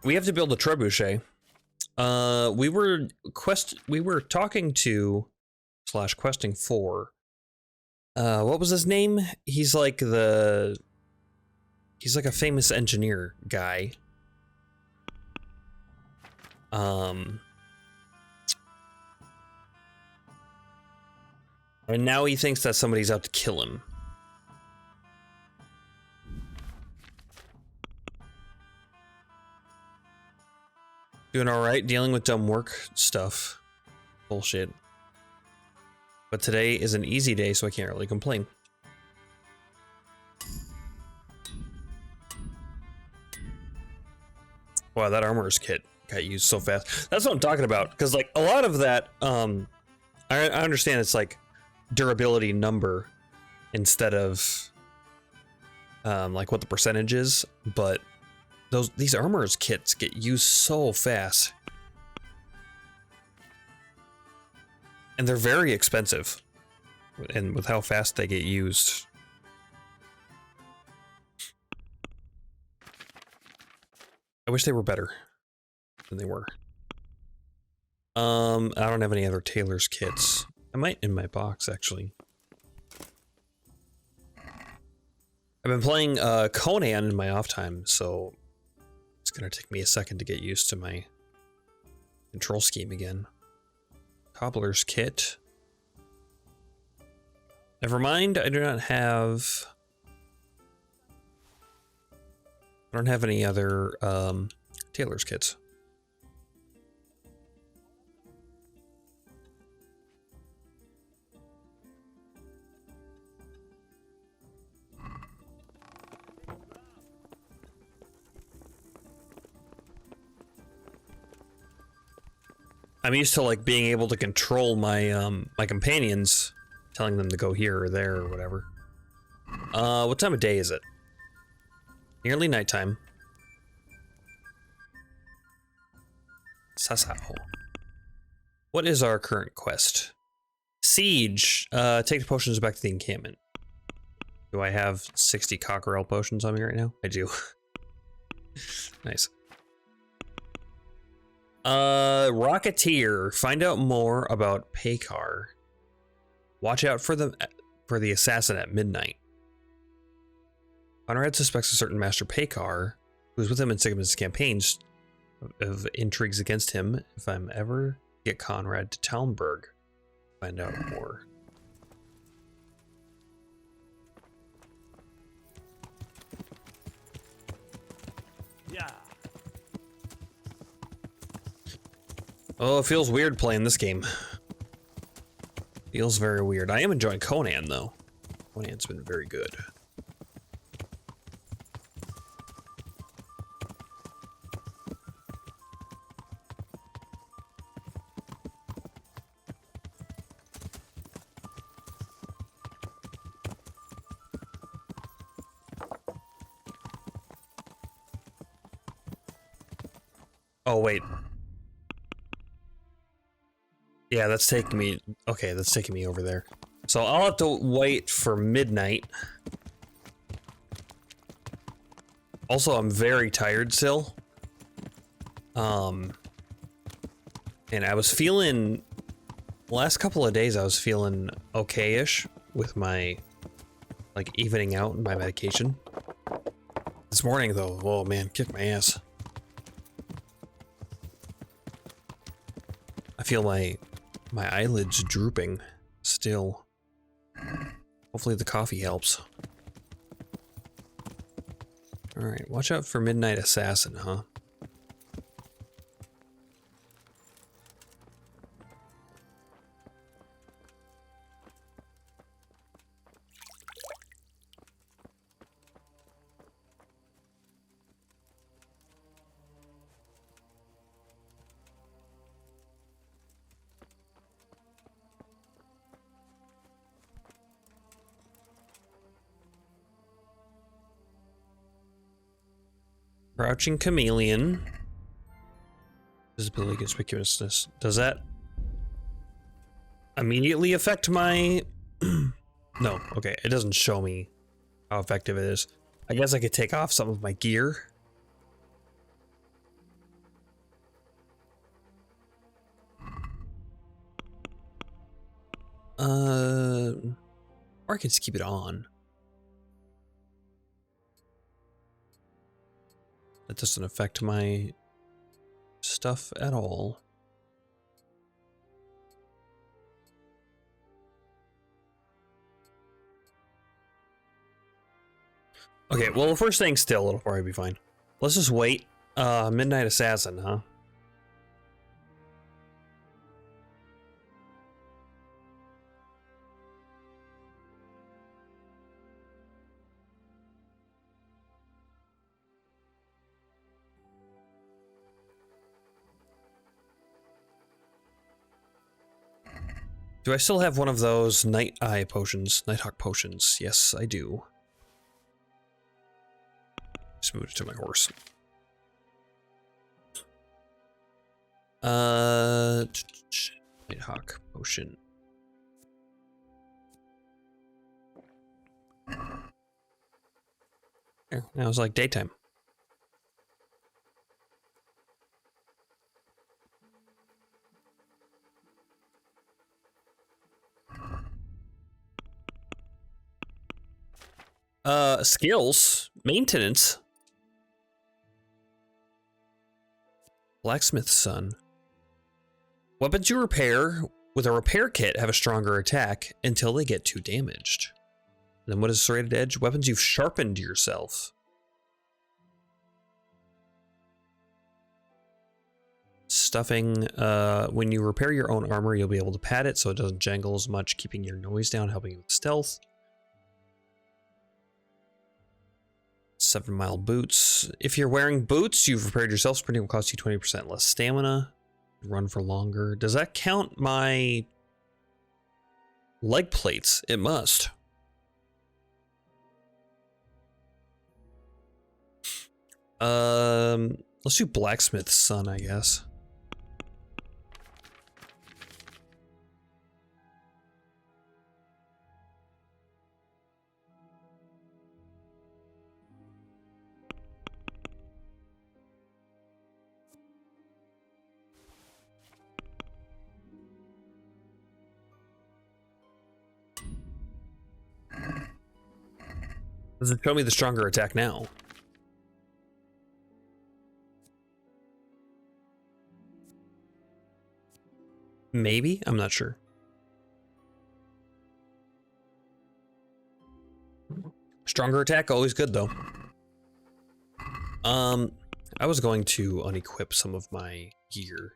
we have to build a trebuchet. We were talking to / questing for what was his name? He's like a famous engineer guy. And now he thinks that somebody's out to kill him. Doing alright, dealing with dumb work stuff. Bullshit. But today is an easy day, so I can't really complain. Wow, that armorer's kit got used so fast. That's what I'm talking about, because like a lot of that, I understand it's like durability number instead of like what the percentage is, but these armorer's kits get used so fast. And they're very expensive. And with how fast they get used. I wish they were better than they were. I don't have any other tailor's kits. I might in my box, actually. I've been playing Conan in my off time, so it's gonna take me a second to get used to my control scheme again. Cobbler's kit. Never mind, I don't have any other tailor's kits. I'm used to like being able to control my my companions, telling them to go here or there or whatever. What time of day is it? Nearly nighttime. Sasao. What is our current quest? Siege. Take the potions back to the encampment. Do I have 60 cockerel potions on me right now? I do. Nice. Rocketeer. Find out more about Paykar. Watch out for the assassin at midnight. Conrad suspects a certain Master Paykar, who was with him in Sigmund's campaigns, of intrigues against him. If I'm ever get Conrad to Talmberg, find out more. Yeah. Oh, it feels weird playing this game. Feels very weird. I am enjoying Conan, though. Conan's been very good. Oh, wait. Yeah, that's taking me... Okay, that's taking me over there. So I'll have to wait for midnight. Also, I'm very tired still. And I was feeling... Last couple of days I was feeling okay-ish with my... like, evening out my medication. This morning, though, oh man, kicked my ass. I feel my eyelids drooping still. Hopefully the coffee helps. Alright, watch out for Midnight Assassin, huh? Crouching Chameleon. Visibility conspicuousness. Does that immediately affect my... No, okay, it doesn't show me how effective it is. I guess I could take off some of my gear. Or I can just keep it on. That doesn't affect my stuff at all. Okay, well, if we're staying still, it'll probably be fine. Let's just wait. Midnight Assassin, huh? Do I still have one of those Night Eye potions? Nighthawk potions. Yes, I do. Just move it to my horse. Nighthawk potion. There, now it's like daytime. Skills. Maintenance. Blacksmith's son. Weapons you repair with a repair kit have a stronger attack until they get too damaged. And then what is serrated edge? Weapons you've sharpened yourself. Stuffing. When you repair your own armor, you'll be able to pad it so it doesn't jangle as much, keeping your noise down, helping you with stealth. 7-mile boots. If you're wearing boots you've repaired yourself, sprinting will cost you 20% less stamina. Run for longer. Does that count my leg plates? It must. Let's do Blacksmith's son, I guess. Does it show me the stronger attack now? Maybe? I'm not sure. Stronger attack, always good though. I was going to unequip some of my gear.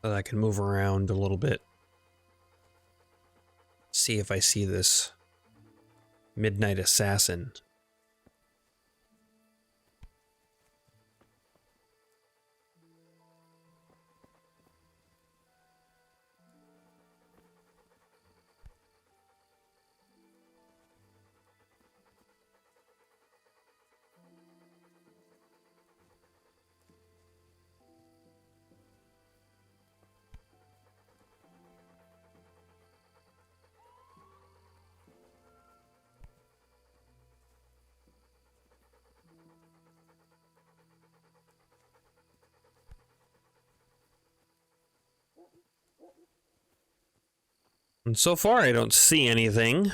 So that I can move around a little bit. See if I see this Midnight Assassin. And so far, I don't see anything.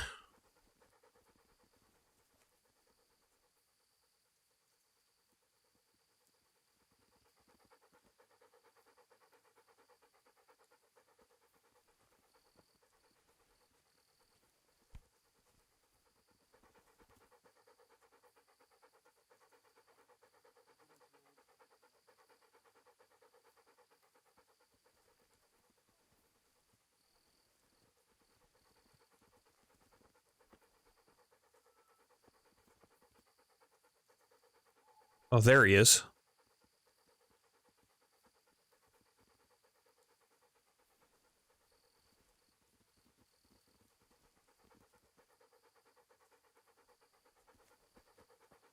Oh, there he is.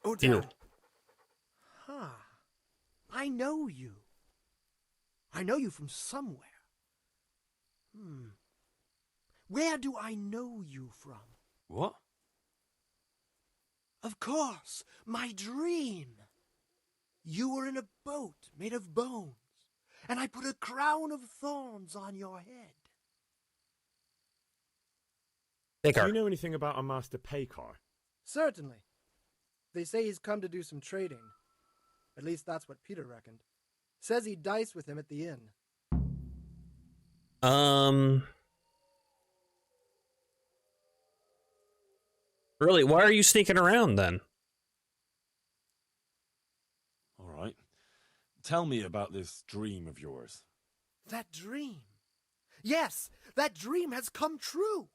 Oh, Ew. Dad. Huh. I know you. I know you from somewhere. Where do I know you from? What? Of course, my dream. You were in a boat made of bones, and I put a crown of thorns on your head. Do Pekar. you know anything about our master Pekar? Certainly. They say he's come to do some trading. At least that's what Peter reckoned. Says he diced with him at the inn. Really, why are you sneaking around then? All right. Tell me about this dream of yours. That dream. Yes, that dream has come true.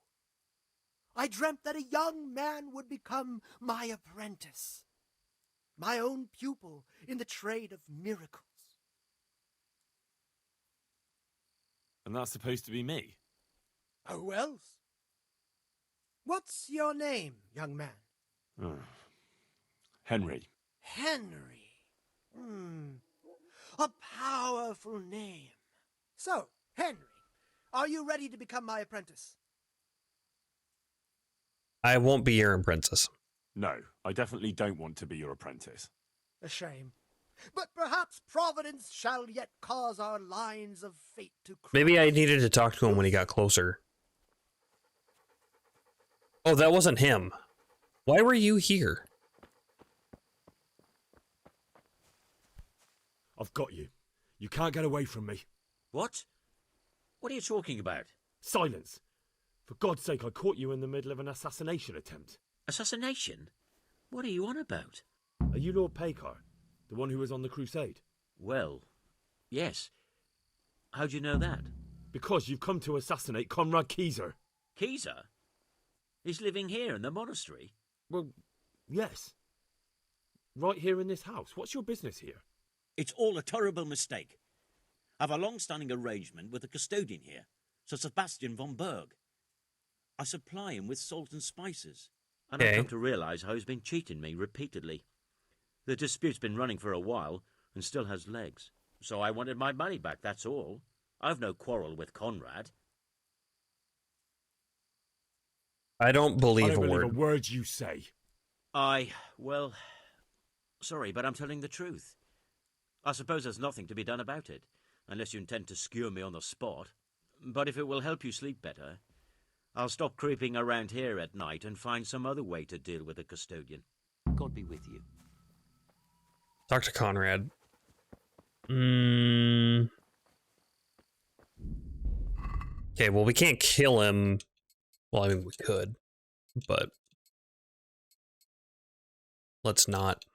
I dreamt that a young man would become my apprentice, my own pupil in the trade of miracles. And that's supposed to be me? Who else? What's your name, young man? Henry. Henry. A powerful name. So, Henry, are you ready to become my apprentice? I won't be your apprentice. No, I definitely don't want to be your apprentice. A shame. But perhaps Providence shall yet cause our lines of fate to cross. Maybe I needed to talk to him when he got closer. Oh, that wasn't him. Why were you here? I've got you. You can't get away from me. What? What are you talking about? Silence! For God's sake, I caught you in the middle of an assassination attempt. Assassination? What are you on about? Are you Lord Pekar, the one who was on the crusade? Well, yes. How do you know that? Because you've come to assassinate Conrad Keyser. Keyser? He's living here in the monastery. Well, yes. Right here in this house. What's your business here? It's all a terrible mistake. I've a long-standing arrangement with the custodian here, Sir Sebastian von Berg. I supply him with salt and spices, and I've Okay. come to realise how he's been cheating me repeatedly. The dispute's been running for a while and still has legs, so I wanted my money back, that's all. I've no quarrel with Conrad. I don't believe I don't a believe word. a word you say. Well, sorry, but I'm telling the truth. I suppose there's nothing to be done about it, unless you intend to skewer me on the spot. But if it will help you sleep better, I'll stop creeping around here at night and find some other way to deal with the custodian. God be with you. Talk to Conrad. Okay, well, we can't kill him. Well, I mean, we could, but let's not.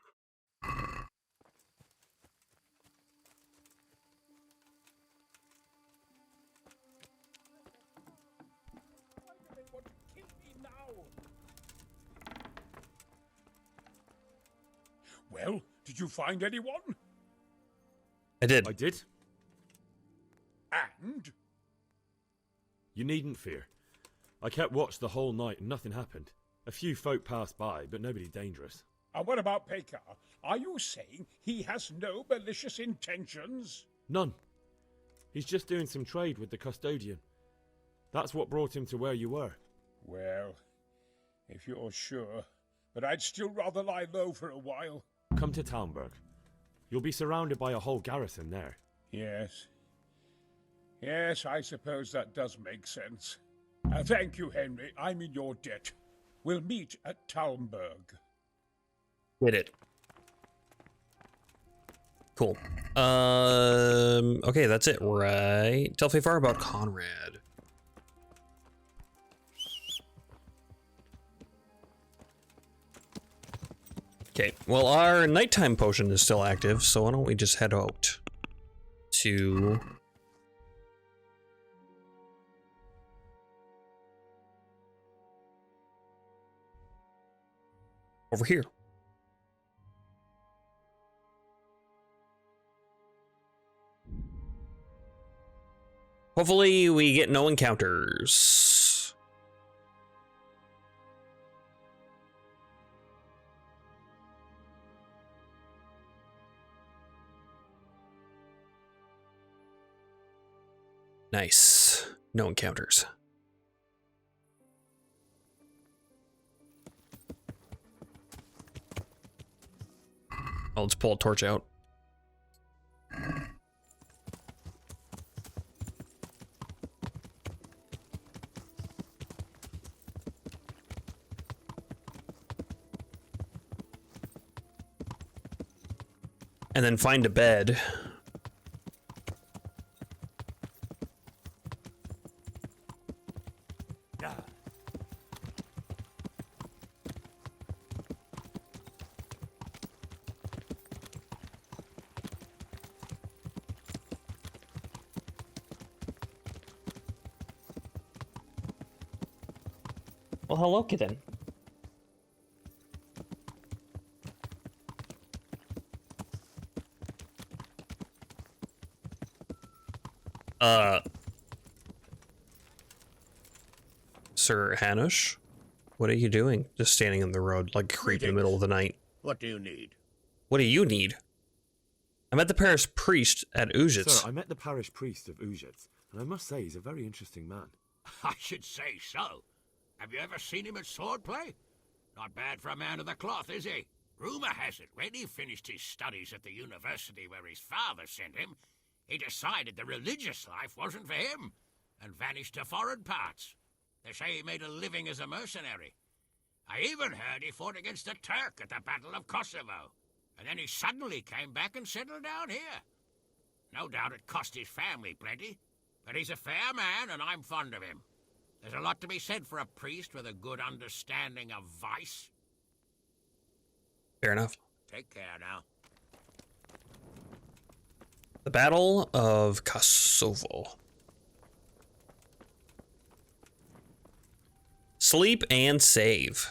Well, did you find anyone? I did. I did? And? You needn't fear. I kept watch the whole night and nothing happened. A few folk passed by, but nobody dangerous. And what about Pekar? Are you saying he has no malicious intentions? None. He's just doing some trade with the custodian. That's what brought him to where you were. Well, if you're sure. But I'd still rather lie low for a while. Come to Talmberg. You'll be surrounded by a whole garrison there. Yes. Yes, I suppose that does make sense. Thank you, Henry. I'm in your debt. We'll meet at Talmberg. Did it. Cool. Okay, that's it, right? Tell Fafar about Conrad. Okay, well, our nighttime potion is still active, so why don't we just head out to over here. Hopefully we get no encounters. Nice. No encounters. Oh, let's pull a torch out. And then find a bed. Well, hello, kitten. Sir Hanush? What are you doing? Just standing in the road like a creep in the middle of the night. What do you need? What do you need? I met the parish priest at Uzhitz. Sir, I met the parish priest of Uzhitz, and I must say he's a very interesting man. I should say so. Have you ever seen him at swordplay? Not bad for a man of the cloth, is he? Rumour has it, when he finished his studies at the university where his father sent him, he decided the religious life wasn't for him, and vanished to foreign parts. They say he made a living as a mercenary. I even heard he fought against the Turk at the Battle of Kosovo, and then he suddenly came back and settled down here. No doubt it cost his family plenty, but he's a fair man and I'm fond of him. There's a lot to be said for a priest with a good understanding of vice. Fair enough. Take care now. The Battle of Kosovo. Sleep and save.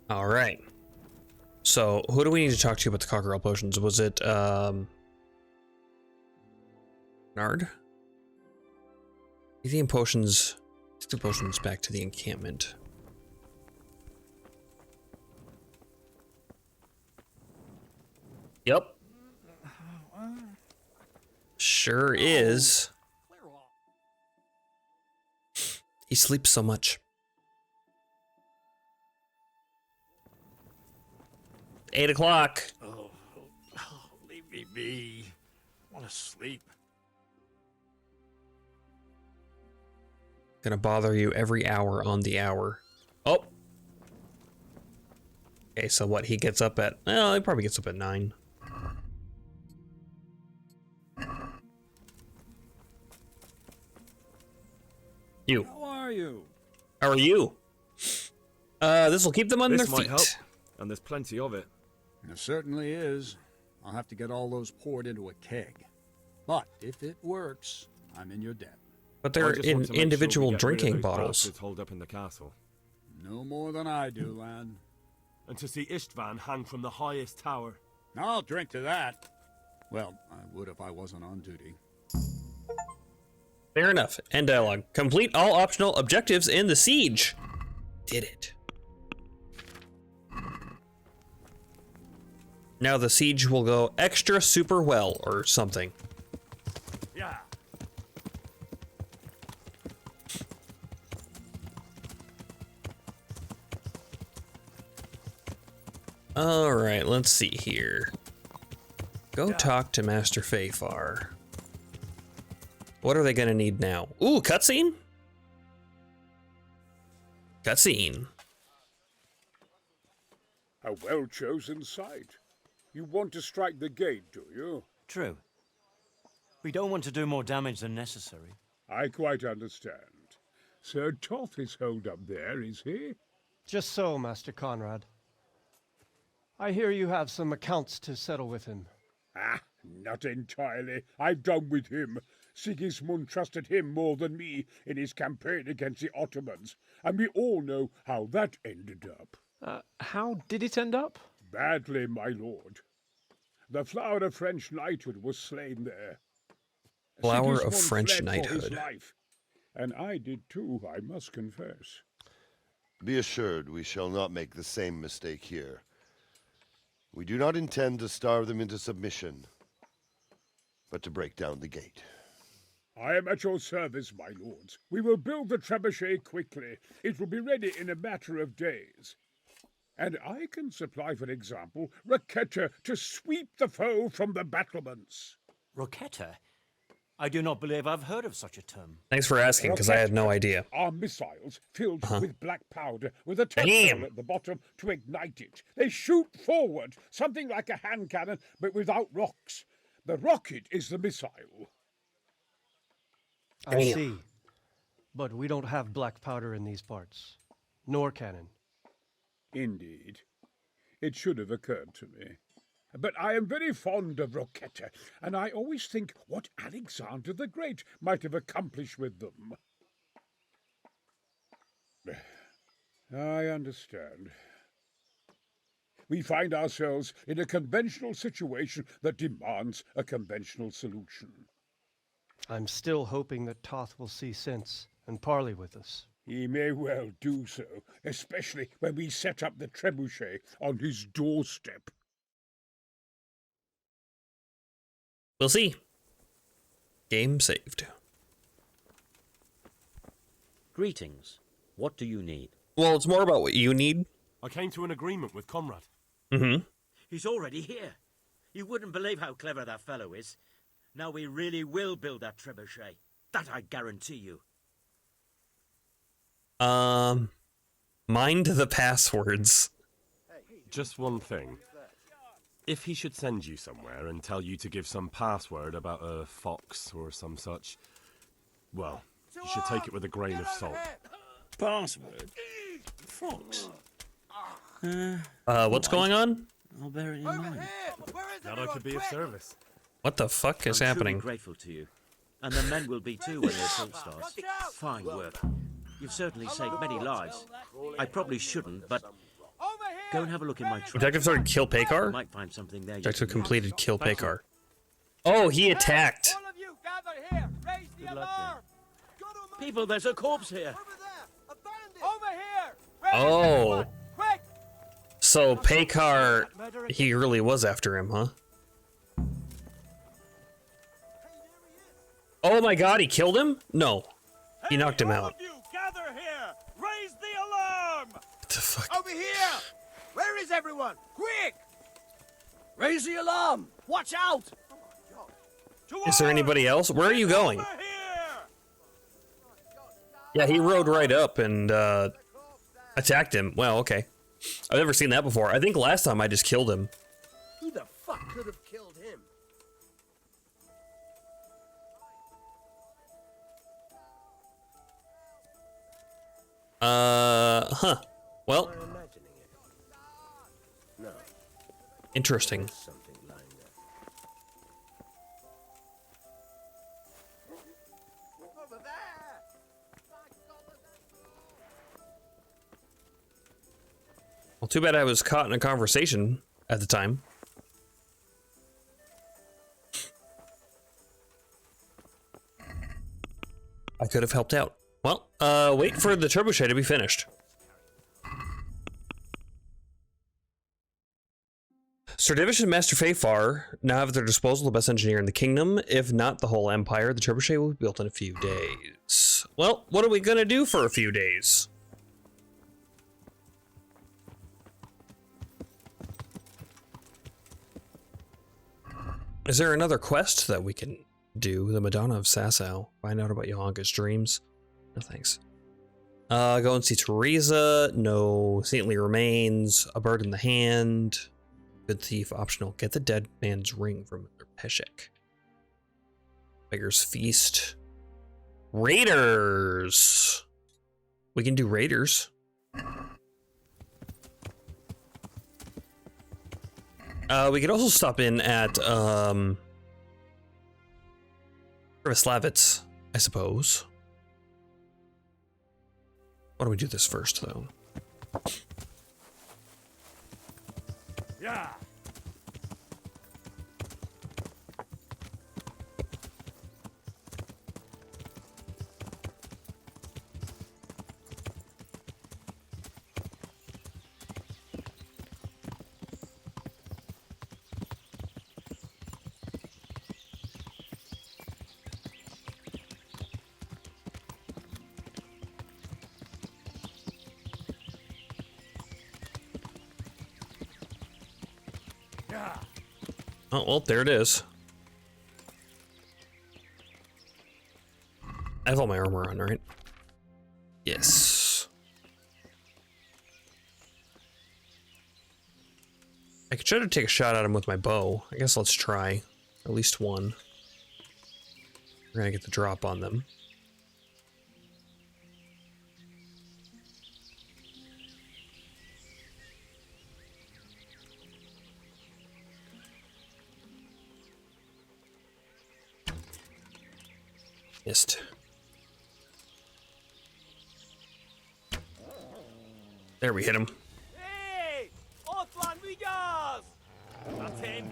All right. So, who do we need to talk to about the Cockerel potions? Was it, Nard? Take the potions back to the encampment. Yep. Sure is. He sleeps so much. 8 o'clock. Oh, leave me be. I want to sleep. Gonna bother you every hour on the hour. Oh. Okay, so what, he gets up at... Well, he probably gets up at 9. You. How are you? How are you? This will keep them on This their might feet. help, and there's plenty of it. It certainly is. I'll have to get all those poured into a keg. But if it works, I'm in your debt. But I they're just in want to make sure individual we get rid of drinking those bottles. bastards holed up in the castle. No more than I do, lad. And to see Istvan hang from the highest tower. I'll drink to that. Well, I would if I wasn't on duty. Fair enough. End dialogue. Complete all optional objectives in the siege. Did it. Now the siege will go extra super well or something. Yeah. All right, let's see here. Go talk to Master Fafar. What are they gonna need now? Ooh, cutscene? Cutscene. A well-chosen site. You want to strike the gate, do you? True. We don't want to do more damage than necessary. I quite understand. Sir Toth is holed up there, is he? Just so, Master Conrad. I hear you have some accounts to settle with him. Ah, not entirely. I've done with him. Sigismund trusted him more than me in his campaign against the Ottomans, and we all know how that ended up. How did it end up? Badly, my lord. The flower of French knighthood was slain there. Flower of Sigismund French fled for his knighthood. life. And I did too, I must confess. Be assured we shall not make the same mistake here. We do not intend to starve them into submission, but to break down the gate. I am at your service, my lords. We will build the trebuchet quickly. It will be ready in a matter of days. And I can supply, for example, Raketa to sweep the foe from the battlements. Roquetta? I do not believe I've heard of such a term. Thanks for asking, because I had no idea. Are missiles filled with black powder with a Damn. test cell at the bottom to ignite it. They shoot forward, something like a hand cannon, but without rocks. The rocket is the missile. I see. But we don't have black powder in these parts. Nor cannon. Indeed. It should have occurred to me. But I am very fond of Roquetta, and I always think what Alexander the Great might have accomplished with them. I understand. We find ourselves in a conventional situation that demands a conventional solution. I'm still hoping that Toth will see sense and parley with us. He may well do so, especially when we set up the trebuchet on his doorstep. We'll see. Game saved. Greetings. What do you need? Well, it's more about what you need. I came to an agreement with Conrad. Mm-hmm. He's already here. You wouldn't believe how clever that fellow is. Now we really will build that trebuchet. That I guarantee you. Mind the passwords. Just one thing. If he should send you somewhere and tell you to give some password about a fox or some such, well, you should take it with a grain of salt. Password? Fox? What's going on? I'll bear it in mind. Glad I could be of service. What the fuck is I'm happening? truly grateful to you. And the men will be too when the assault starts. Fine work. You've certainly saved many lives. I probably shouldn't, but go and have a look in my truck. Objective started kill Paykar? Might find something there. Objective completed kill Paykar. Oh, he attacked. Good luck then. People, there's a corpse here. Oh. So Paykar, he really was after him, huh? Oh my god, he killed him? No. He knocked him out. Gather here! Raise the alarm! What the fuck? Over here! Where is everyone? Quick! Raise the alarm! Watch out! Is there anybody else? Where are you going? Yeah, he rode right up and attacked him. Well, okay. I've never seen that before. I think last time I just killed him. Who the fuck could have killed him? Huh. Well, I'm imagining it. No, interesting. something lying there. Over there! Well, too bad I was caught in a conversation at the time. I could have helped out. Well, wait for the trebuchet to be finished. Sir Divish and Master Fafar now have at their disposal the best engineer in the kingdom. If not the whole empire, the trebuchet will be built in a few days. Well, what are we gonna do for a few days? Is there another quest that we can do? The Madonna of Sasau. Find out about Yohanka's dreams. No thanks. Go and see Teresa. No saintly remains. A bird in the hand. Good thief optional. Get the dead man's ring from Mr. Peshek. Beggar's feast. Raiders. We can do raiders. We could also stop in at Slavitz, I suppose. Why don't we do this first, though? Yeah. Oh, well, there it is. I have all my armor on, right? Yes. I could try to take a shot at him with my bow. I guess let's try. At least one. We're gonna get the drop on them. Missed. There, we hit him. Hey! Otlan Villas! That's him.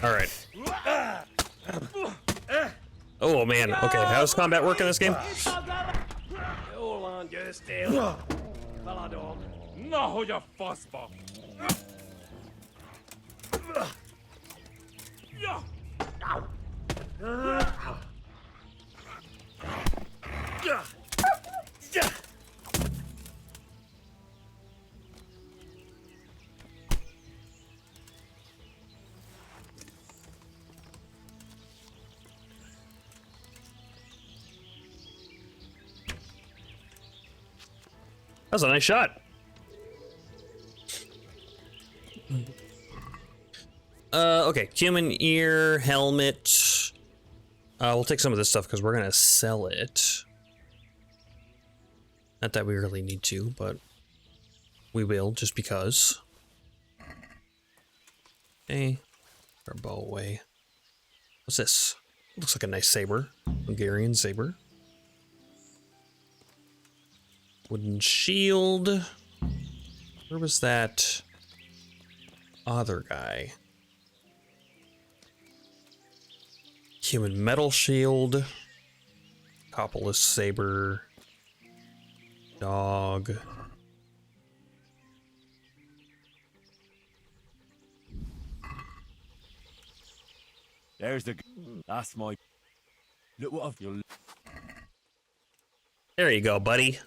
Alright. Oh man, okay, how's combat work in this game? Hold on, just still. Fella dog. No, you fussball. That was a nice shot. Okay, human ear, helmet. We'll take some of this stuff because we're gonna sell it. Not that we really need to, but we will just because. Okay, our bow away. What's this? Looks like a nice saber. Hungarian saber. Wooden shield. Where was that other guy? Human metal shield. Coppolis saber. Dog. There's the. That's my. Look what I've. There you go, buddy.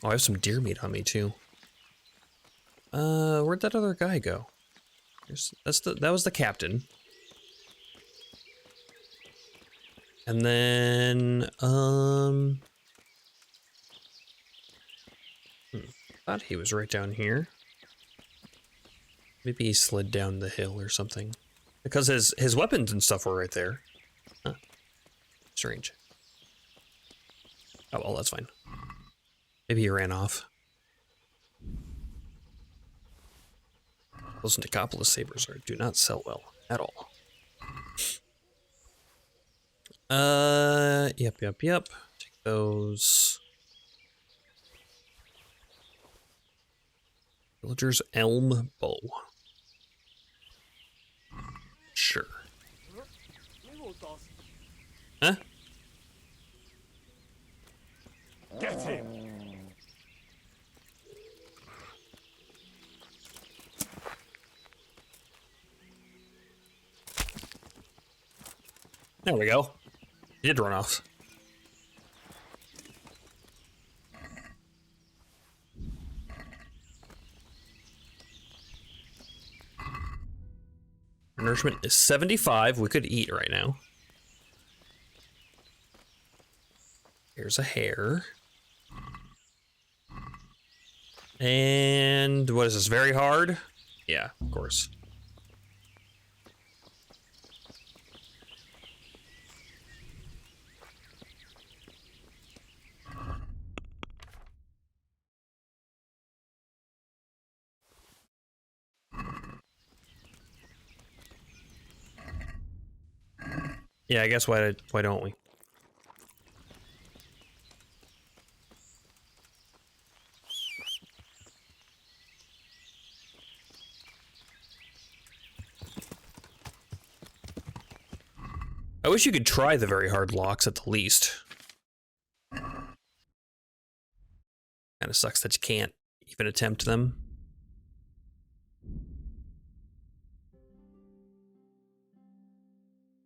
Oh, I have some deer meat on me too. Where'd that other guy go? That was the captain. And then, thought he was right down here. Maybe he slid down the hill or something. Because his weapons and stuff were right there. Huh. Strange. Oh, well, that's fine. Maybe he ran off. Those Nicopolis sabers do not sell well at all. Yep. Take those. Villager's elm bow. Sure. Huh? Get him. There we go. He did run off. Our nourishment is 75. We could eat right now. Here's a hare. And what is this? Very hard? Yeah, of course. Yeah, I guess why don't we? I wish you could try the very hard locks at the least. Kinda sucks that you can't even attempt them.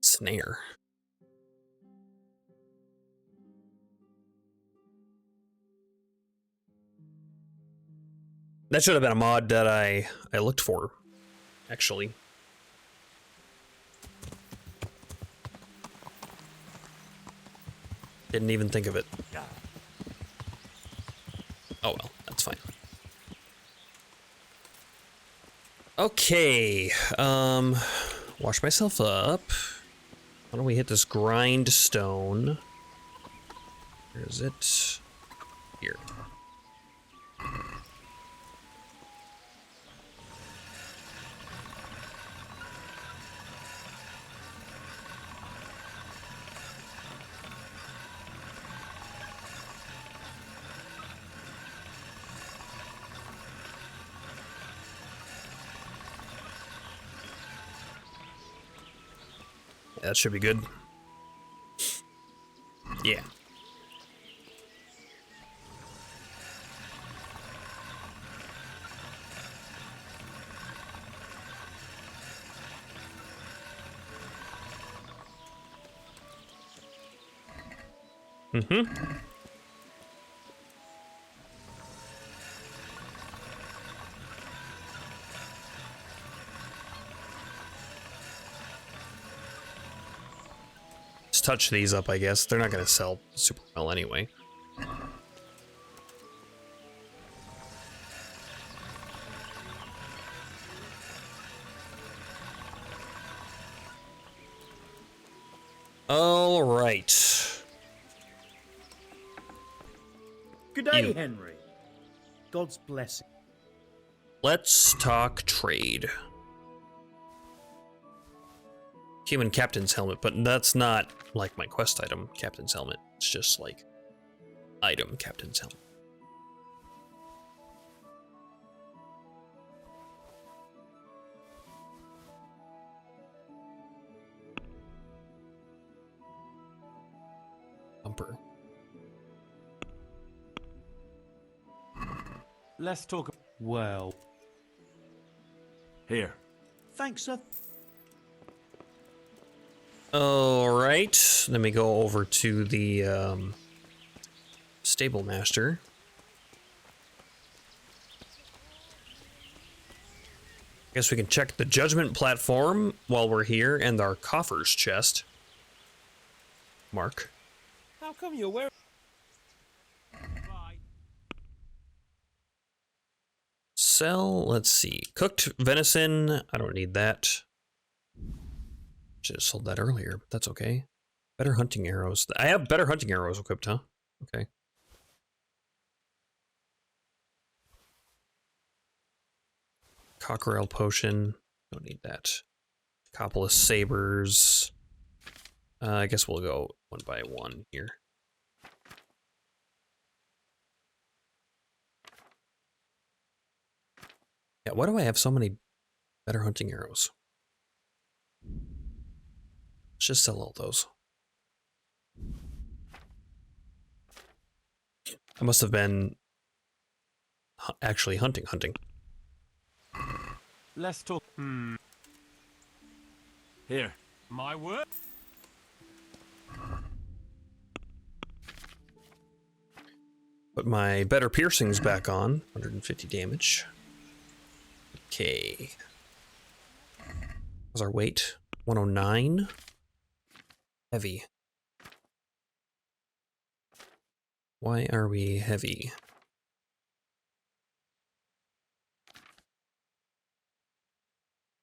Snare. That should have been a mod that I looked for, actually. Didn't even think of it. Oh well, that's fine. Okay, wash myself up. Why don't we hit this grindstone? Where is it? Here. That should be good. Yeah. Mm-hmm. Just touch these up, I guess. They're not gonna sell super well anyway. All right. Good day, You. Henry. God's blessing. Let's talk trade. Human captain's helmet, but that's not like my quest item captain's helmet. It's just like item captain's helmet. Bumper. Let's talk. Well. Here. Thanks, sir. All right, let me go over to the stable master. Guess we can check the judgment platform while we're here and our coffers chest. Mark. How come you're wearing... Sell, let's see. Cooked venison, I don't need that. Should have sold that earlier, but that's okay. Better hunting arrows. I have better hunting arrows equipped, huh? Okay. Cockerel potion. Don't need that. Coppelus sabers. I guess we'll go one by one here. Yeah, why do I have so many better hunting arrows? Let's just sell all those. I must have been actually hunting. Let's talk. Here. My word? Put my better piercings back on. 150 damage. Okay. What's our weight? 109. Heavy. Why are we heavy?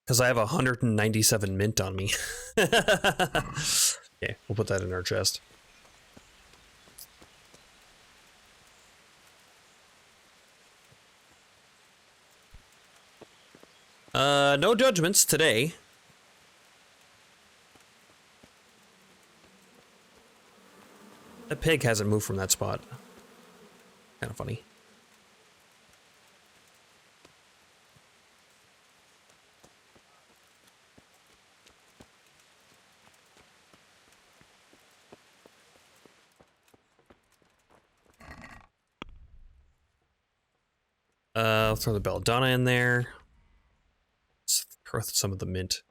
Because I have 197 mint on me. Okay, we'll put that in our chest. No judgments today. That pig hasn't moved from that spot. Kind of funny. I'll throw the belladonna in there. Let's throw some of the mint.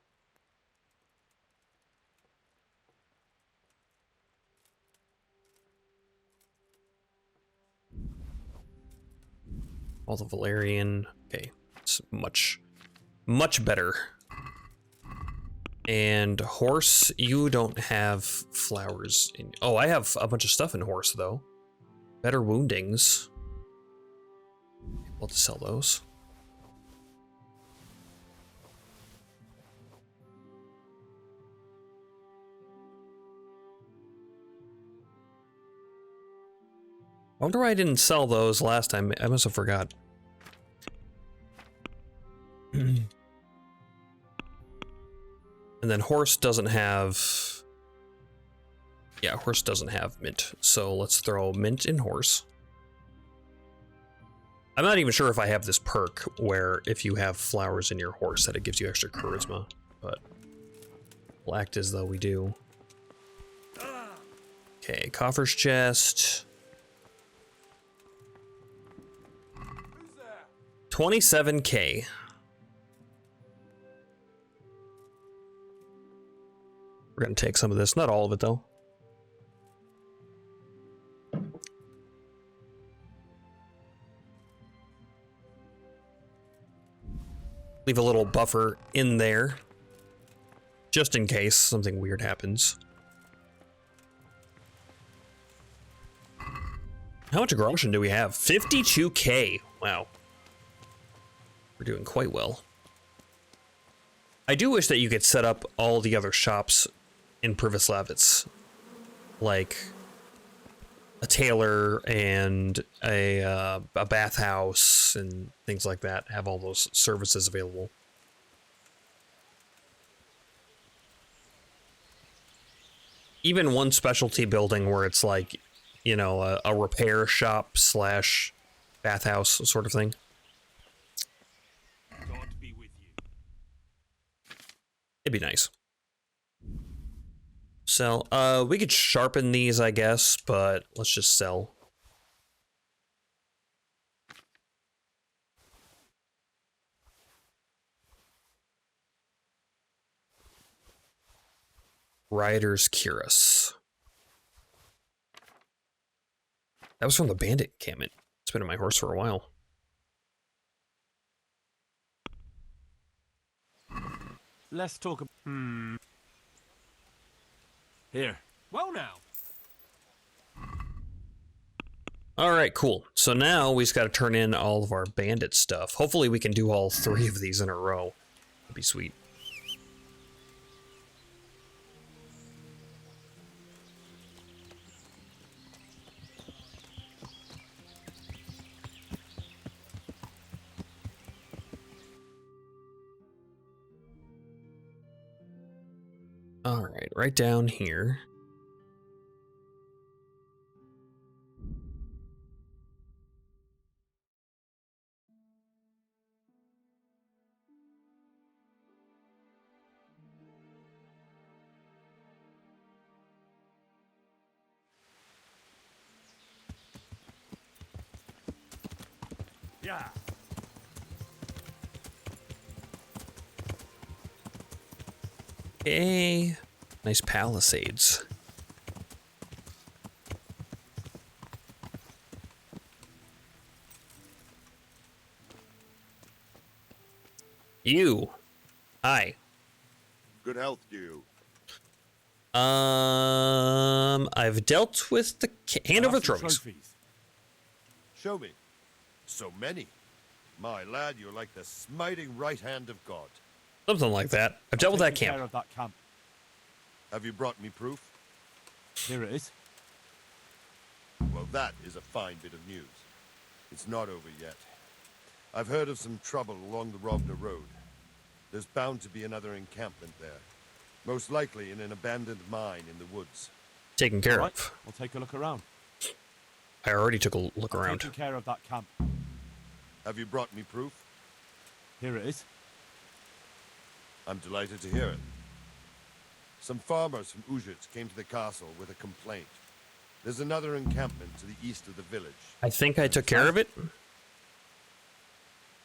All the Valerian. Okay, it's much better. And horse, you don't have flowers in. Oh, I have a bunch of stuff in horse though. Better woundings. Able to sell those. I wonder why I didn't sell those last time. I must have forgot. And then horse doesn't have... Yeah, horse doesn't have mint. So let's throw mint in horse. I'm not even sure if I have this perk where if you have flowers in your horse that it gives you extra charisma. But we'll act as though we do. Okay, coffer's chest. 27k. We're gonna take some of this, not all of it though. Leave a little buffer in there, just in case something weird happens. How much aggression do we have? 52k. Wow. We're doing quite well. I do wish that you could set up all the other shops in Privislavitz, like a tailor and a bathhouse and things like that. Have all those services available. Even one specialty building where it's like, you know, a repair shop slash bathhouse sort of thing. God be with you. It'd be nice. Sell. We could sharpen these, I guess, but let's just sell. Riders Cuirass. That was from the bandit encampment. It's been in my horse for a while. Let's talk. Here. Well now. All right, cool. So now we just got to turn in all of our bandit stuff. Hopefully we can do all 3 of these in a row. That'd be sweet. All right, right down here. Yeah. Okay. Nice palisades. You. Hi. Good health to you. I've dealt with the hand over the trophies. Show me. So many. My lad, you're like the smiting right hand of God. Something like that. I've dealt with that camp. Care of that camp. Have you brought me proof? Here it is. Well, that is a fine bit of news. It's not over yet. I've heard of some trouble along the Rovna Road. There's bound to be another encampment there. Most likely in an abandoned mine in the woods. Taken care Right, of. I'll take a look around. I already took a look around. Taking care of that camp. Have you brought me proof? Here it is. I'm delighted to hear it. Some farmers from Ujits came to the castle with a complaint. There's another encampment to the east of the village. I think I took care of it.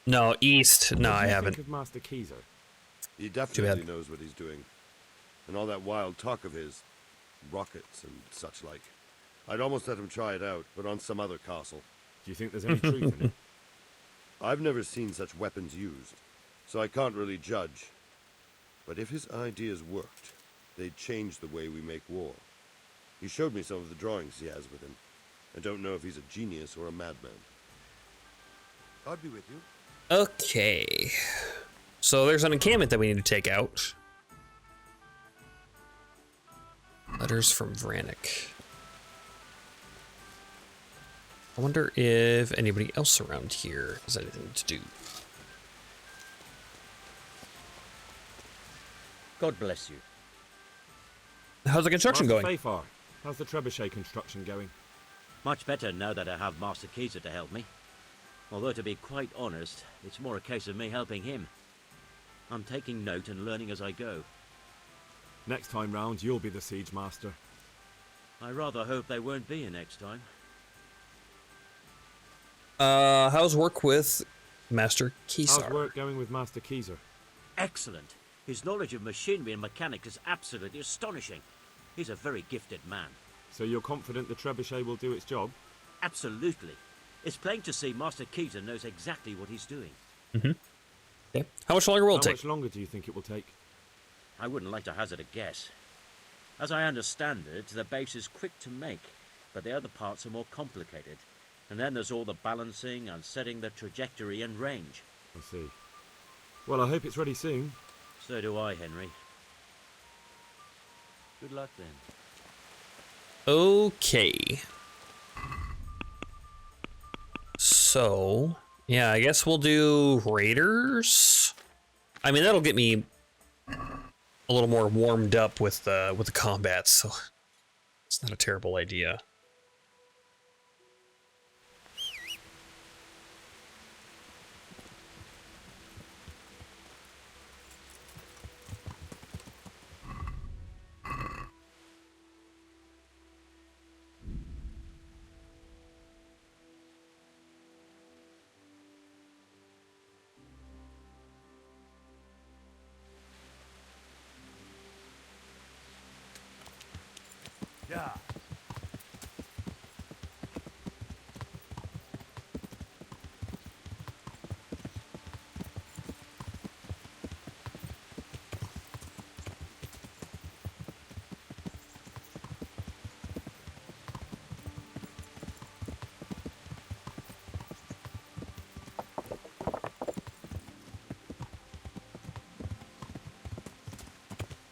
No, east. No, I haven't. Think of Master Keyser. He definitely knows what he's doing. And all that wild talk of his, rockets and such like. I'd almost let him try it out, but on some other castle. Do you think there's any truth in it? I've never seen such weapons used, so I can't really judge. But if his ideas worked, they'd change the way we make war. He showed me some of the drawings he has with him. I don't know if he's a genius or a madman. God be with you. Okay. So there's an encampment that we need to take out. Letters from Vranik. I wonder if anybody else around here has anything to do. God bless you. How's the construction Master going? Fafar, how's the trebuchet construction going? Much better now that I have Master Keezer to help me. Although, to be quite honest, it's more a case of me helping him. I'm taking note and learning as I go. Next time round, you'll be the siege master. I rather hope they won't be here next time. How's work with Master How's Kisar? work going with Master Keezer? Excellent. His knowledge of machinery and mechanics is absolutely astonishing. He's a very gifted man. So you're confident the trebuchet will do its job? Absolutely. It's plain to see Master Keezer knows exactly what he's doing. Mm-hmm. Okay. How much longer will it How take? much longer do you think it will take? I wouldn't like to hazard a guess. As I understand it, the base is quick to make, but the other parts are more complicated. And then there's all the balancing and setting the trajectory and range. I see. Well, I hope it's ready soon. So do I, Henry. Good luck then. Okay. So, yeah, I guess we'll do Raiders. I mean, that'll get me a little more warmed up with the combat, so it's not a terrible idea. Yeah.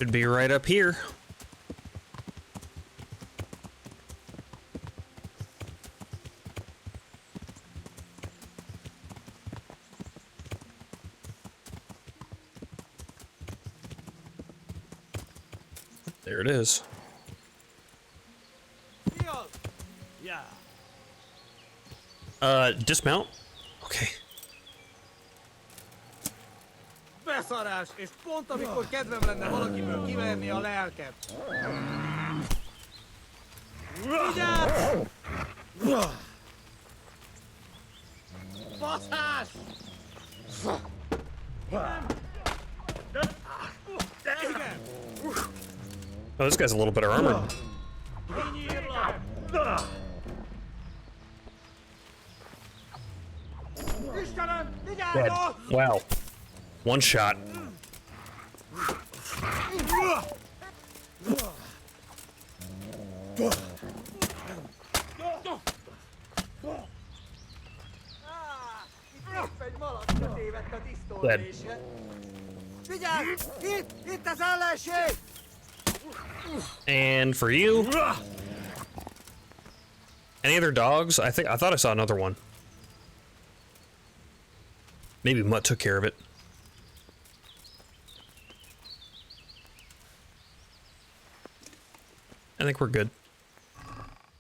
Should be right up here. There it is. Dismount? Okay. Beszarás, és pont amikor kedvem lenne valakiből kiverni a lelket. Vigyázz! Faszás! Igen! Oh, this guy's a little better armored. Kinyírlak! Istenem, Dead. vigyázz! Wow. One shot. Dead. Vigyázz! Itt az ellenség! And for you. Any other dogs? I thought I saw another one. Maybe Mutt took care of it. I think we're good.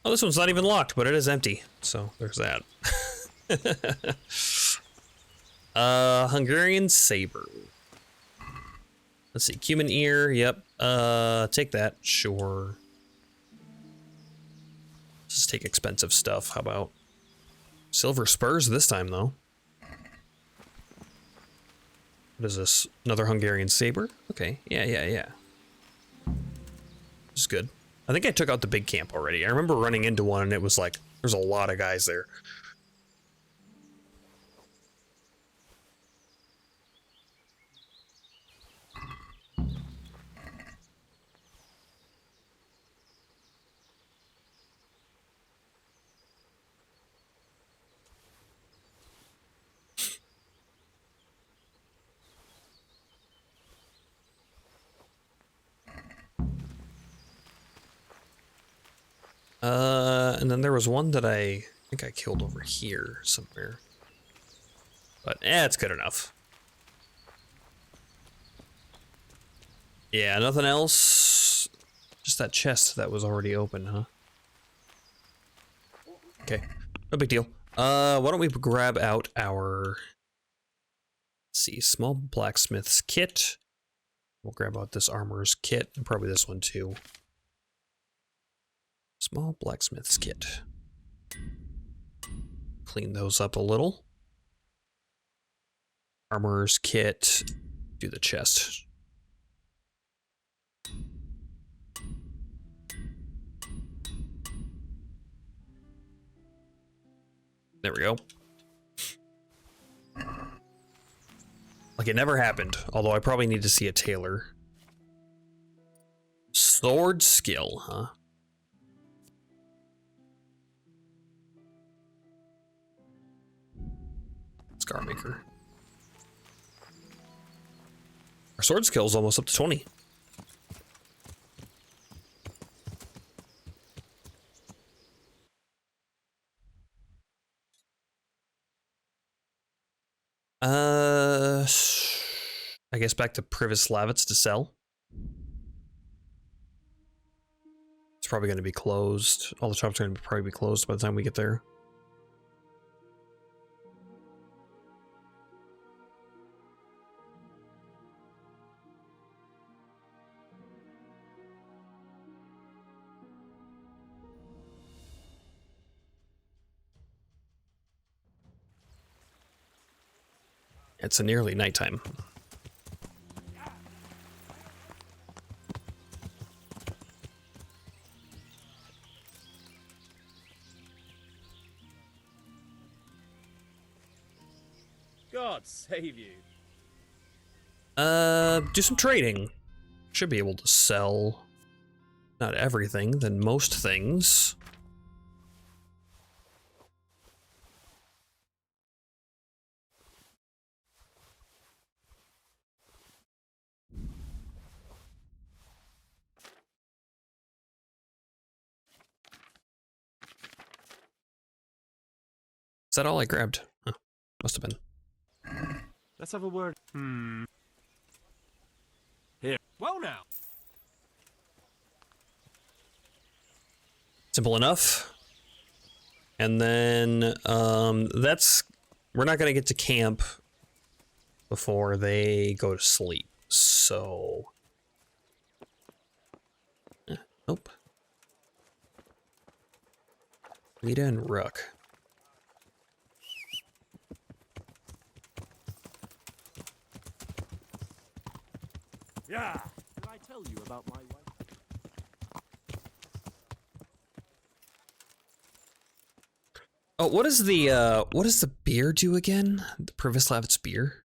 Oh, this one's not even locked, but it is empty. So there's that. Hungarian saber. Let's see, cumin ear. Yep. Take that. Sure. Let's just take expensive stuff. How about silver spurs this time, though? What is this? Another Hungarian saber? Okay. Yeah. This is good. I think I took out the big camp already. I remember running into one and it was like, there's a lot of guys there. And then there was one that I think I killed over here somewhere. But, it's good enough. Yeah, nothing else. Just that chest that was already open, huh? Okay, no big deal. Why don't we grab out our... Let's see, small blacksmith's kit. We'll grab out this armorer's kit, and probably this one too. Small blacksmith's kit. Clean those up a little. Armorer's kit. Do the chest. There we go. Like it never happened, although I probably need to see a tailor. Sword skill, huh? Scar maker. Our sword skill is almost up to 20. I guess back to Privis Lavitz to sell. It's probably going to be closed. All the shops are going to probably be closed by the time we get there. It's nearly nighttime. God save you. Do some trading. Should be able to sell not everything, then most things. Is that all I grabbed? Huh. Must have been. Let's have a word. Here. Well now. Simple enough. And then, we're not going to get to camp before they go to sleep. So, nope. Lita and Rook. Yeah. Did I tell you about my wife? Oh, what does the beer do again? The Privislavit's beer?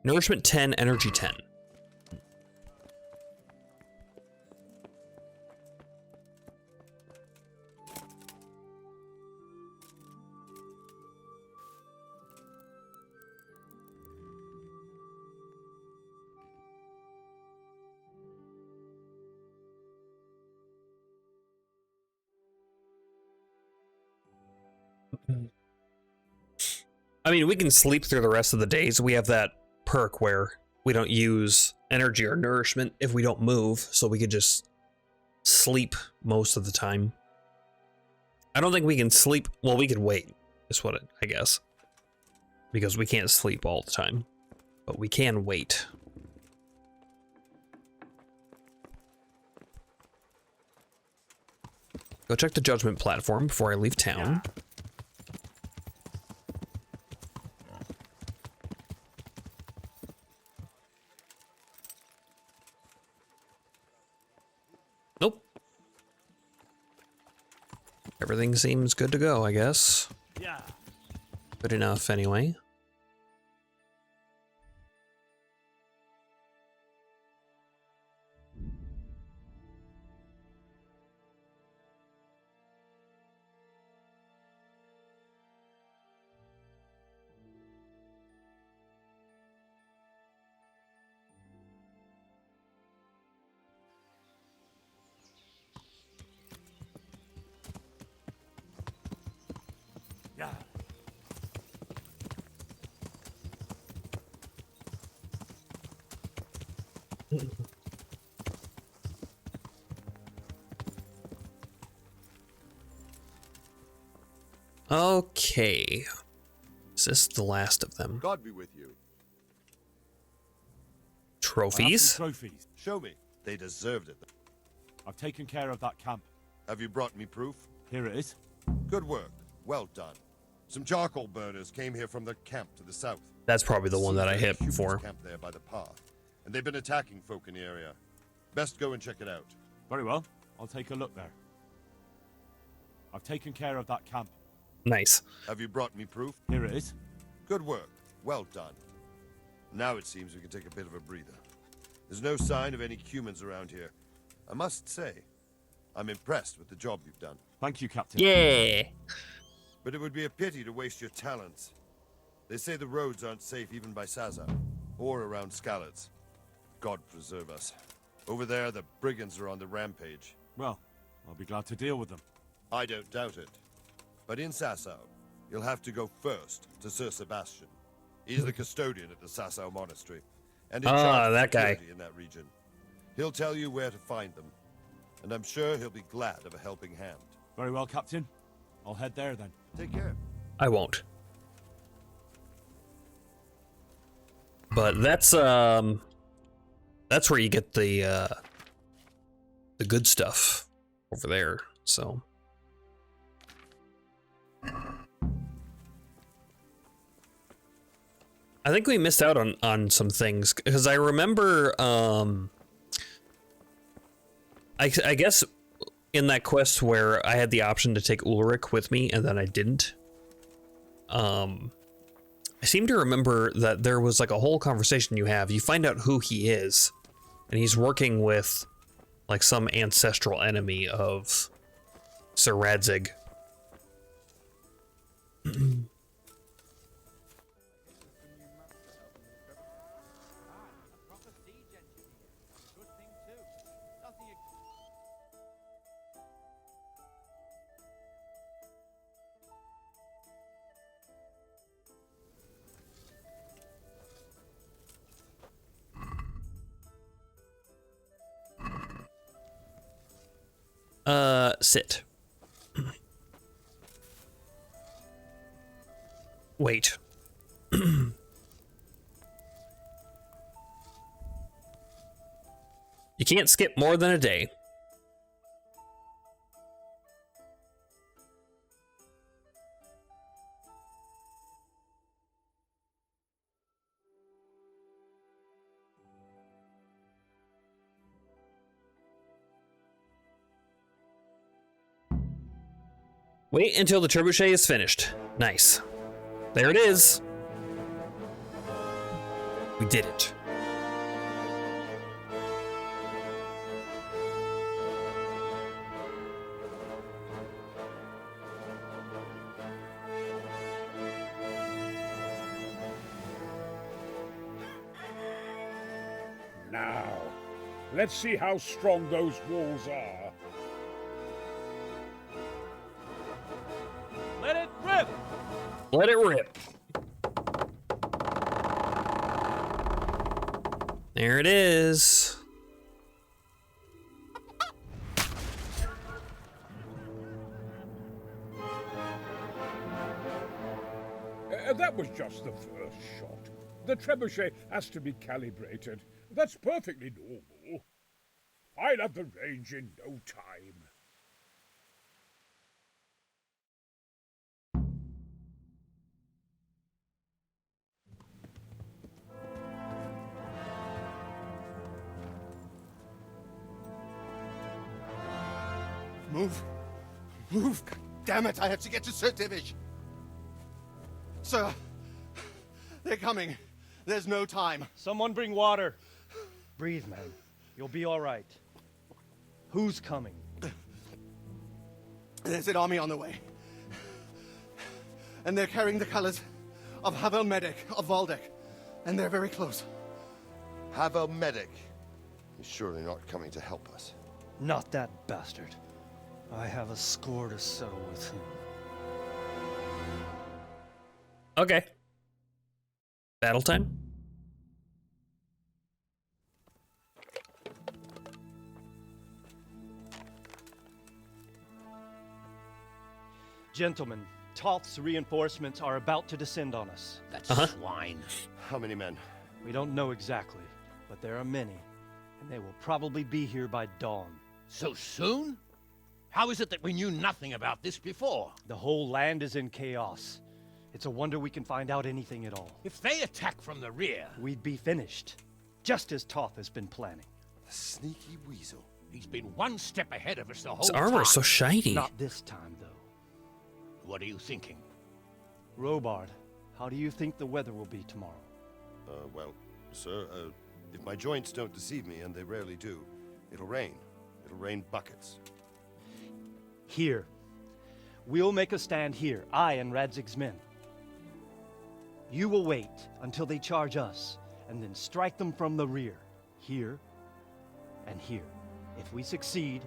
Nourishment 10, energy 10. I mean, we can sleep through the rest of the days. We have that perk where we don't use energy or nourishment if we don't move, so we could just sleep most of the time. I don't think we can sleep. Well, we could wait, is what I guess. Because we can't sleep all the time. But we can wait. Go check the judgment platform before I leave town. Yeah. Nope. Everything seems good to go, I guess. Yeah. Good enough, anyway. Okay. Is this the last of them? God be with you. Trophies? Trophies. Show me. They deserved it. I've taken care of that camp. Have you brought me proof? Here it is. Good work. Well done. Some charcoal burners came here from the camp to the south. That's probably the one that I Seems hit there's humans before. camped there by the path, and they've been attacking folk in the area. Best go and check it out. Very well. I'll take a look there. I've taken care of that camp. Nice. Have you brought me proof? Here it is. Good work. Well done. Now it seems we can take a bit of a breather. There's no sign of any humans around here. I must say, I'm impressed with the job you've done. Thank you, Captain. Yeah. But it would be a pity to waste your talents. They say the roads aren't safe even by Sazau, or around Skalitz. God preserve us. Over there, the brigands are on the rampage. Well, I'll be glad to deal with them. I don't doubt it. But in Sasau, you'll have to go first to Sir Sebastian. He's the custodian at the Sasau Monastery, and in charge of that guy. security in that region. He'll tell you where to find them, and I'm sure he'll be glad of a helping hand. Very well, Captain. I'll head there then. Take care. I won't. But that's where you get the good stuff over there. So I think we missed out on some things because I remember I guess in that quest where I had the option to take Ulrich with me and then I didn't. I seem to remember that there was like a whole conversation you have. You find out who he is, and he's working with like some ancestral enemy of Sir Radzig. Sit. Wait. You can't skip more than a day. Wait until the trebuchet is finished. Nice. There it is. We did it. Now, let's see how strong those walls are. Let it rip! Let it rip. There it is. That was just the first shot. The trebuchet has to be calibrated. That's perfectly normal. I'll have the range in no time. Move. Move. God damn it, I have to get to Sir Divish. Sir, they're coming. There's no time. Someone bring water. Breathe, man. You'll be all right. Who's coming? There's an army on the way. And they're carrying the colors of Havel Medic of Valdek. And they're very close. Havel Medic. He's surely not coming to help us. Not that bastard. I have a score to settle with him. Okay. Battle time? Gentlemen, Toth's reinforcements are about to descend on us. That swine. How many men? We don't know exactly, but there are many, and they will probably be here by dawn. So soon? How is it that we knew nothing about this before? The whole land is in chaos. It's a wonder we can find out anything at all. If they attack from the rear... We'd be finished, just as Toth has been planning. The sneaky weasel. He's been one step ahead of us the whole His time. armor is so shiny. Not this time, though. What are you thinking? Robard, how do you think the weather will be tomorrow? Well, sir, if my joints don't deceive me, and they rarely do, it'll rain. It'll rain buckets. Here. We'll make a stand here, I and Radzig's men. You will wait until they charge us, and then strike them from the rear. Here and here. If we succeed,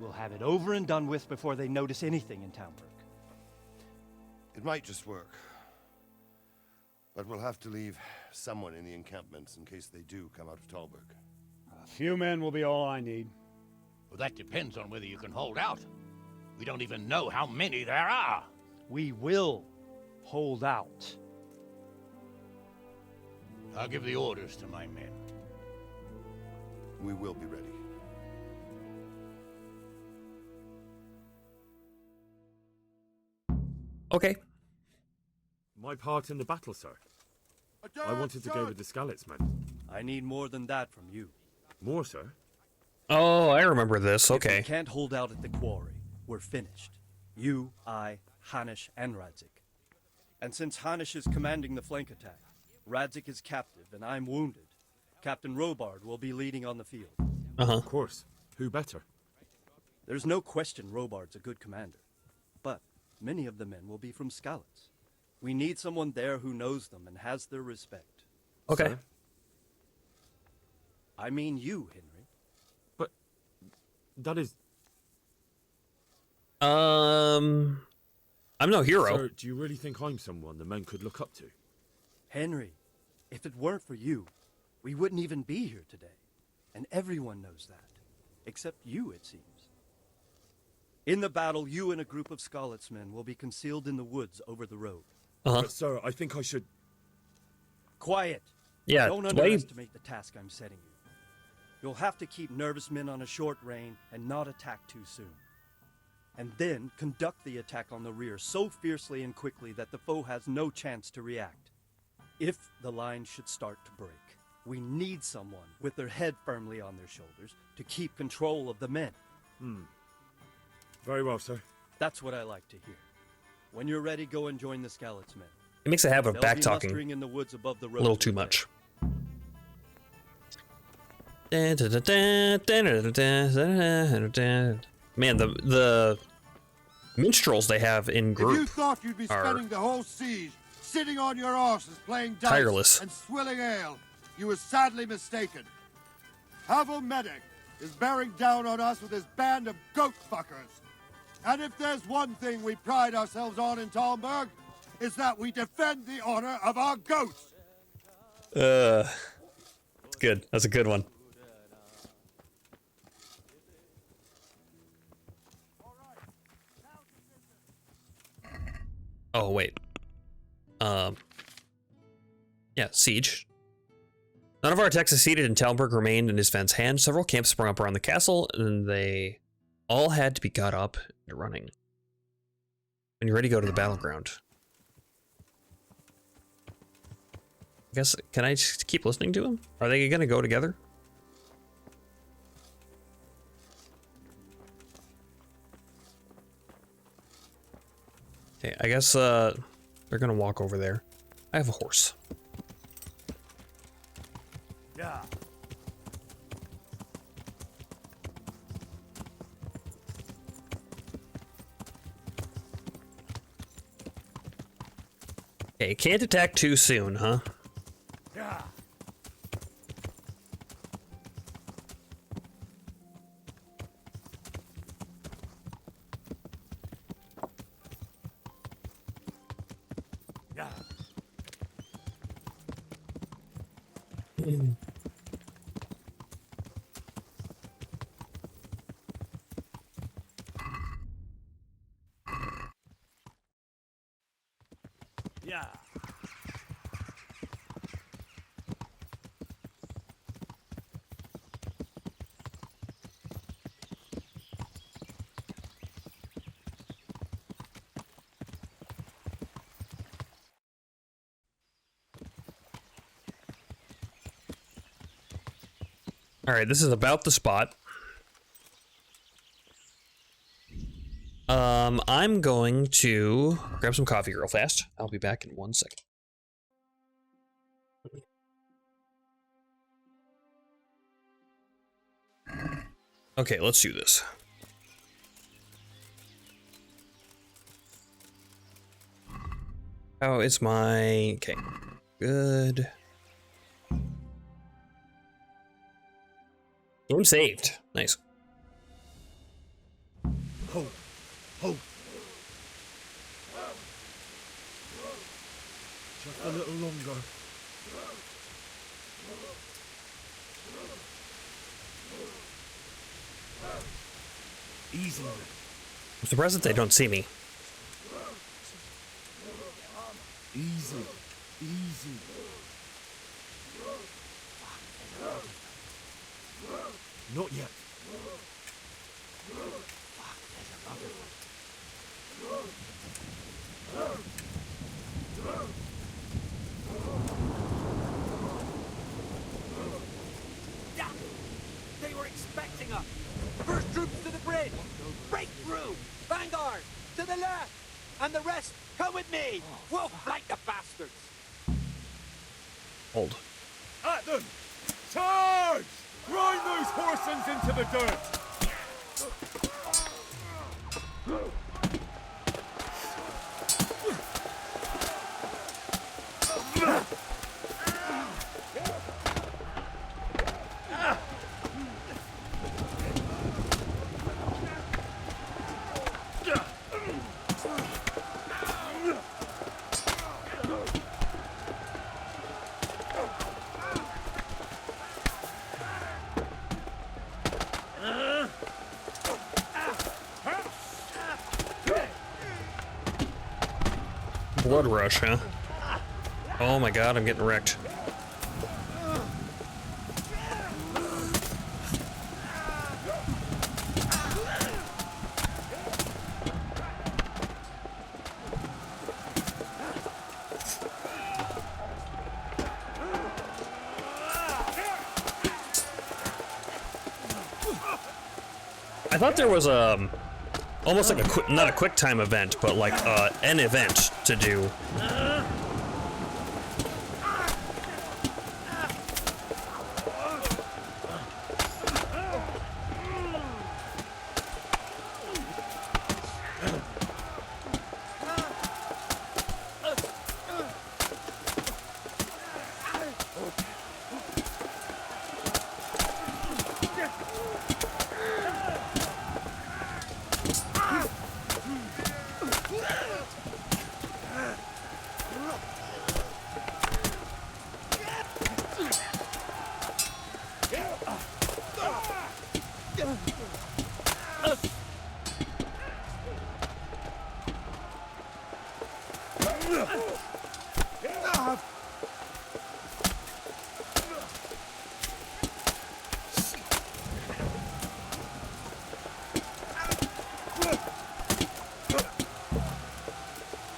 we'll have it over and done with before they notice anything in Talmberg. It might just work. But we'll have to leave someone in the encampments in case they do come out of Talberg. A few men will be all I need. Well, that depends on whether you can hold out. We don't even know how many there are. We will hold out. I'll give the orders to my men. We will be ready. Okay. My part in the battle, sir. I wanted to go with the Skalitz men. I need more than that from you. More, sir? Oh, I remember this. If Okay. we can't hold out at the quarry, we're finished. You, I, Hanish, and Radzik. And since Hanish is commanding the flank attack, Radzik is captive and I'm wounded, Captain Robard will be leading on the field. Uh-huh. Of course. Who better? There's no question Robard's a good commander, but many of the men will be from Skalitz. We need someone there who knows them and has their respect. Okay. Sir? I mean you, Henry. But that is... I'm no hero. Sir, do you really think I'm someone the men could look up to? Henry, if it weren't for you, we wouldn't even be here today. And everyone knows that. Except you, it seems. In the battle, you and a group of Skalitz men will be concealed in the woods over the road. Uh-huh. But, sir, I think I should... Quiet! Yeah, Don't underestimate the task I'm setting you. You'll have to keep nervous men on a short rein and not attack too soon. And then conduct the attack on the rear so fiercely and quickly that the foe has no chance to react. If the line should start to break, we need someone with their head firmly on their shoulders to keep control of the men. Very well, sir. That's what I like to hear. When you're ready, go and join the Skalitz men. It makes a habit of They'll back be talking mustering in the woods above the a road little too today. much. Man, the minstrels they have in If you group thought you'd be are spending the whole siege sitting on your arses playing dice tireless. and swilling ale, you were sadly mistaken. Havel Medic is bearing down on us with his band of goat fuckers. And if there's one thing we pride ourselves on in Talmberg, is that we defend the honor of our goats. It's good. That's a good one. Oh, wait. Yeah, siege. None of our attacks succeeded, and Talmberg remained in his Sven's hand. Several camps sprung up around the castle, and they all had to be got up and running. When you're ready, go to the battleground. I guess, can I just keep listening to him? Are they gonna go together? Okay, I guess, they're gonna walk over there. I have a horse. Yeah. Okay, can't attack too soon, huh? Yeah. Yeah. Yeah. All right, this is about the spot. I'm going to grab some coffee real fast. I'll be back in 1 second. Okay, let's do this. Oh, it's my... Okay. Good. Game saved. Nice. Hope. Hope. Just a little longer. Easy. I'm surprised that they don't see me. Easy. Easy. Not yet. Yeah! They were expecting us! First troops to the bridge! Break through! Vanguard! To the left! And the rest, come with me! We'll flank the bastards! Hold. At them! Charge! Grind those horsens into the dirt! Blood rush, huh? Oh my god, I'm getting wrecked. I thought there was almost like a not a quick time event, but like an event to do.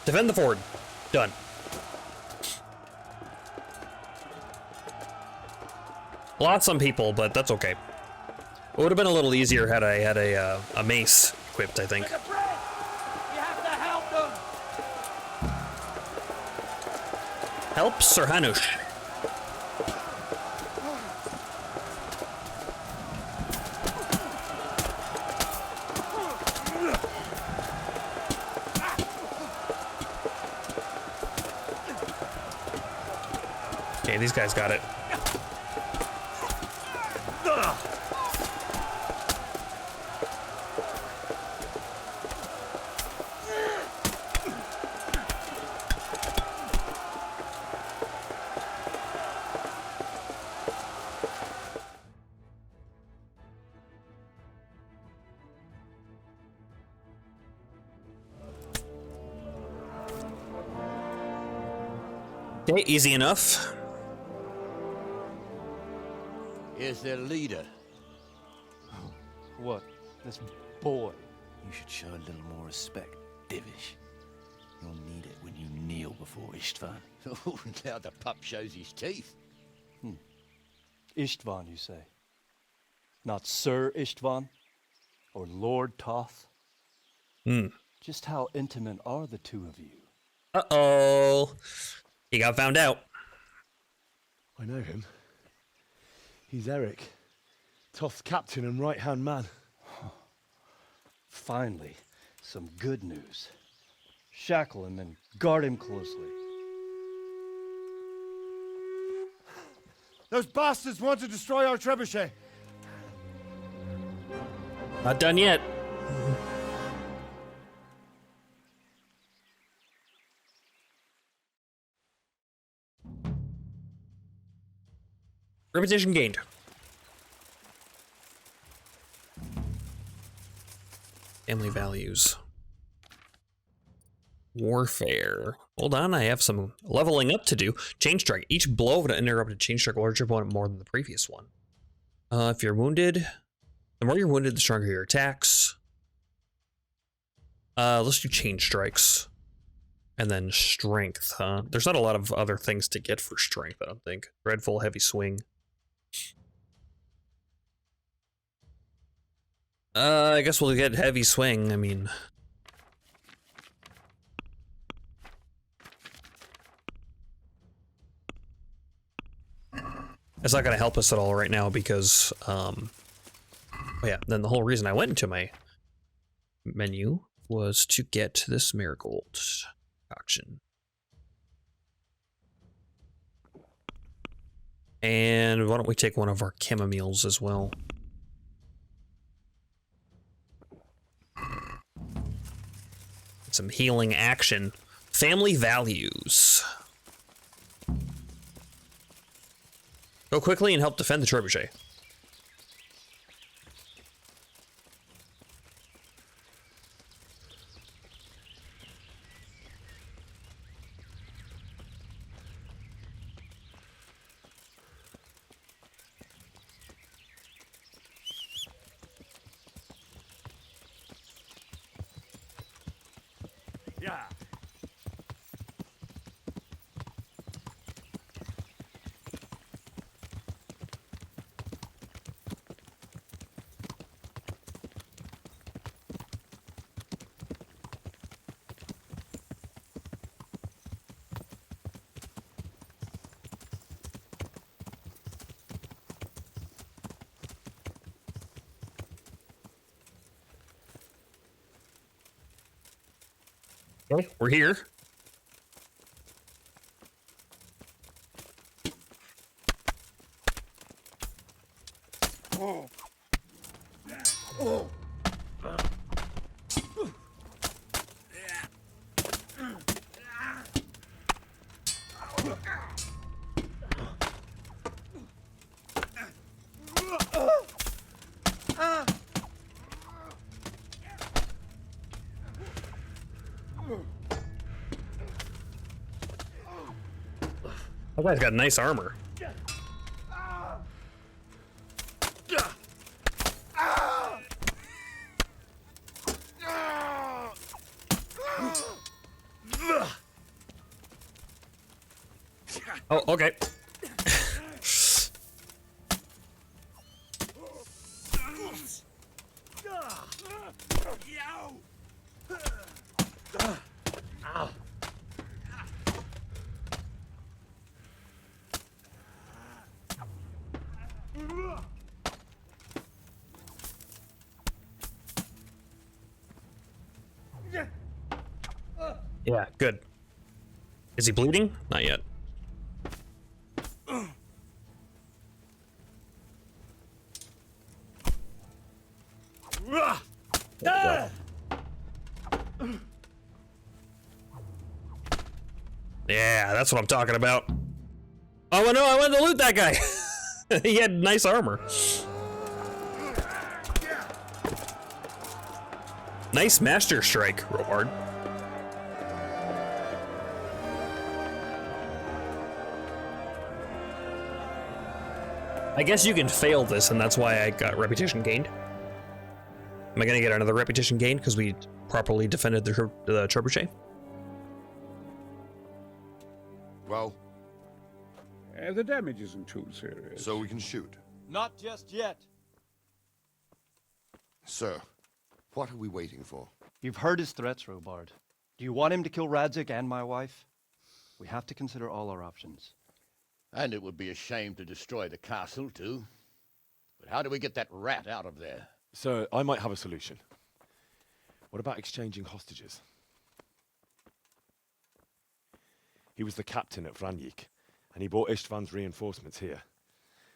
Defend the ford. Done. Lost some people, but that's okay. It would have been a little easier had I had a mace equipped, I think. You have to help them! Help Sir Hanush. Okay, these guys got it. Okay, easy enough. Here's their leader. What? This boy? You should show a little more respect, Divish. You'll need it when you kneel before Istvan. Oh, now the pup shows his teeth. Istvan, you say? Not Sir Istvan? Or Lord Toth? Just how intimate are the two of you? Uh-oh. He got found out. I know him. He's Eric, Toth's captain and right-hand man. Finally, some good news. Shackle him and guard him closely. Those bastards want to destroy our trebuchet. Not done yet. Reputation gained. Family values. Warfare. Hold on, I have some leveling up to do. Chain strike. Each blow of an interrupted chain strike will hurt your opponent more than the previous one. If you're wounded, the more you're wounded, the stronger your attacks. Let's do chain strikes. And then strength, huh? There's not a lot of other things to get for strength, I don't think. Dreadful, heavy swing. I guess we'll get heavy swing, I mean. It's not going to help us at all right now because, yeah, then the whole reason I went into my menu was to get this marigold auction. And why don't we take one of our chemomeals as well? Some healing action. Family values. Go quickly and help defend the trebuchet. Yeah. Okay, we're here. Oh. Oh. That guy's got nice armor. Oh, okay. Yeah, good. Is he bleeding? Not yet. Yeah, that's what I'm talking about. Oh no, I went to loot that guy. He had nice armor. Nice master strike, Robard. I guess you can fail this, and that's why I got reputation gained. Am I gonna get another reputation gained because we properly defended the trebuchet? Well? The damage isn't too serious. So we can shoot. Not just yet. Sir, what are we waiting for? You've heard his threats, Robard. Do you want him to kill Radzik and my wife? We have to consider all our options. And it would be a shame to destroy the castle, too. But how do we get that rat out of there? Sir, I might have a solution. What about exchanging hostages? He was the captain at Vranyik, and he brought Istvan's reinforcements here.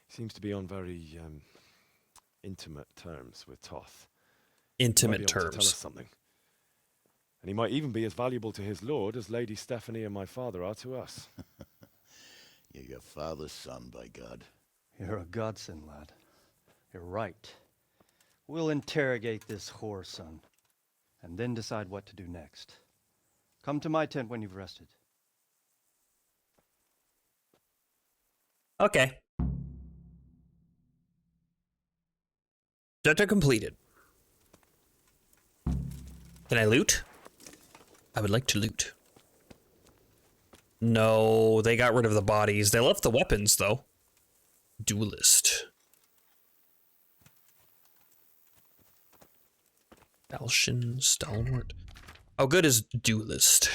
He seems to be on very, intimate terms with Toth. Intimate To tell us terms. something. And he might even be as valuable to his lord as Lady Stephanie and my father are to us. You're your father's son, by God. You're a godsend, lad. You're right. We'll interrogate this whore, son, and then decide what to do next. Come to my tent when you've rested. Okay. Objective completed. Can I loot? I would like to loot. No, they got rid of the bodies. They left the weapons, though. Duelist. Falchion, Stalwart. How good is Duelist?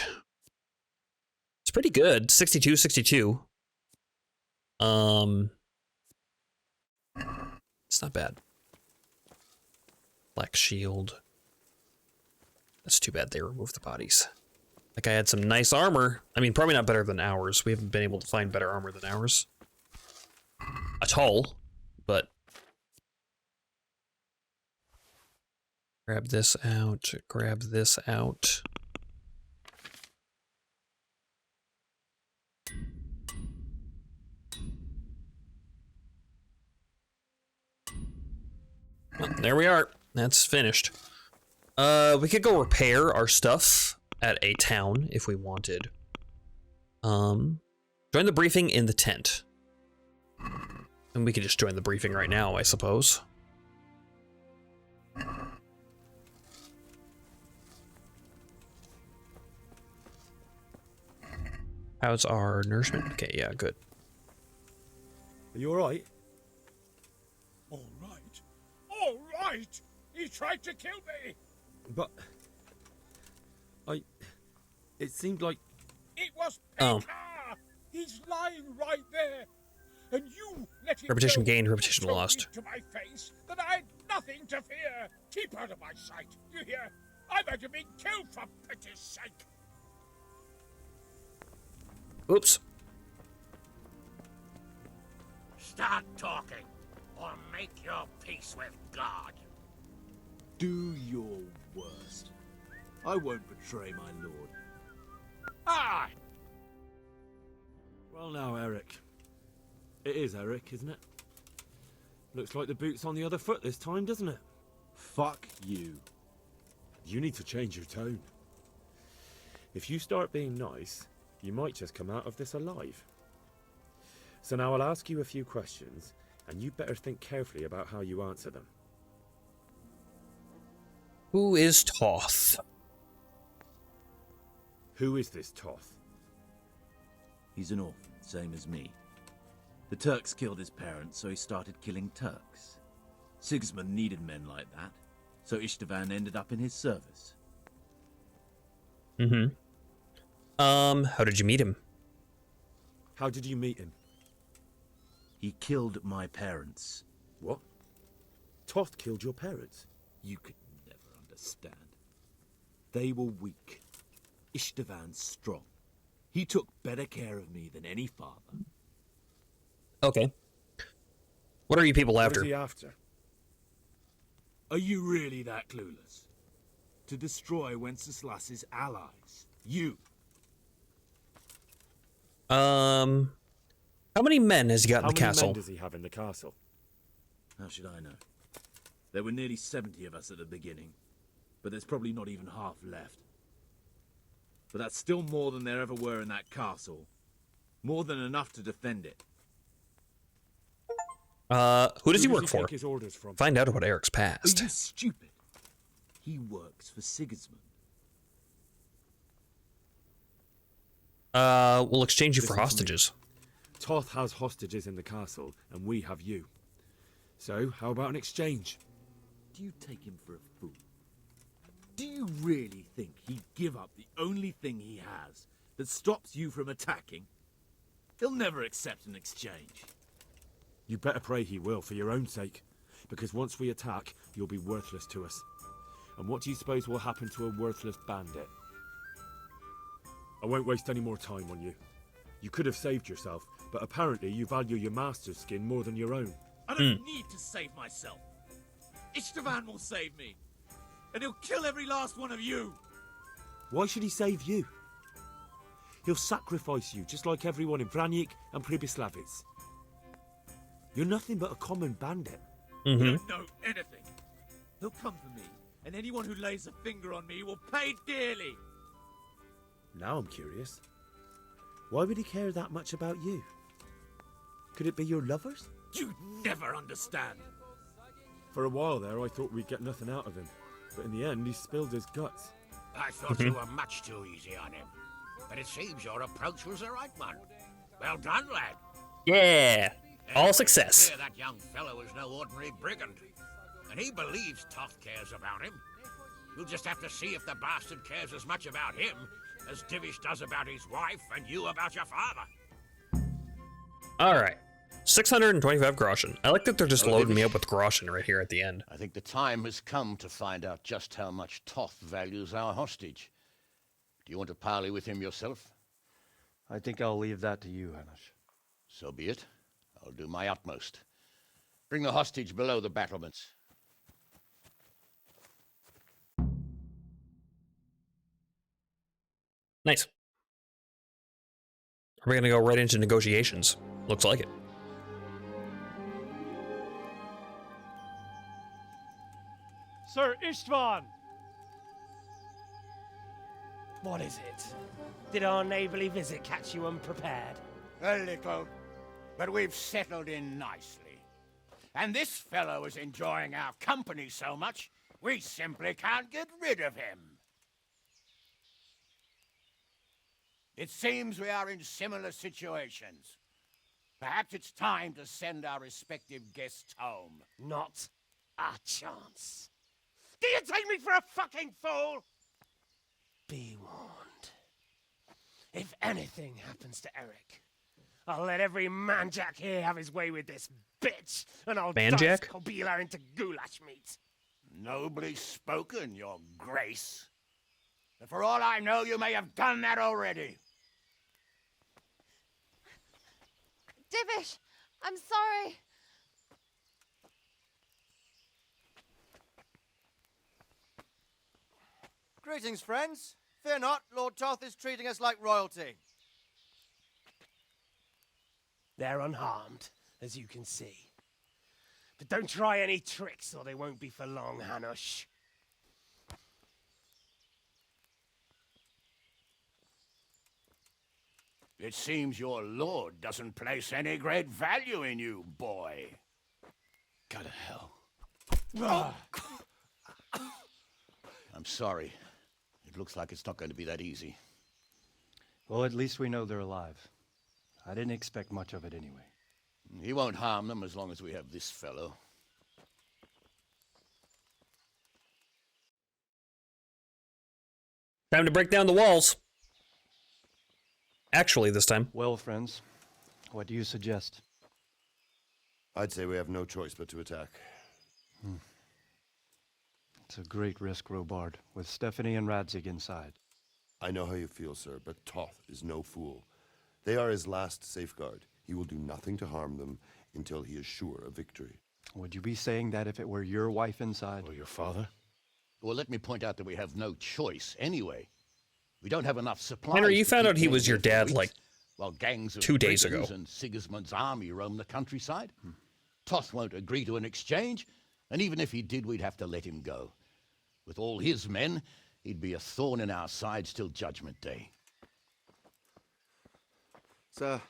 It's pretty good. 62, 62. It's not bad. Black Shield. That's too bad they removed the bodies. Like, I had some nice armor. I mean, probably not better than ours. We haven't been able to find better armor than ours. At all, but... Grab this out, grab this out. Well, there we are. That's finished. We could go repair our stuff at a town if we wanted. Join the briefing in the tent. And we could just join the briefing right now, I suppose. How's our nourishment? Okay, yeah, good. Are you alright? All right. All right! He tried to kill me! But... It seemed like... It was Oh. Peter! He's lying right there! And you let him Reputation go. gained, reputation Told me lost. to my face that I had nothing to fear! Keep out of my sight, you hear? I might have been killed for pity's sake! Oops. Start talking, or make your peace with God. Do your worst. I won't betray my lord. Ah! Well now, Eric. It is Eric, isn't it? Looks like the boot's on the other foot this time, doesn't it? Fuck you. You need to change your tone. If you start being nice, you might just come out of this alive. So now I'll ask you a few questions, and you better think carefully about how you answer them. Who is Toth? Who is this Toth? He's an orphan, same as me. The Turks killed his parents, so he started killing Turks. Sigismund needed men like that, so Istvan ended up in his service. Mm-hmm. How did you meet him? How did you meet him? He killed my parents. What? Toth killed your parents? You could never understand. They were weak. Istvan's strong. He took better care of me than any father. Okay. What are you people after? What is he after? Are you really that clueless? To destroy Wenceslas's allies. You. How many men has he got in the castle? How many men does he have in the castle? How should I know? There were nearly 70 of us at the beginning, but there's probably not even half left. But that's still more than there ever were in that castle. More than enough to defend it. Who does he Who work for? take his orders from? Find out about Eric's Are past. you stupid? He works for Sigismund. We'll exchange you for Listen to me. hostages. Toth has hostages in the castle, and we have you. So, how about an exchange? Do you take him for a fool? Do you really think he'd give up the only thing he has that stops you from attacking? He'll never accept an exchange. You better pray he will, for your own sake. Because once we attack, you'll be worthless to us. And what do you suppose will happen to a worthless bandit? I won't waste any more time on you. You could have saved yourself, but apparently you value your master's skin more than your own. I don't need to save myself. Istvan will save me. And he'll kill every last one of you. Why should he save you? He'll sacrifice you, just like everyone in Vranic and Pribyslavitz. You're nothing but a common bandit. You don't know anything. He'll come for me, and anyone who lays a finger on me will pay dearly. Now I'm curious. Why would he care that much about you? Could it be your lovers? You'd never understand. For a while there, I thought we'd get nothing out of him. But in the end, he spilled his guts. I thought you were much too easy on him. But it seems your approach was the right one. Well done, lad. Yeah. All It's success. clear that young fellow is no ordinary brigand. And he believes Toth cares about him. We'll just have to see if the bastard cares as much about him as Divish does about his wife and you about your father. All right. 625 groschen. I like that they're just loading me up with groschen right here at the end. I think the time has come to find out just how much Toth values our hostage. Do you want to parley with him yourself? I think I'll leave that to you, Hamish. So be it. I'll do my utmost. Bring the hostage below the battlements. Nice. Are we going to go right into negotiations? Looks like it. Sir Istvan! What is it? Did our neighborly visit catch you unprepared? A little, but we've settled in nicely. And this fellow is enjoying our company so much, we simply can't get rid of him. It seems we are in similar situations. Perhaps it's time to send our respective guests home. Not a chance. Do you take me for a fucking fool? Be warned. If anything happens to Eric, I'll let every manjack here have his way with this bitch, and I'll dice Manjack? Kobila into goulash meat. Nobly spoken, your grace. But for all I know, you may have done that already. Divish, I'm sorry. Greetings, friends. Fear not, Lord Toth is treating us like royalty. They're unharmed, as you can see. But don't try any tricks, or they won't be for long, Hanush. It seems your lord doesn't place any great value in you, boy. Go to hell. I'm sorry. It looks like it's not going to be that easy. Well, at least we know they're alive. I didn't expect much of it anyway. He won't harm them as long as we have this fellow. Time to break down the walls. Actually, this time. Well, friends, what do you suggest? I'd say we have no choice but to attack. It's a great risk, Robard, with Stephanie and Radzig inside. I know how you feel, sir, but Toth is no fool. They are his last safeguard. He will do nothing to harm them until he is sure of victory. Would you be saying that if it were your wife inside? Or your father? Well, let me point out that we have no choice anyway. We don't have enough supplies. Henry, you to found keep out he men was your here for dad, weeks, like, while gangs of 2 days ago. brigands and Sigismund's army roam the countryside. Toth won't agree to an exchange, and even if he did, we'd have to let him go. With all his men, he'd be a thorn in our sides till Judgment Day. Sir,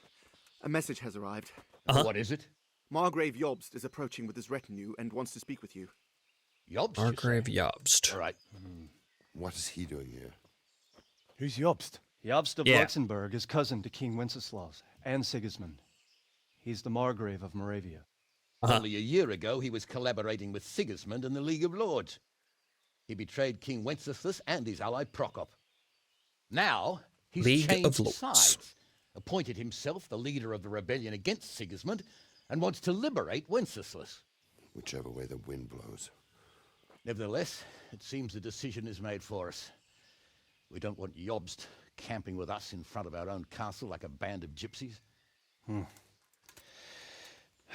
a message has arrived. What is it? Margrave Jobst is approaching with his retinue and wants to speak with you. Jobst? Margrave Jobst. All right. What is he doing here? Who's Jobst? Jobst of Yeah. Luxembourg is cousin to King Wenceslaus and Sigismund. He's the Margrave of Moravia. Only a year ago, he was collaborating with Sigismund in the League of Lords. He betrayed King Wenceslas and his ally Prokop. Now, he's League of changed Lords. sides, appointed himself the leader of the rebellion against Sigismund, and wants to liberate Wenceslas. Whichever way the wind blows. Nevertheless, it seems the decision is made for us. We don't want Jobst camping with us in front of our own castle like a band of gypsies.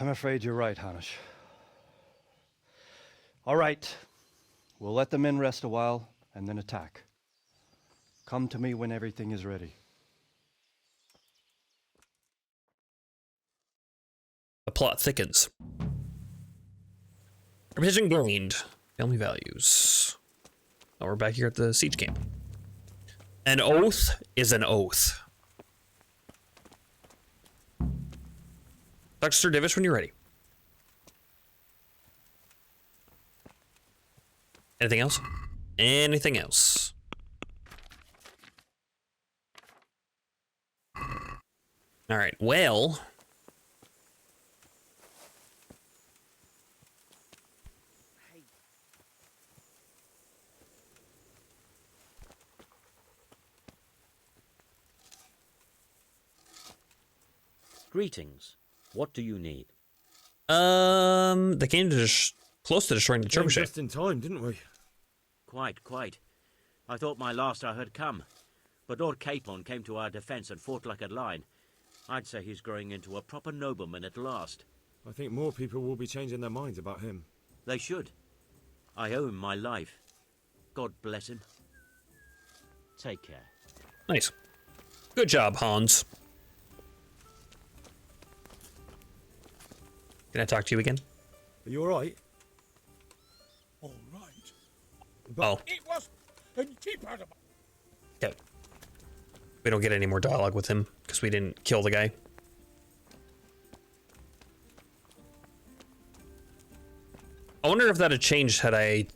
I'm afraid you're right, Hanish. All right. We'll let the men rest a while and then attack. Come to me when everything is ready. The plot thickens. Reputation gained. Family values. Oh, we're back here at the siege camp. An oath is an oath. Talk to Sir Divish when you're ready. Anything else? Anything else? All right, well... Greetings. What do you need? They came to close to destroying the Came trebuchet. just in time, didn't we? Quite. I thought my last hour had come. But Lord Capon came to our defence and fought like a lion. I'd say he's growing into a proper nobleman at last. I think more people will be changing their minds about him. They should. I owe him my life. God bless him. Take care. Nice. Good job, Hans. Can I talk to you again? Are you alright? All right. Oh. It was and keep out of Okay. We don't get any more dialogue with him because we didn't kill the guy. I wonder if that had changed had I,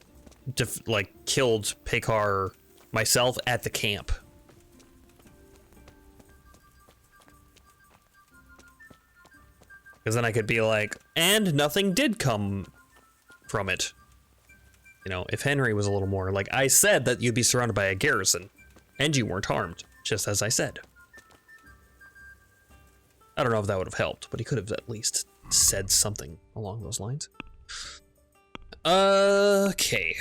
killed Pekar myself at the camp. Because then I could be like, and nothing did come from it. You know, if Henry was a little more like, I said that you'd be surrounded by a garrison, and you weren't harmed, just as I said. I don't know if that would have helped, but he could have at least said something along those lines. Okay.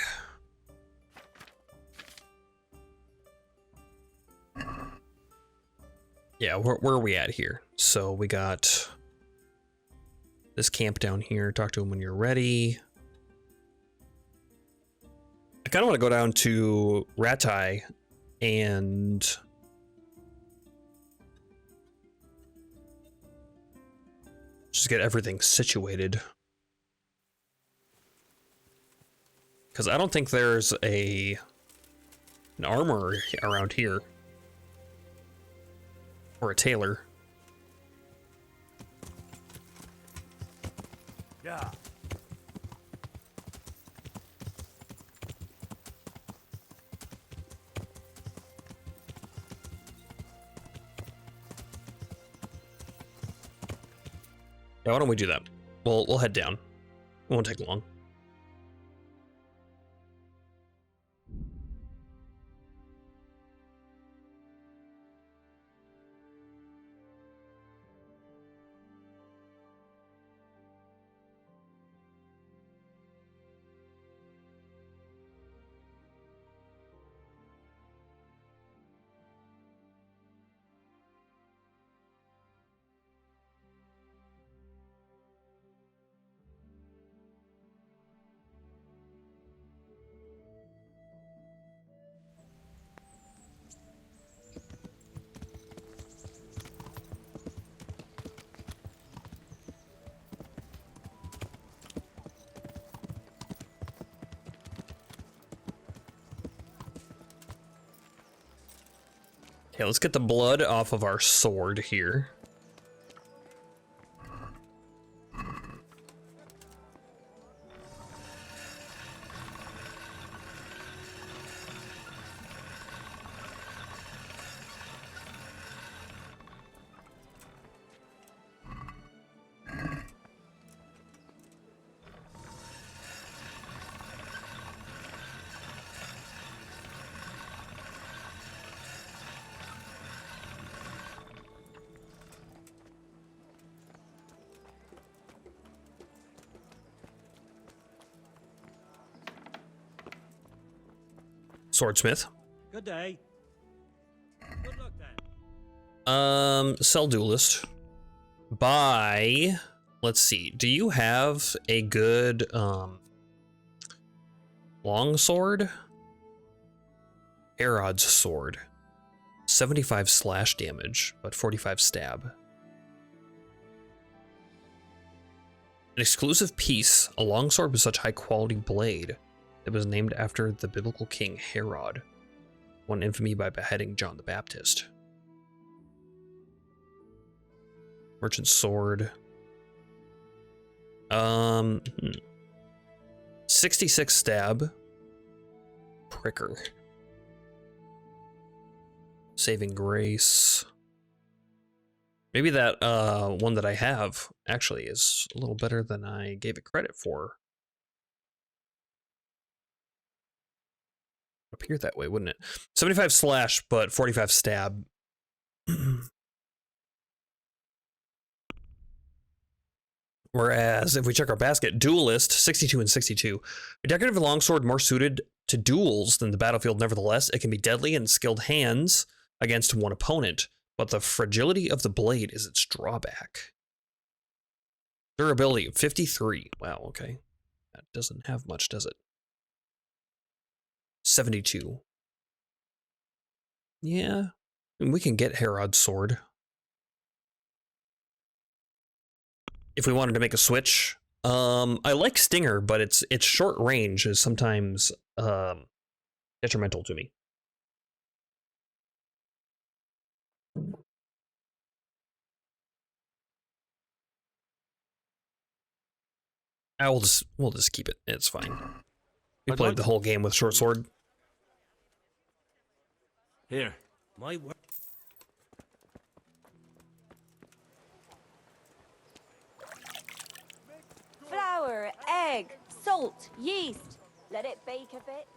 Yeah, where are we at here? So we got this camp down here. Talk to him when you're ready. I kind of want to go down to Ratai and just get everything situated. Because I don't think there's an armorer around here. Or a tailor. Yeah. Yeah, why don't we do that? We'll head down. It won't take long. Okay, let's get the blood off of our sword here. Swordsmith. Good day. Good luck then. Sell duelist. Buy. Let's see. Do you have a good long sword? Herod's sword. 75 slash damage, but 45 stab. An exclusive piece, a longsword with such high quality blade that was named after the biblical king Herod, won infamy by beheading John the Baptist. Merchant sword. 66 stab. Pricker. Saving grace. Maybe that one that I have actually is a little better than I gave it credit for. Appear that way, wouldn't it? 75 slash, but 45 stab. Whereas if we check our basket, duelist, 62 and 62. A decorative longsword more suited to duels than the battlefield. Nevertheless, it can be deadly in skilled hands against one opponent, but the fragility of the blade is its drawback. Durability, 53. Wow, okay. That doesn't have much, does it? 72. Yeah, and we can get Herod's sword. If we wanted to make a switch, I like Stinger, but its short range is sometimes detrimental to me. We'll just keep it. It's fine. We played the whole game with short sword. Here. My word. Flour, egg, salt, yeast. Let it bake a bit.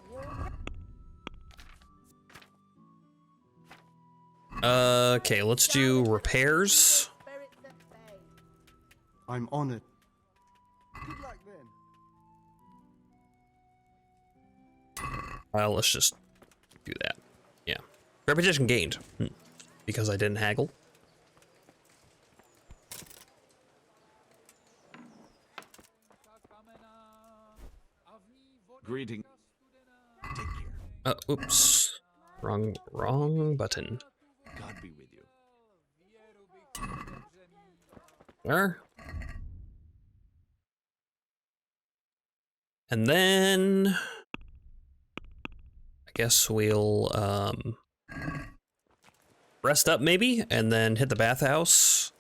Okay, let's do repairs. I'm on it. Good luck then. Let's just do that. Yeah. Reputation gained. Because I didn't haggle. Greeting. Oops. Wrong button. God be with you. There. And then I guess we'll rest up maybe, and then hit the bathhouse.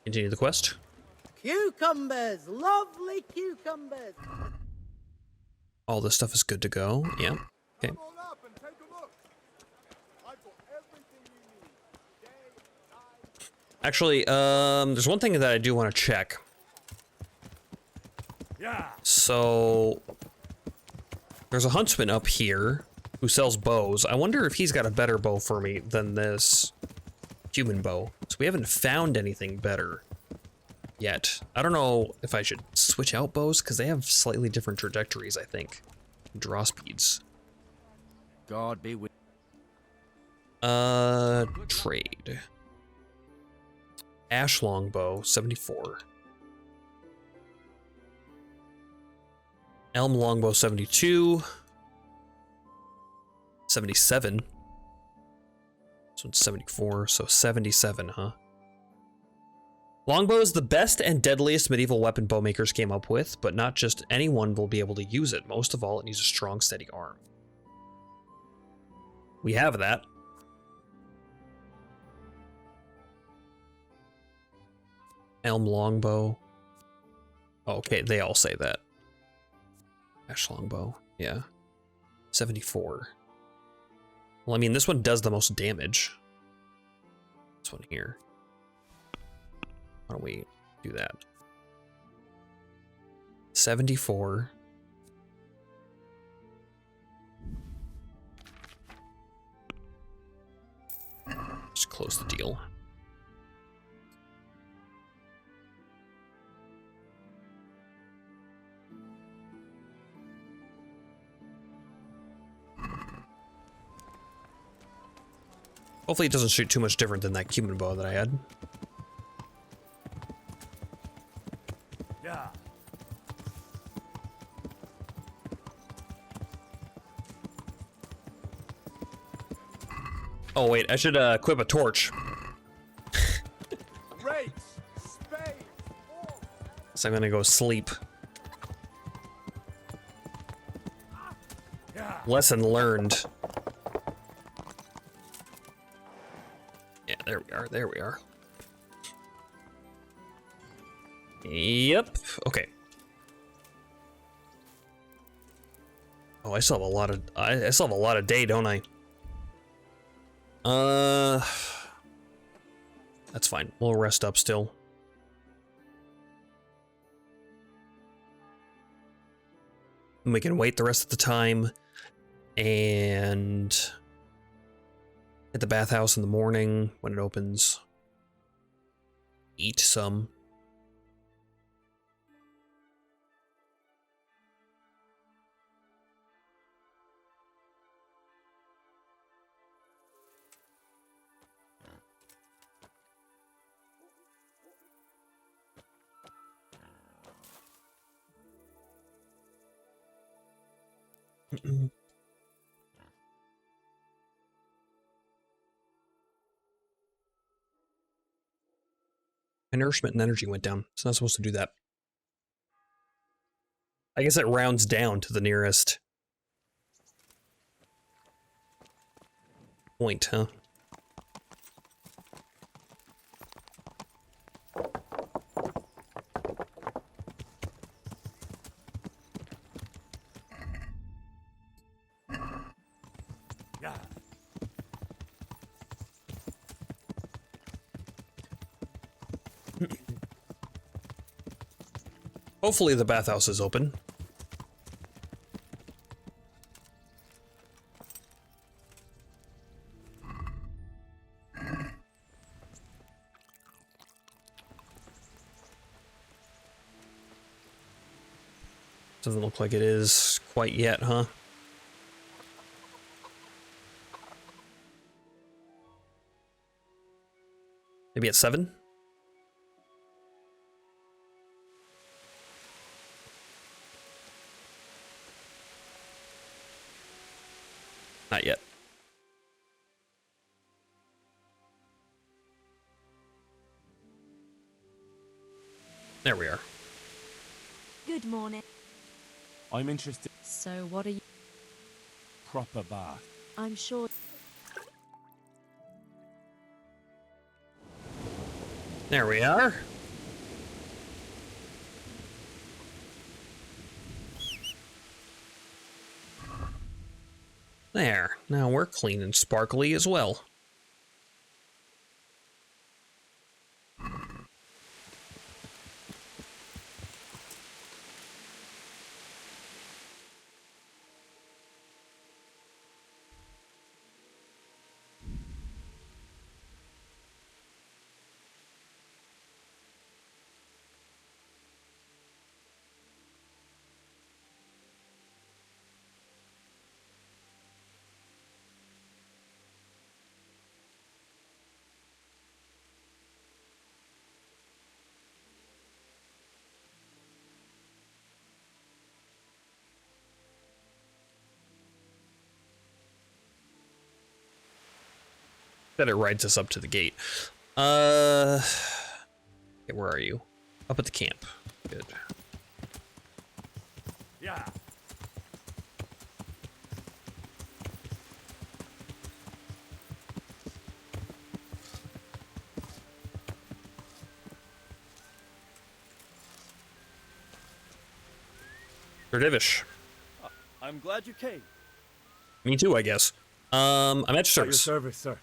Continue the quest. Cucumbers! Lovely cucumbers! All this stuff is good to go. Yeah. Okay. Actually, there's one thing that I do want to check. Yeah. So there's a huntsman up here who sells bows. I wonder if he's got a better bow for me than this human bow. So we haven't found anything better yet. I don't know if I should switch out bows because they have slightly different trajectories, I think. Draw speeds. God be with. Trade. Ash longbow, 74. Elm longbow, 72. 77. So it's 74, so 77, huh? Longbow is the best and deadliest medieval weapon bowmakers came up with, but not just anyone will be able to use it. Most of all, it needs a strong, steady arm. We have that. Elm longbow. Oh, okay, they all say that. Ash longbow, yeah. 74. Well, I mean, this one does the most damage. This one here. Why don't we do that? 74. Just close the deal. Hopefully it doesn't shoot too much different than that Cuban bow that I had. Yeah. Oh wait, I should equip a torch. So I'm gonna go sleep. Lesson learned. Yeah, there we are, there we are. Yep, okay. Oh, I still have a lot of, I still have a lot of day, don't I? That's fine, we'll rest up still. And we can wait the rest of the time and hit the bathhouse in the morning when it opens. Eat some. My nourishment and energy went down. It's not supposed to do that. I guess it rounds down to the nearest point, huh? Yeah. Hopefully the bathhouse is open. Doesn't look like it is quite yet, huh? Maybe at 7? Not yet. There we are. Good morning. I'm interested. So what are you? Proper bath. I'm sure. There we are. There. Now we're clean and sparkly as well. That it rides us up to the gate. Okay, where are you? Up at the camp. Good. Yeah. Sir Divish. I'm glad you came. Me too, I guess. I'm at your At your service. service, sir.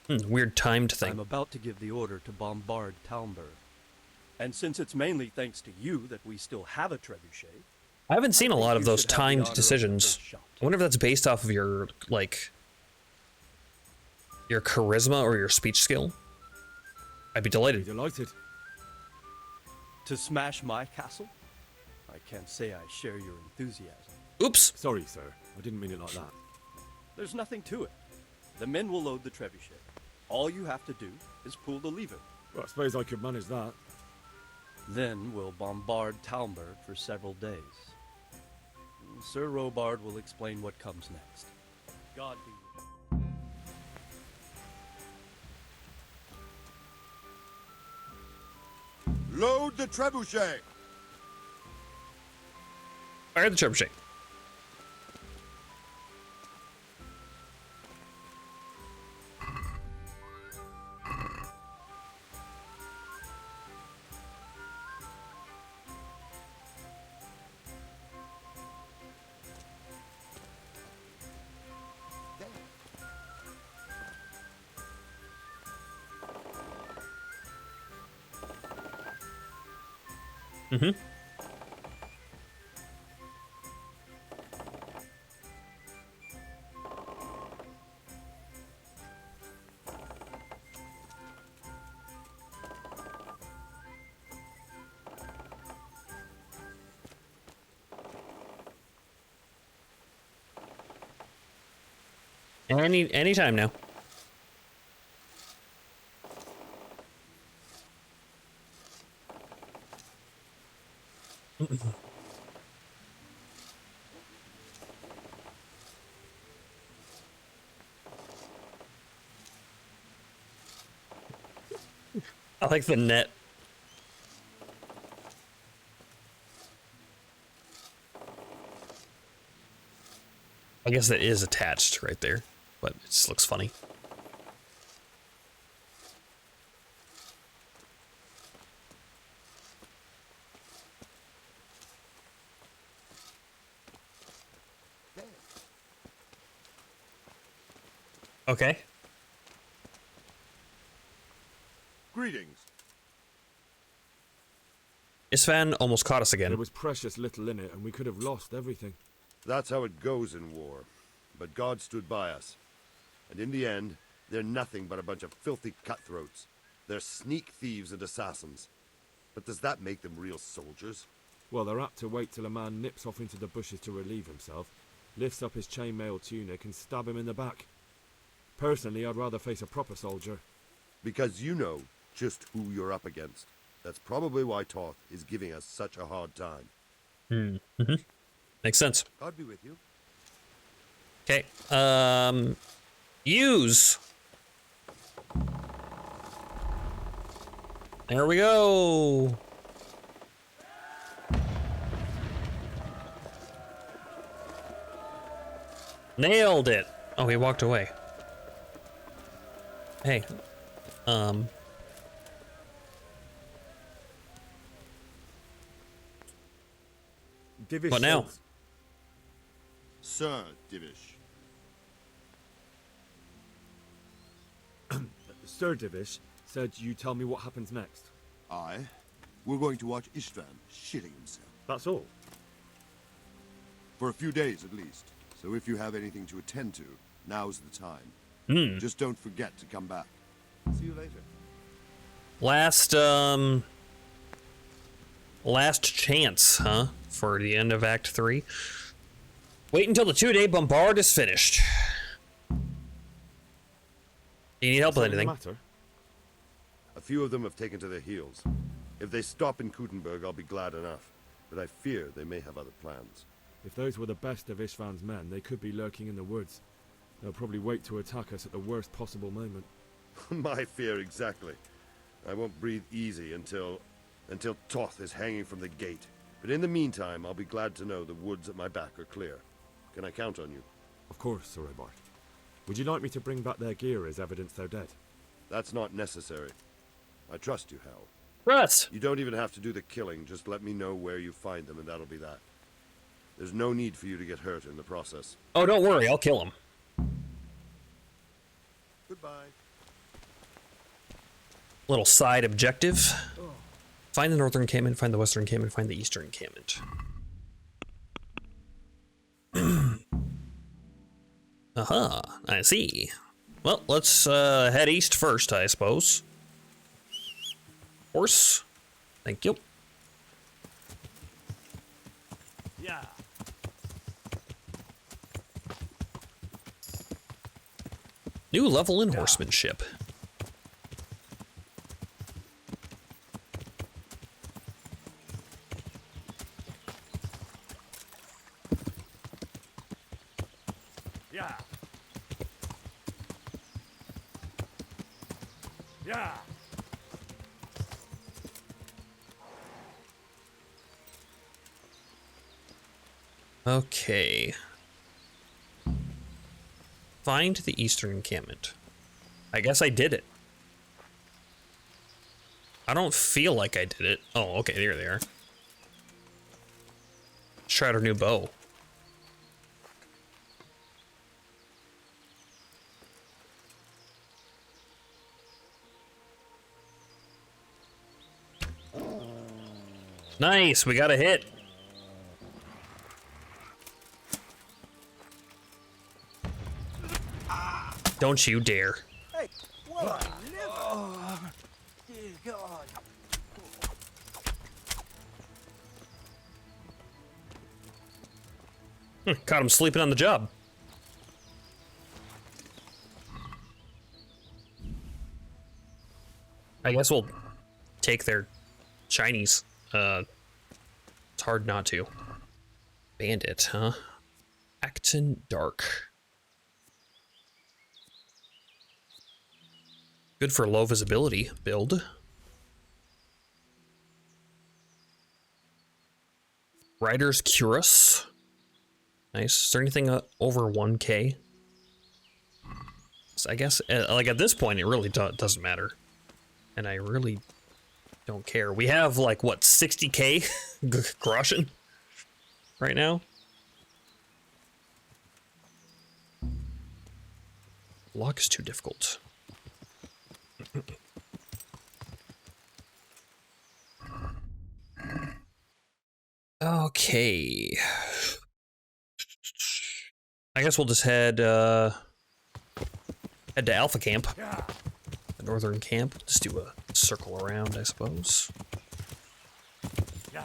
Weird timed thing. I'm about to give the order to bombard Talmberg. And since it's mainly thanks to you that we still have a trebuchet, I haven't seen a lot of you those should have the timed honor of the decisions. first shot. I wonder if that's based off of your, like, your charisma or your speech skill. I'd be delighted. Delighted. To smash my castle? I can't say I share your enthusiasm. Oops. Sorry, sir. I didn't mean it like that. There's nothing to it. The men will load the trebuchet. All you have to do is pull the lever. Well, I suppose I could manage that. Then we'll bombard Talmberg for several days. Sir Robard will explain what comes next. God be with you. Load the trebuchet! Fire the trebuchet. Mm-hmm. Anytime now. I like the net. I guess that is attached right there, but it just looks funny. Okay. Greetings. Isfahan almost caught us again. There was precious little in it, and we could have lost everything. That's how it goes in war. But God stood by us. And in the end, they're nothing but a bunch of filthy cutthroats. They're sneak thieves and assassins. But does that make them real soldiers? Well, they're apt to wait till a man nips off into the bushes to relieve himself, lifts up his chainmail tunic and stab him in the back. Personally, I'd rather face a proper soldier. Because you know just who you're up against. That's probably why Toth is giving us such a hard time. Mm-hmm. Makes sense. God be with you. Okay. Use. There we go. Nailed it. Oh, he walked away. Hey. Divish What now? says- Sir Divish. Sir Divish said you tell me what happens next. Aye. We're going to watch Istvan shitting himself. That's all. For a few days at least. So if you have anything to attend to, now's the time. Just don't forget to come back. See you later. Last chance, huh? For the end of Act 3. Wait until the 2-day bombard is finished. You need help with anything? Matter? A few of them have taken to their heels. If they stop in Kutenberg, I'll be glad enough. But I fear they may have other plans. If those were the best of Istvan's men, they could be lurking in the woods. They'll probably wait to attack us at the worst possible moment. My fear exactly. I won't breathe easy until Toth is hanging from the gate. But in the meantime, I'll be glad to know the woods at my back are clear. Can I count on you? Of course, Sir Robard. Would you like me to bring back their gear as evidence they're dead? That's not necessary. I trust you, Hal. Trust! You don't even have to do the killing. Just let me know where you find them, and that'll be that. There's no need for you to get hurt in the process. Oh, don't worry, I'll kill him. Goodbye. Little side objective. Find the northern encampment, find the western encampment, find the eastern encampment. Aha, I see. Well, let's head east first, I suppose. Horse. Thank you. Yeah. New level in horsemanship. Yeah. Yeah. Okay. Find the eastern encampment. I guess I did it. I don't feel like I did it. Oh, okay, there they are. Let's try out our new bow. Nice, we got a hit. Don't you dare. Hey, what a liver! Oh, dear God. Caught him sleeping on the job. I guess we'll take their Chinese. It's hard not to. Bandit, huh? Acton Dark. Good for low visibility build. Rider's Curus. Nice. Is there anything over 1K? So I guess, like at this point, it really doesn't matter. And I really don't care. We have like, what, 60K groschen right now? Lock is too difficult. Okay. I guess we'll just head to Alpha Camp. The northern camp. Just do a circle around, I suppose. Yeah.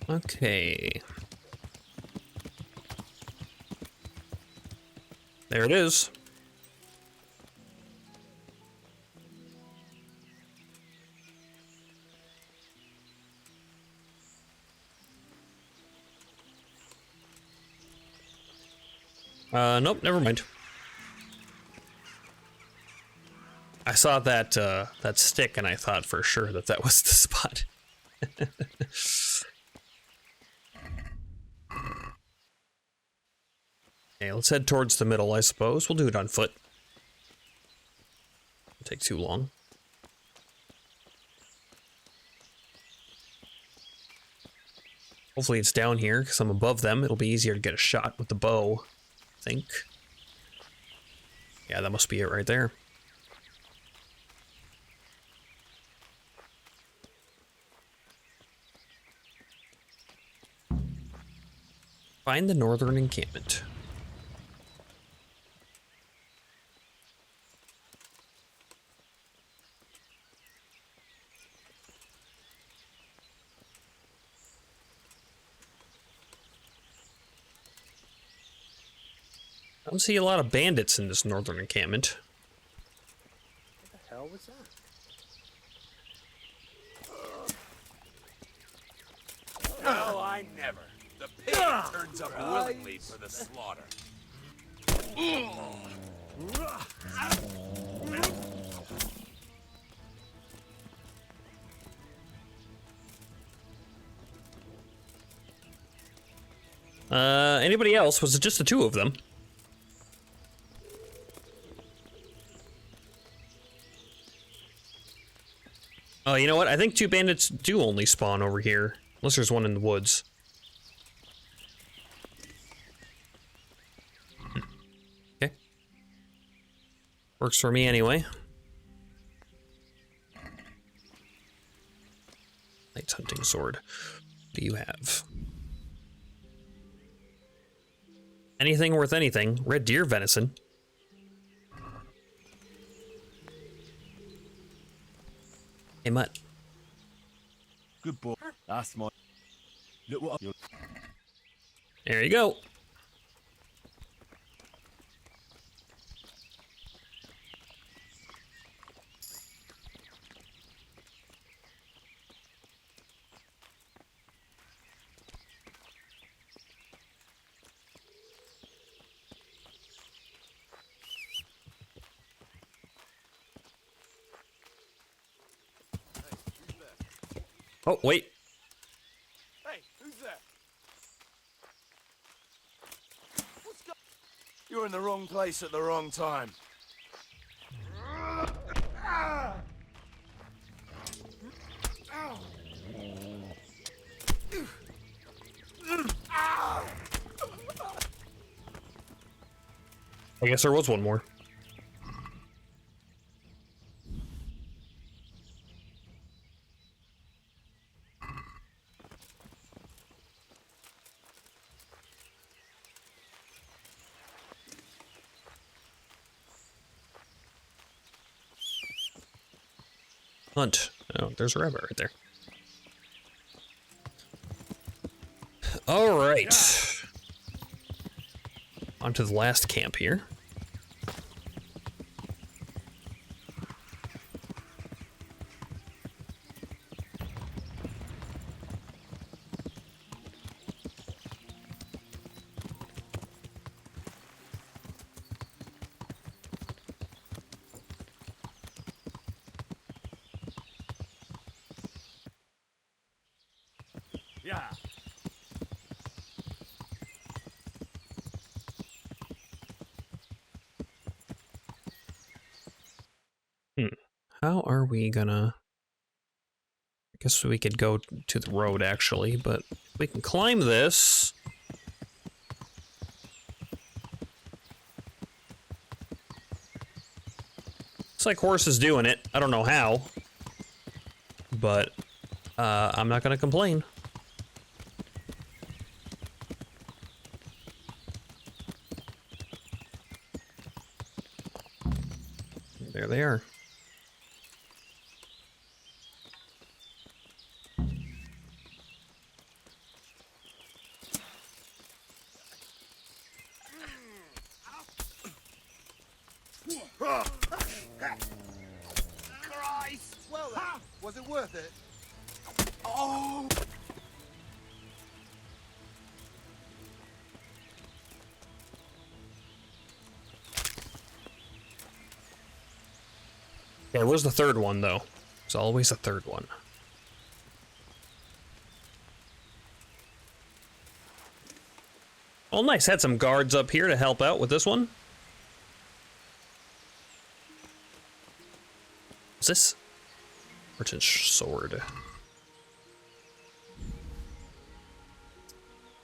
Okay. There it is. Nope, never mind. I saw that that stick and I thought for sure that that was the spot. Okay, let's head towards the middle, I suppose. We'll do it on foot. It'll take too long. Hopefully it's down here, because I'm above them. It'll be easier to get a shot with the bow, I think. Yeah, that must be it right there. Find the northern encampment. I don't see a lot of bandits in this northern encampment. What the hell was that? No, I never. The pig turns up willingly for the slaughter. Anybody else? Was it just the two of them? Oh, you know what? I think two bandits do only spawn over here. Unless there's one in the woods. Okay. Works for me anyway. Knight's hunting sword. What do you have? Anything worth anything. Red deer venison. Hey, Mutt. Good boy. That's my... Look what I... There you go. Oh, wait. Hey, who's there? You're in the wrong place at the wrong time. I guess there was one more. Hunt. Oh, there's a rabbit right there. All right. On to the last camp here. Yeah. How are we gonna... I guess we could go to the road, actually, but we can climb this. Looks like horse is doing it. I don't know how. But, I'm not gonna complain. There they are. Christ! Well, was it worth it? Oh! Yeah, where's the third one, though? There's always a third one. Oh, nice. Had some guards up here to help out with this one. What's this? Merchant's sword.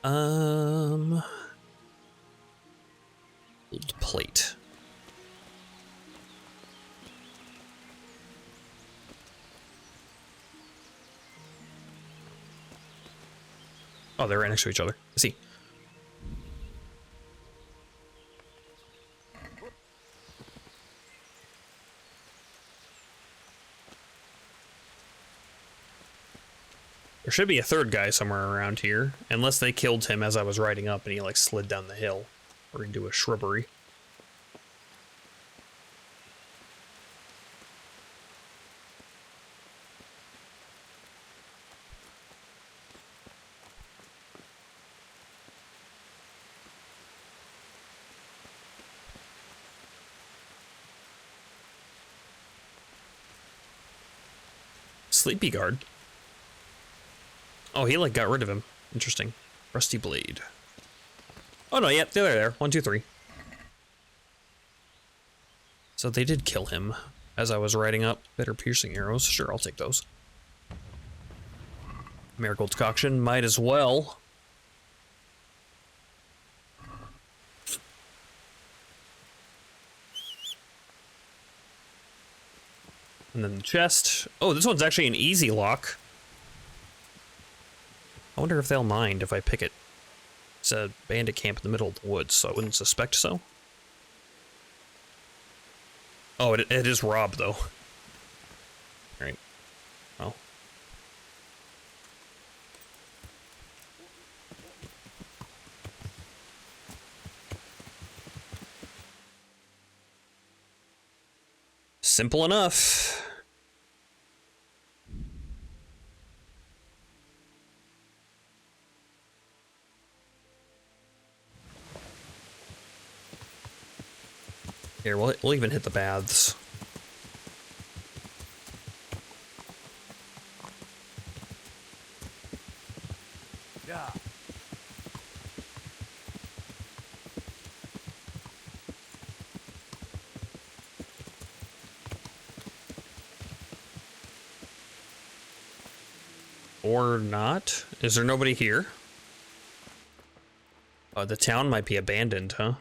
Gold plate. Oh, they're right next to each other. I see. There should be a third guy somewhere around here, unless they killed him as I was riding up and he like slid down the hill or into a shrubbery. Sleepy guard. Oh, he like got rid of him. Interesting. Rusty blade. Oh no, yep, they're there. 1, 2, 3. So they did kill him as I was riding up. Better piercing arrows. Sure, I'll take those. Marigold decoction, might as well. And then the chest. Oh, this one's actually an easy lock. I wonder if they'll mind if I pick it. It's a bandit camp in the middle of the woods, so I wouldn't suspect so. Oh, it is Rob, though. Alright. Well. Simple enough. Here, we'll even hit the baths. Yeah. Or not? Is there nobody here? Oh, the town might be abandoned, huh?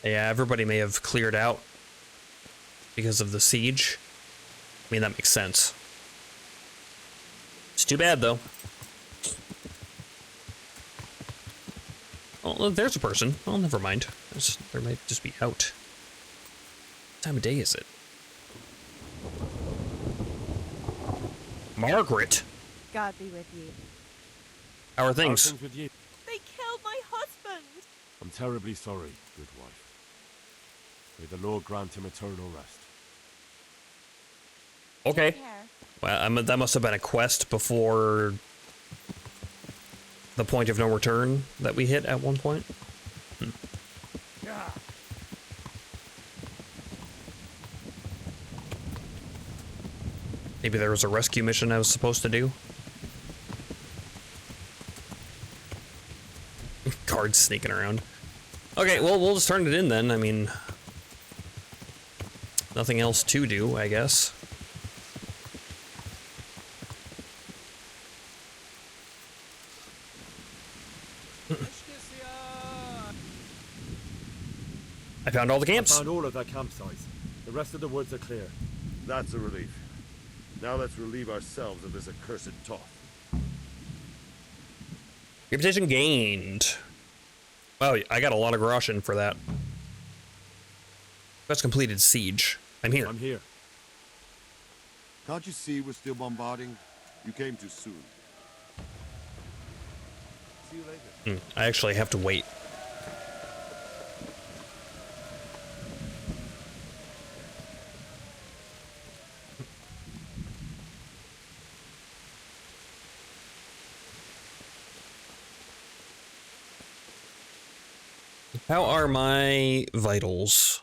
Yeah, everybody may have cleared out because of the siege. I mean, that makes sense. It's too bad, though. Oh, there's a person. Oh, never mind. There might just be out. What time of day is it? Margaret! God be with you. How are things? With you? They killed my husband! I'm terribly sorry, good wife. May the Lord grant him eternal rest. Okay. Well, that must have been a quest before the point of no return that we hit at one point. Yeah. Maybe there was a rescue mission I was supposed to do. Guards sneaking around. Okay, well, we'll just turn it in then. I mean, nothing else to do, I guess. I found all the camps. I found all of their campsites. The rest of the woods are clear. That's a relief. Now let's relieve ourselves of this accursed Toth. Reputation gained. Wow, I got a lot of groschen for that. Quest completed siege. I'm here. I'm here. Can't you see we're still bombarding? You came too soon. See you later. I actually have to wait. How are my vitals?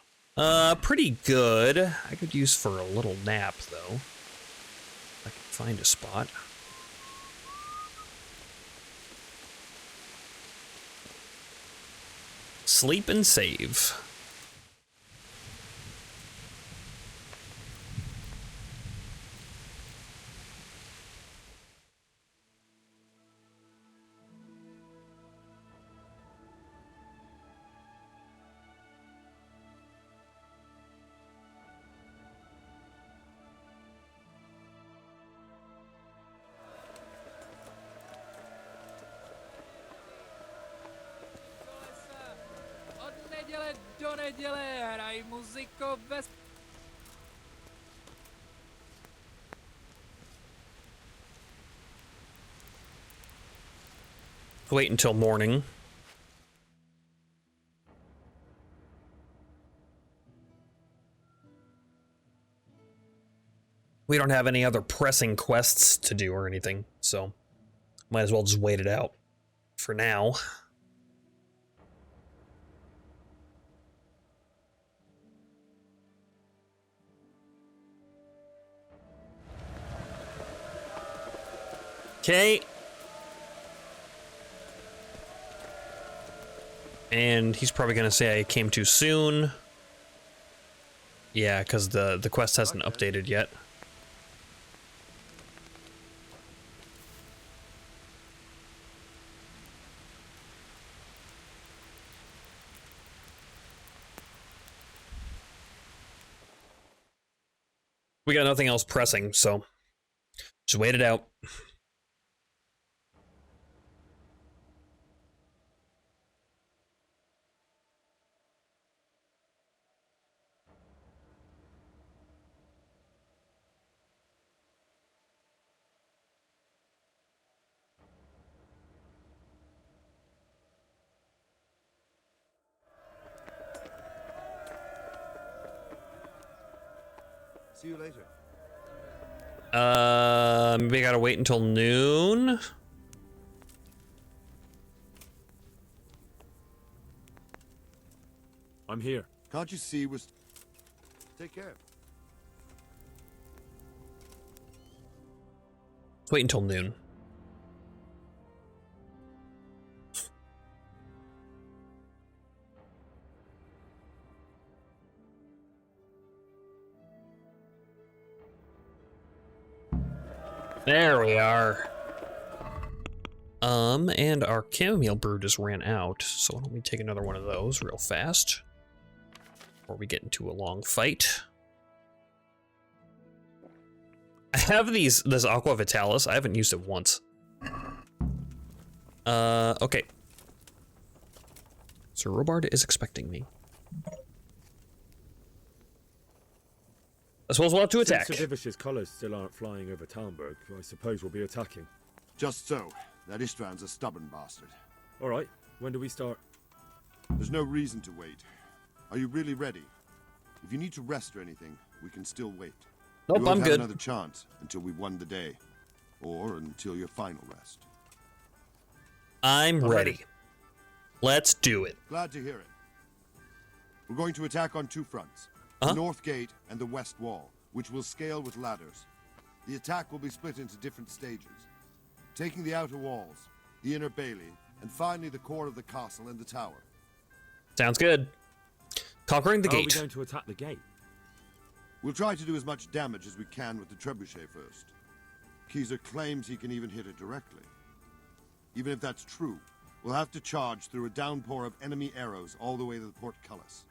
Pretty good. I could use for a little nap, though. If I can find a spot. Sleep and save. Do neděle hraj muziko bez... Wait until morning. We don't have any other pressing quests to do or anything, so might as well just wait it out for now. Okay. And he's probably gonna say I came too soon. Yeah, because the quest hasn't updated yet. We got nothing else pressing, so just wait it out. See you later. Maybe I gotta wait until noon. I'm here. Can't you see we're... Take care. Let's wait until noon. There we are. And our chamomile brew just ran out, so why don't we take another one of those real fast before we get into a long fight. I have this Aqua Vitalis. I haven't used it once. Okay. So Robard is expecting me. I suppose we'll have to attack. Since Sir Divish's colours still aren't flying over Talmberg, I suppose we'll be attacking. Just so. That Istvan's a stubborn bastard. All right. When do we start? There's no reason to wait. Are you really ready? If you need to rest or anything, we can still wait. Nope, you won't I'm have good. Another chance until we've won the day, or until your final rest. I'm ready. Let's do it. Glad to hear it. We're going to attack on two fronts. The North Gate and the West Wall, which will scale with ladders. The attack will be split into different stages. Taking the outer walls, the inner bailey, and finally the core of the castle and the tower. Sounds good. Conquering the How gate. Are we going to attack the gate? We'll try to do as much damage as we can with the trebuchet first. Keezer claims he can even hit it directly. Even if that's true, we'll have to charge through a downpour of enemy arrows all the way to the portcullis.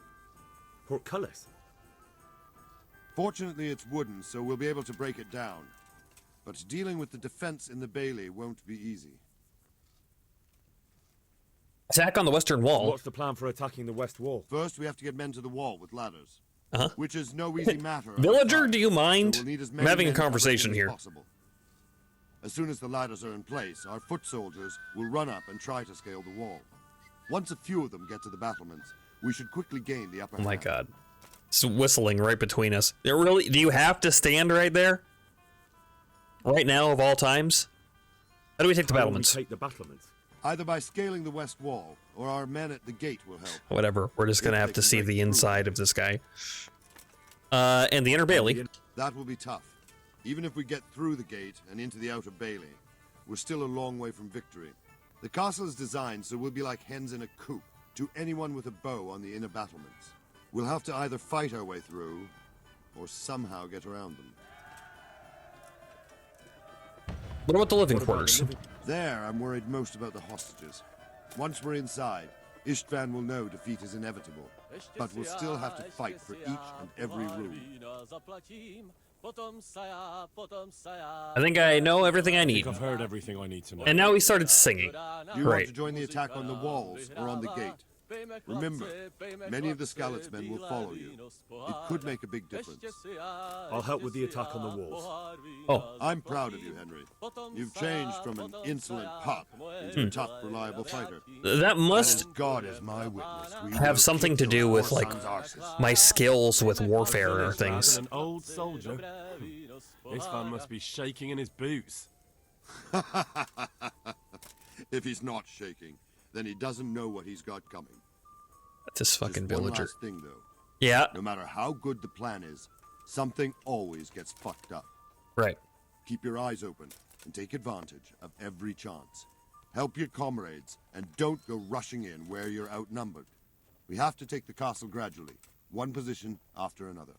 Portcullis? Fortunately, it's wooden, so we'll be able to break it down. But dealing with the defense in the bailey won't be easy. Attack on the western wall. What's the plan for attacking the west wall? First, we have to get men to the wall with ladders. Uh-huh. Which is no easy matter. Villager, do you mind? So we'll need as I'm many having a men covering conversation as here. possible. As soon as the ladders are in place, our foot soldiers will run up and try to scale the wall. Once a few of them get to the battlements, we should quickly gain the upper Oh my hand. god. It's whistling right between us. It really, do you have to stand right there? Right now, of all times? How do we take the battlements? Take the battlements. Either by scaling the west wall, or our men at the gate will help. Whatever. We're just gonna have to see the inside of this guy. And the inner bailey. That will be tough. Even if we get through the gate and into the outer bailey, we're still a long way from victory. The castle is designed so we'll be like hens in a coop to anyone with a bow on the inner battlements. We'll have to either fight our way through, or somehow get around them. What about the living quarters? There, I'm worried most about the hostages. Once we're inside, Istvan will know defeat is inevitable, but we'll still have to fight for each and every room. I think I know everything I need. I've heard everything I need to know. And now he started singing. Do you want Great. to join the attack on the walls or on the gate? Remember, many of the Skalitz men will follow you. It could make a big difference. I'll help with the attack on the walls. Oh. I'm proud of you, Henry. You've changed from an insolent pup into a tough, reliable fighter. That must And God is my witness. We have will something to kick do your with, like, son's arses. my skills with warfare or things. An old soldier. This man must be shaking in his boots. If he's not shaking, then he doesn't know what he's got coming. This fucking Just one villager. last thing, though. Yeah. No matter how good the plan is, something always gets fucked up. Right. Keep your eyes open and take advantage of every chance. Help your comrades and don't go rushing in where you're outnumbered. We have to take the castle gradually, one position after another.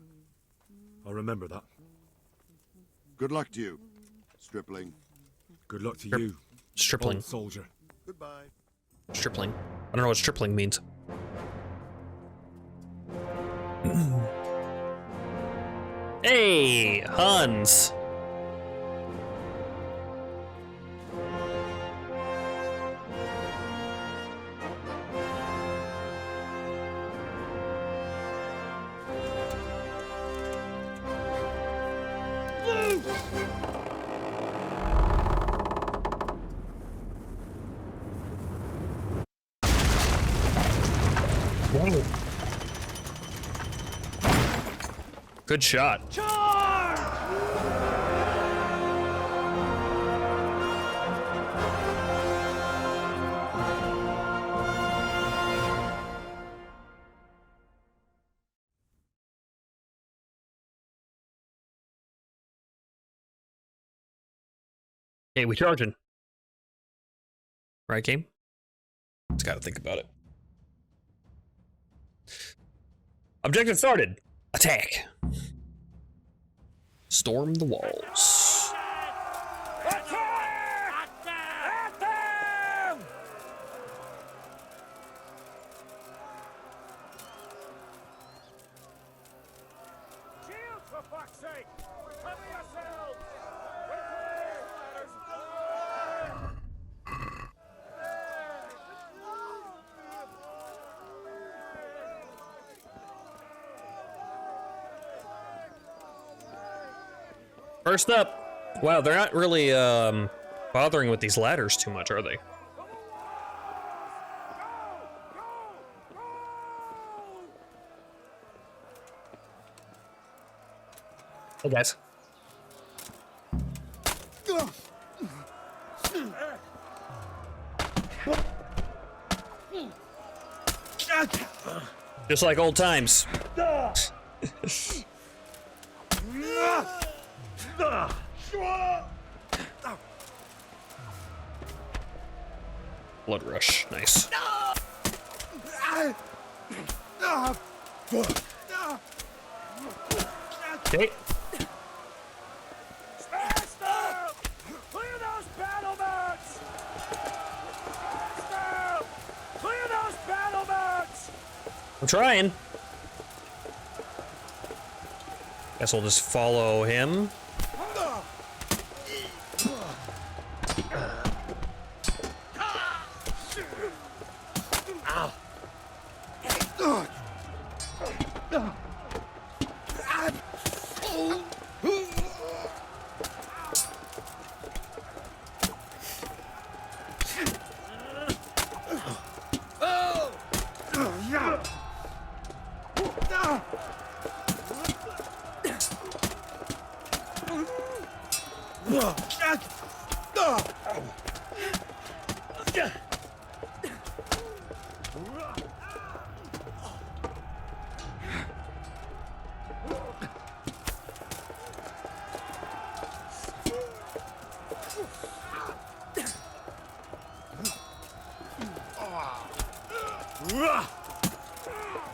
I'll remember that. Good luck to you, Stripling. Good luck to you, Stripling. old soldier. Goodbye. Stripling. I don't know what stripling means. Hey, Hans. Good shot. Hey, we charging. Right, game? Just gotta think about it. Objective started. Attack. Storm the walls. Shield, for fuck's sake! Cover yourselves! First up. Wow, they're not really bothering with these ladders too much, are they? Hey guys. Just like old times. Blood rush, nice. Okay. Clear those battle mounts! Clear those battle mounts! I'm trying. Guess we'll just follow him.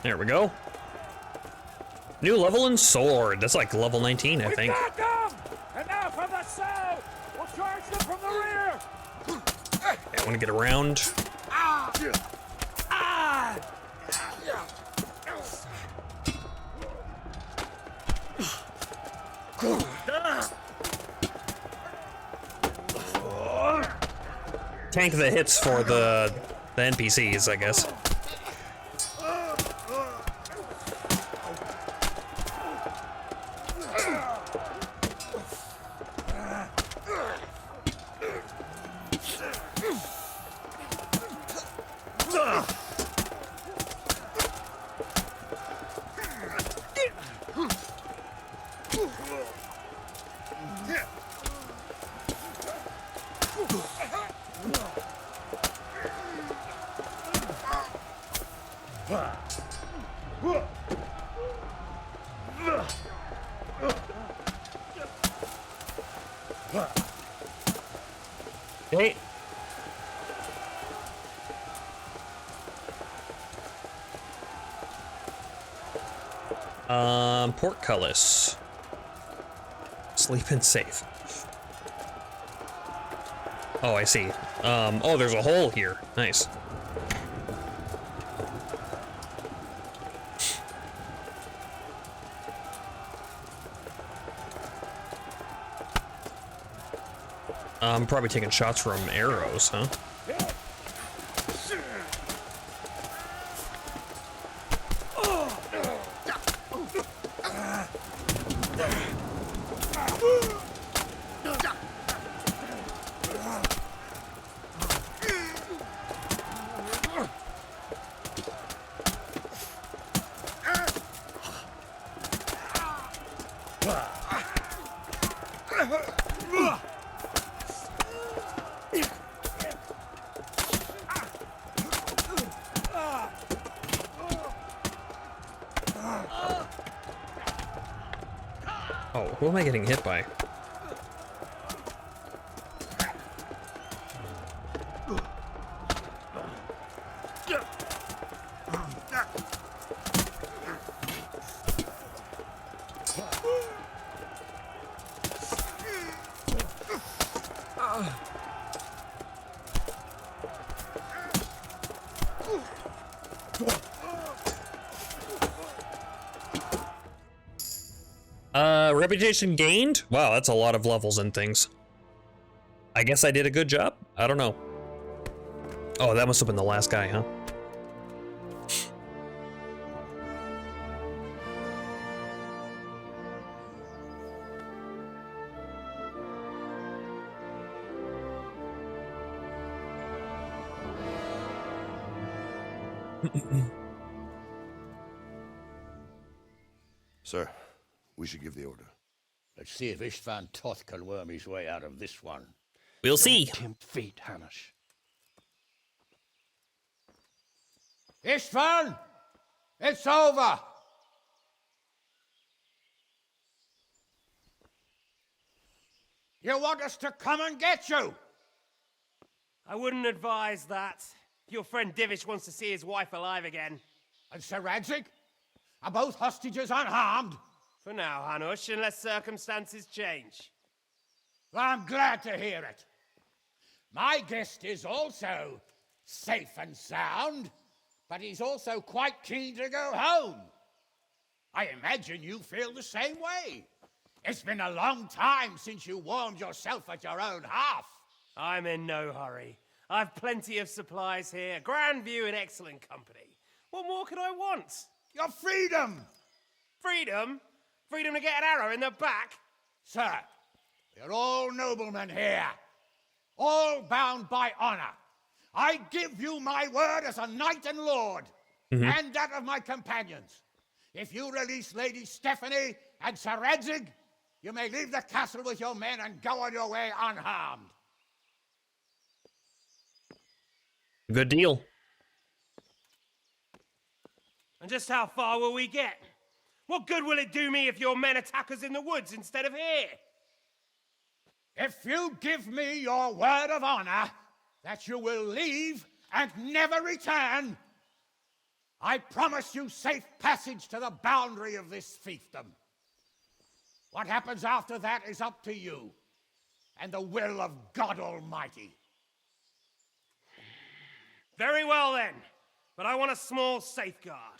There we go. New level in sword. That's like level 19, I think. Got them! And now from the south! We'll charge them from the rear! I want to get around. Tank the hits for the NPCs, I guess. Okay. Portcullis. Sleeping safe. Oh, I see. Oh, there's a hole here. Nice. I'm probably taking shots from arrows, huh? Oh, who am I getting hit by? Reputation gained? Wow, that's a lot of levels and things. I guess I did a good job? I don't know. Oh, that must have been the last guy, huh? Sir, we should give the order. Let's see if Istvan Toth can worm his way out of this one. We'll see. Don't tempt fate, Hanush. Istvan! It's over! You want us to come and get you? I wouldn't advise that. Your friend Divish wants to see his wife alive again. And Sir Radzig? Are both hostages unharmed? For now, Hanush, unless circumstances change. Well, I'm glad to hear it. My guest is also safe and sound, but he's also quite keen to go home. I imagine you feel the same way. It's been a long time since you warmed yourself at your own hearth. I'm in no hurry. I've plenty of supplies here, grand view and excellent company. What more could I want? Your freedom! Freedom? Freedom to get an arrow in the back? Sir, we're all noblemen here, all bound by honor. I give you my word as a knight and lord, and that of my companions. If you release Lady Stephanie and Sir Radzig, you may leave the castle with your men and go on your way unharmed. Good deal. And just how far will we get? What good will it do me if your men attack us in the woods instead of here? If you give me your word of honor that you will leave and never return, I promise you safe passage to the boundary of this fiefdom. What happens after that is up to you and the will of God Almighty. Very well then, but I want a small safeguard.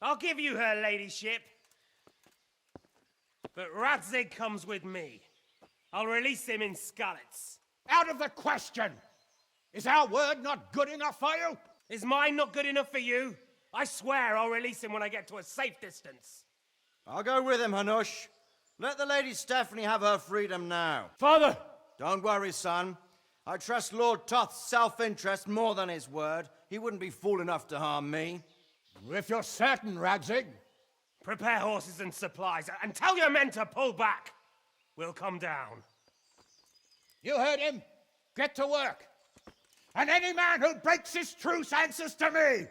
I'll give you her ladyship, but Radzig comes with me. I'll release him in Skalitz. Out of the question! Is our word not good enough for you? Is mine not good enough for you? I swear I'll release him when I get to a safe distance. I'll go with him, Hanush. Let the Lady Stephanie have her freedom now. Father! Don't worry, son. I trust Lord Toth's self-interest more than his word. He wouldn't be fool enough to harm me. If you're certain, Radzig. Prepare horses and supplies, and tell your men to pull back. We'll come down. You heard him. Get to work. And any man who breaks this truce answers to me.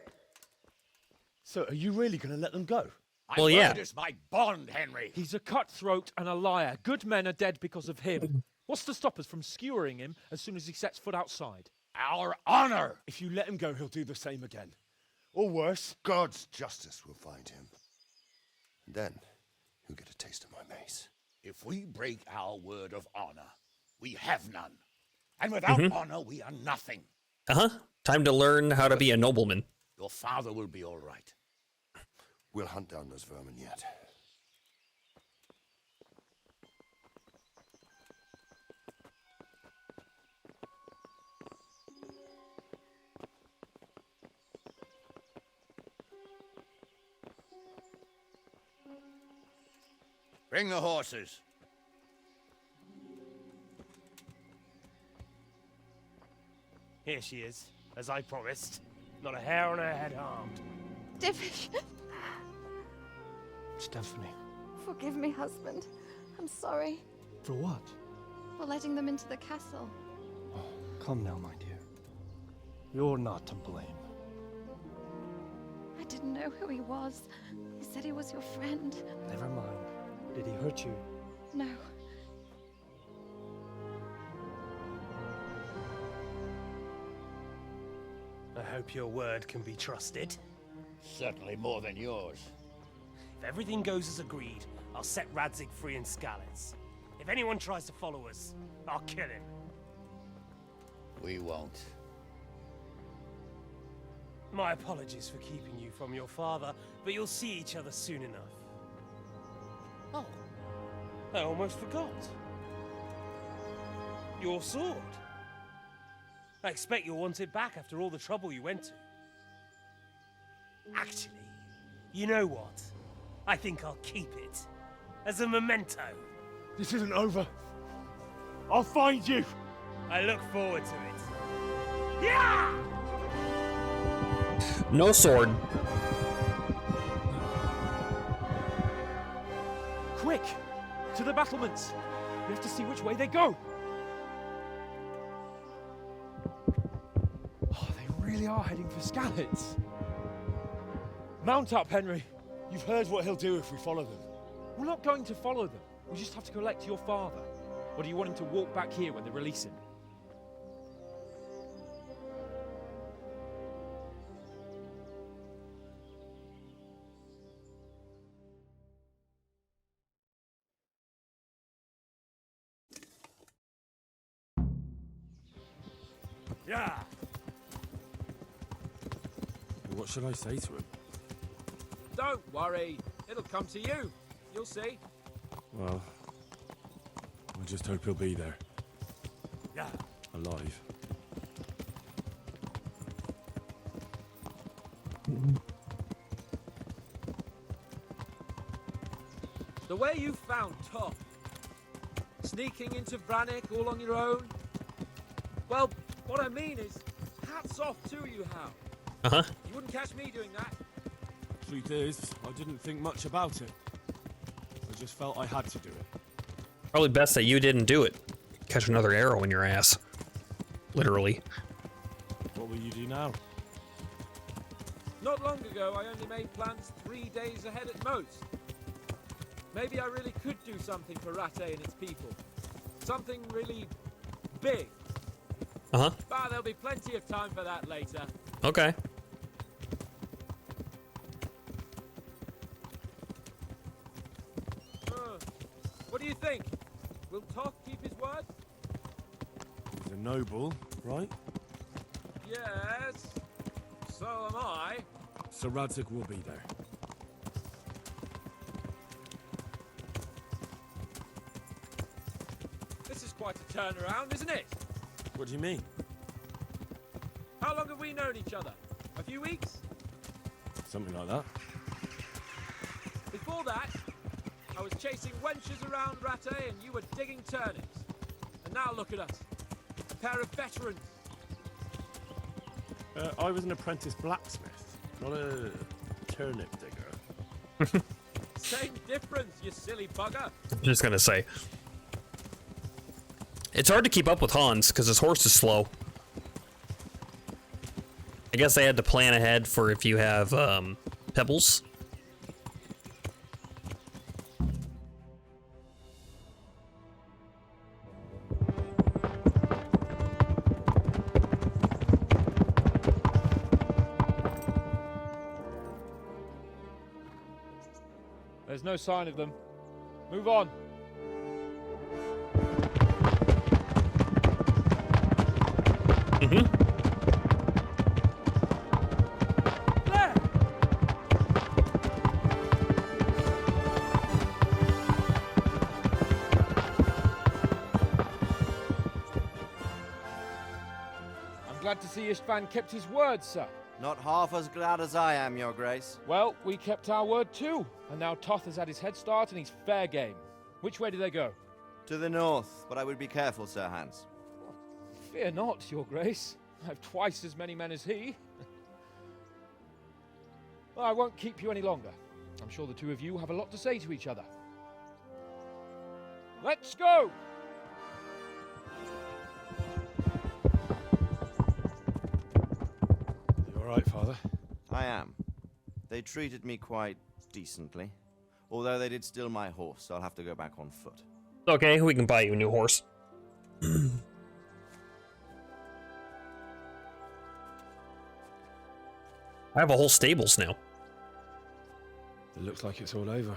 So, are you really going to let them go? My word is my bond, Henry. He's a cutthroat and a liar. Good men are dead because of him. What's to stop us from skewering him as soon as he sets foot outside? Our honor! If you let him go, he'll do the same again. Or worse. God's justice will find him. And then, he'll get a taste of my mace. If we break our word of honor, we have none. And without honor, we are nothing. Time to learn how to be a nobleman. Your father will be all right. We'll hunt down those vermin yet. Bring the horses. Here she is, as I promised. Not a hair on her head harmed. Stephanie. Forgive me, husband. I'm sorry For what? for letting them into the castle. Come now, my dear. You're not to blame. I didn't know who he was. He said he was your friend. Never mind. Did he hurt you? No. I hope your word can be trusted. Certainly more than yours. If everything goes as agreed, I'll set Radzig free in Skalitz. If anyone tries to follow us, I'll kill him. We won't. My apologies for keeping you from your father, but you'll see each other soon enough. Oh, I almost forgot. Your sword. I expect you'll want it back after all the trouble you went to. Actually, you know what? I think I'll keep it. As a memento. This isn't over. I'll find you. I look forward to it. Yeah! No sword. Quick! To the battlements! We have to see which way they go! Oh, they really are heading for Skalitz. Mount up, Henry. You've heard what he'll do if we follow them. We're not going to follow them. We just have to collect your father. Or do you want him to walk back here when they release him? Yeah! What should I say to him? Don't worry. It'll come to you. You'll see. Well, I just hope he'll be there. Yeah. Alive. The way you found Tom, sneaking into Brannick all on your own. Well, what I mean is, hats off to you, Hal. Uh-huh. You wouldn't catch me doing that. Truth is, I didn't think much about it. I just felt I had to do it. Probably best that you didn't do it. Catch another arrow in your ass. Literally. What will you do now? Not long ago, I only made plans 3 days ahead at most. Maybe I really could do something for Rattay and its people. Something really big. Uh-huh. But there'll be plenty of time for that later. Okay. What do you think? Will Toth keep his word? He's a noble, right? Yes. So am I. So Radzig will be there. This is quite a turnaround, isn't it? What do you mean? How long have we known each other? A few weeks? Something like that. Before that, I was chasing wenches around Rattay and you were digging turnips. And now look at us. A pair of veterans. I was an apprentice blacksmith, not a turnip digger. Same difference, you silly bugger. I'm just gonna say. It's hard to keep up with Hans because his horse is slow. I guess they had to plan ahead for if you have pebbles. There's no sign of them. Move on. Mm-hmm. I'm glad to see Istvan kept his word, sir. Not half as glad as I am, Your Grace. Well, we kept our word too, and now Toth has had his head start and he's fair game. Which way do they go? To the north, but I would be careful, Sir Hans. Fear not, Your Grace. I have twice as many men as he. Well, I won't keep you any longer. I'm sure the two of you have a lot to say to each other. Let's go! You all right, Father? I am. They treated me quite decently. Although they did steal my horse, so I'll have to go back on foot. Okay, we can buy you a new horse. I have a whole stables now. It looks like it's all over.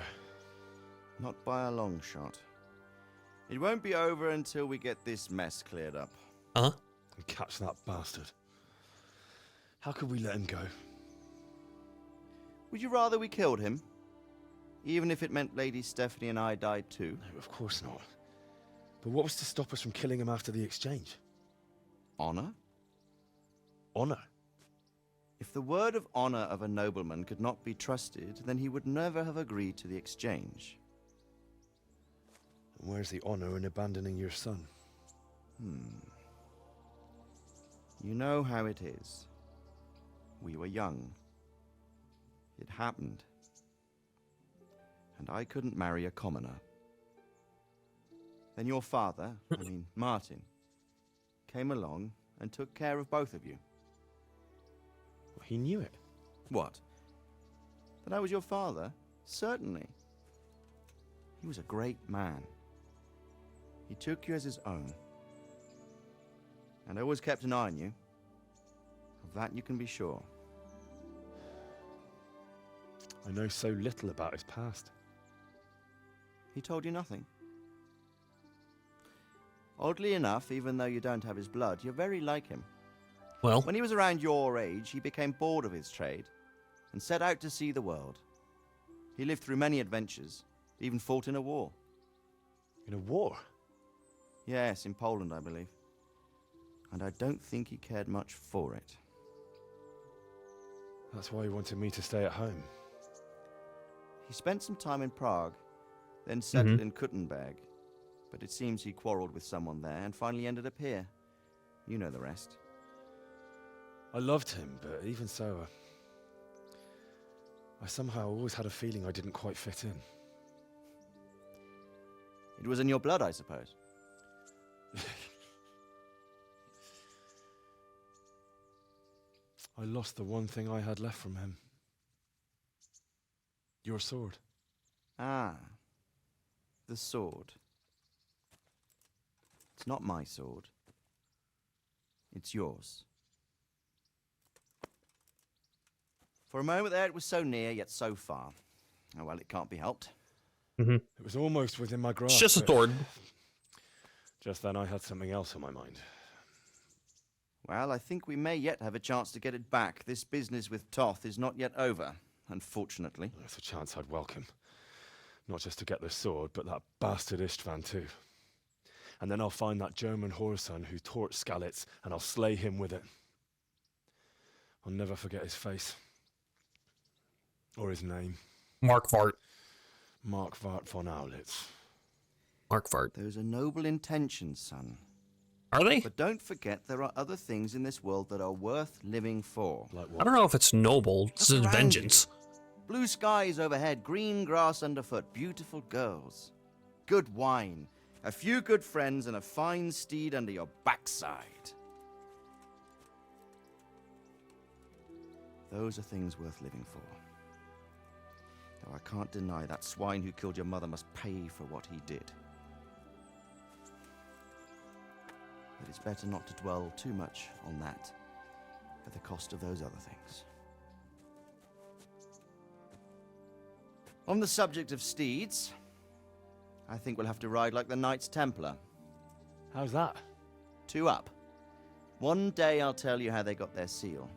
Not by a long shot. It won't be over until we get this mess cleared up. Uh-huh. And catch that bastard. How could we let him go? Would you rather we killed him? Even if it meant Lady Stephanie and I died too? No, of course not. But what was to stop us from killing him after the exchange? Honor? Honor? If the word of honor of a nobleman could not be trusted, then he would never have agreed to the exchange. And where's the honor in abandoning your son? You know how it is. We were young. It happened. And I couldn't marry a commoner. Then your father, Martin, came along and took care of both of you. Well, he knew it. What? That I was your father? Certainly. He was a great man. He took you as his own. And always kept an eye on you. Of that you can be sure. I know so little about his past. He told you nothing? Oddly enough, even though you don't have his blood, you're very like him. Well, when he was around your age, he became bored of his trade and set out to see the world. He lived through many adventures, even fought in a war. In a war? Yes, in Poland, I believe. And I don't think he cared much for it. That's why he wanted me to stay at home. He spent some time in Prague, then settled in Kuttenberg. But it seems he quarreled with someone there and finally ended up here. You know the rest. I loved him, but even so, I somehow always had a feeling I didn't quite fit in. It was in your blood, I suppose. I lost the one thing I had left from him. Your sword. Ah, the sword. It's not my sword. It's yours. For a moment there, it was so near, yet so far. Oh, well, it can't be helped. It was almost within my grasp. It's just a sword. Just then I had something else on my mind. Well, I think we may yet have a chance to get it back. This business with Toth is not yet over, unfortunately. That's a chance I'd welcome. Not just to get the sword, but that bastard Istvan too. And then I'll find that German whoreson who torched Skalitz, and I'll slay him with it. I'll never forget his face. Or his name. Mark Vart. Mark Vart von Aulitz. Mark Vart. Those are noble intentions, son. Are they? But don't forget there are other things in this world that are worth living for. Like what? I don't know if it's noble. This is vengeance. Blue skies overhead, green grass underfoot, beautiful girls. Good wine, a few good friends, and a fine steed under your backside. Those are things worth living for. Though I can't deny that swine who killed your mother must pay for what he did. But it's better not to dwell too much on that at the cost of those other things. On the subject of steeds, I think we'll have to ride like the Knights Templar. How's that? 2 up. One day I'll tell you how they got their seal.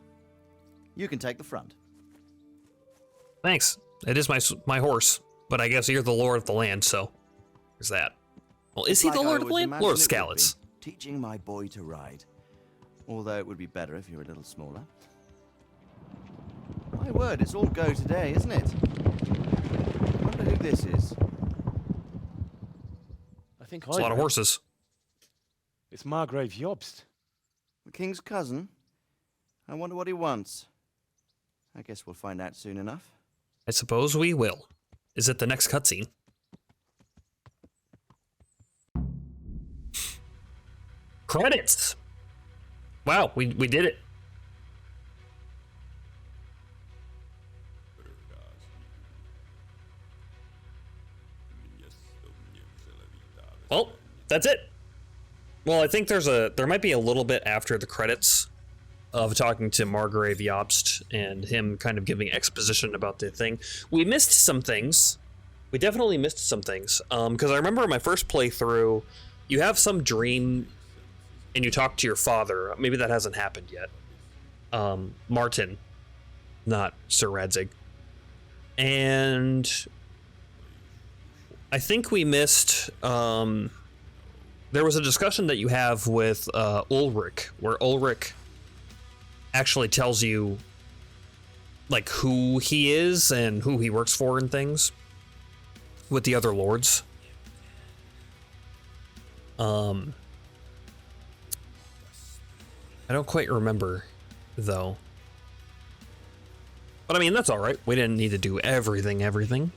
You can take the front. Thanks. It is my horse, but I guess you're the lord of the land, so there's that. Well, is he the lord of the land? Lord of Skalitz. Teaching my boy to ride. Although it would be better if you were a little smaller. My word, it's all go today, isn't it? I wonder who this is. I think It's a lot of horses. It's Margrave Jobst. The king's cousin? I wonder what he wants. I guess we'll find out soon enough. I suppose we will. Is it the next cutscene? Credits! Wow, we did it. Well, that's it. Well, I think there might be a little bit after the credits of talking to Margrave Jobst and him kind of giving exposition about the thing. We missed some things. We definitely missed some things. Because I remember in my first playthrough, you have some dream and you talk to your father. Maybe that hasn't happened yet. Martin, not Sir Radzig. And I think we missed, there was a discussion that you have with Ulrich, where Ulrich actually tells you like who he is and who he works for and things with the other lords. I don't quite remember though. But I mean, that's all right. We didn't need to do everything.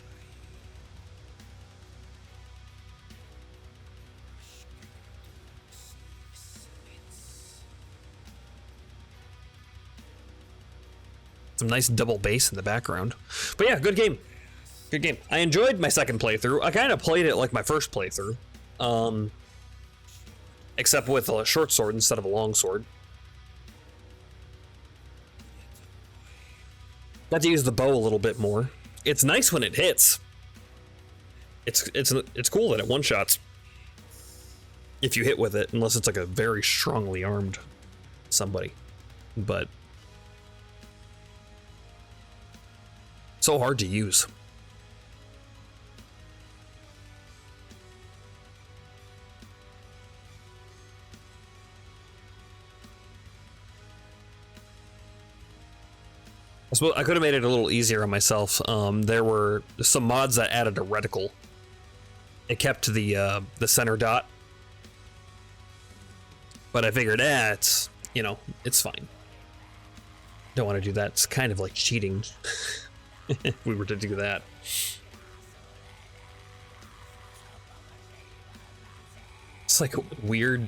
Some nice double bass in the background. But yeah, good game. Good game. I enjoyed my second playthrough. I kind of played it like my first playthrough. Except with a short sword instead of a long sword. Got to use the bow a little bit more. It's nice when it hits. It's cool that it one-shots if you hit with it, unless it's like a very strongly armed somebody. But so hard to use. I suppose I could have made it a little easier on myself. There were some mods that added a reticle. It kept the center dot, but I figured, it's, you know, it's fine. Don't want to do that. It's kind of like cheating. If we were to do that. It's like a weird.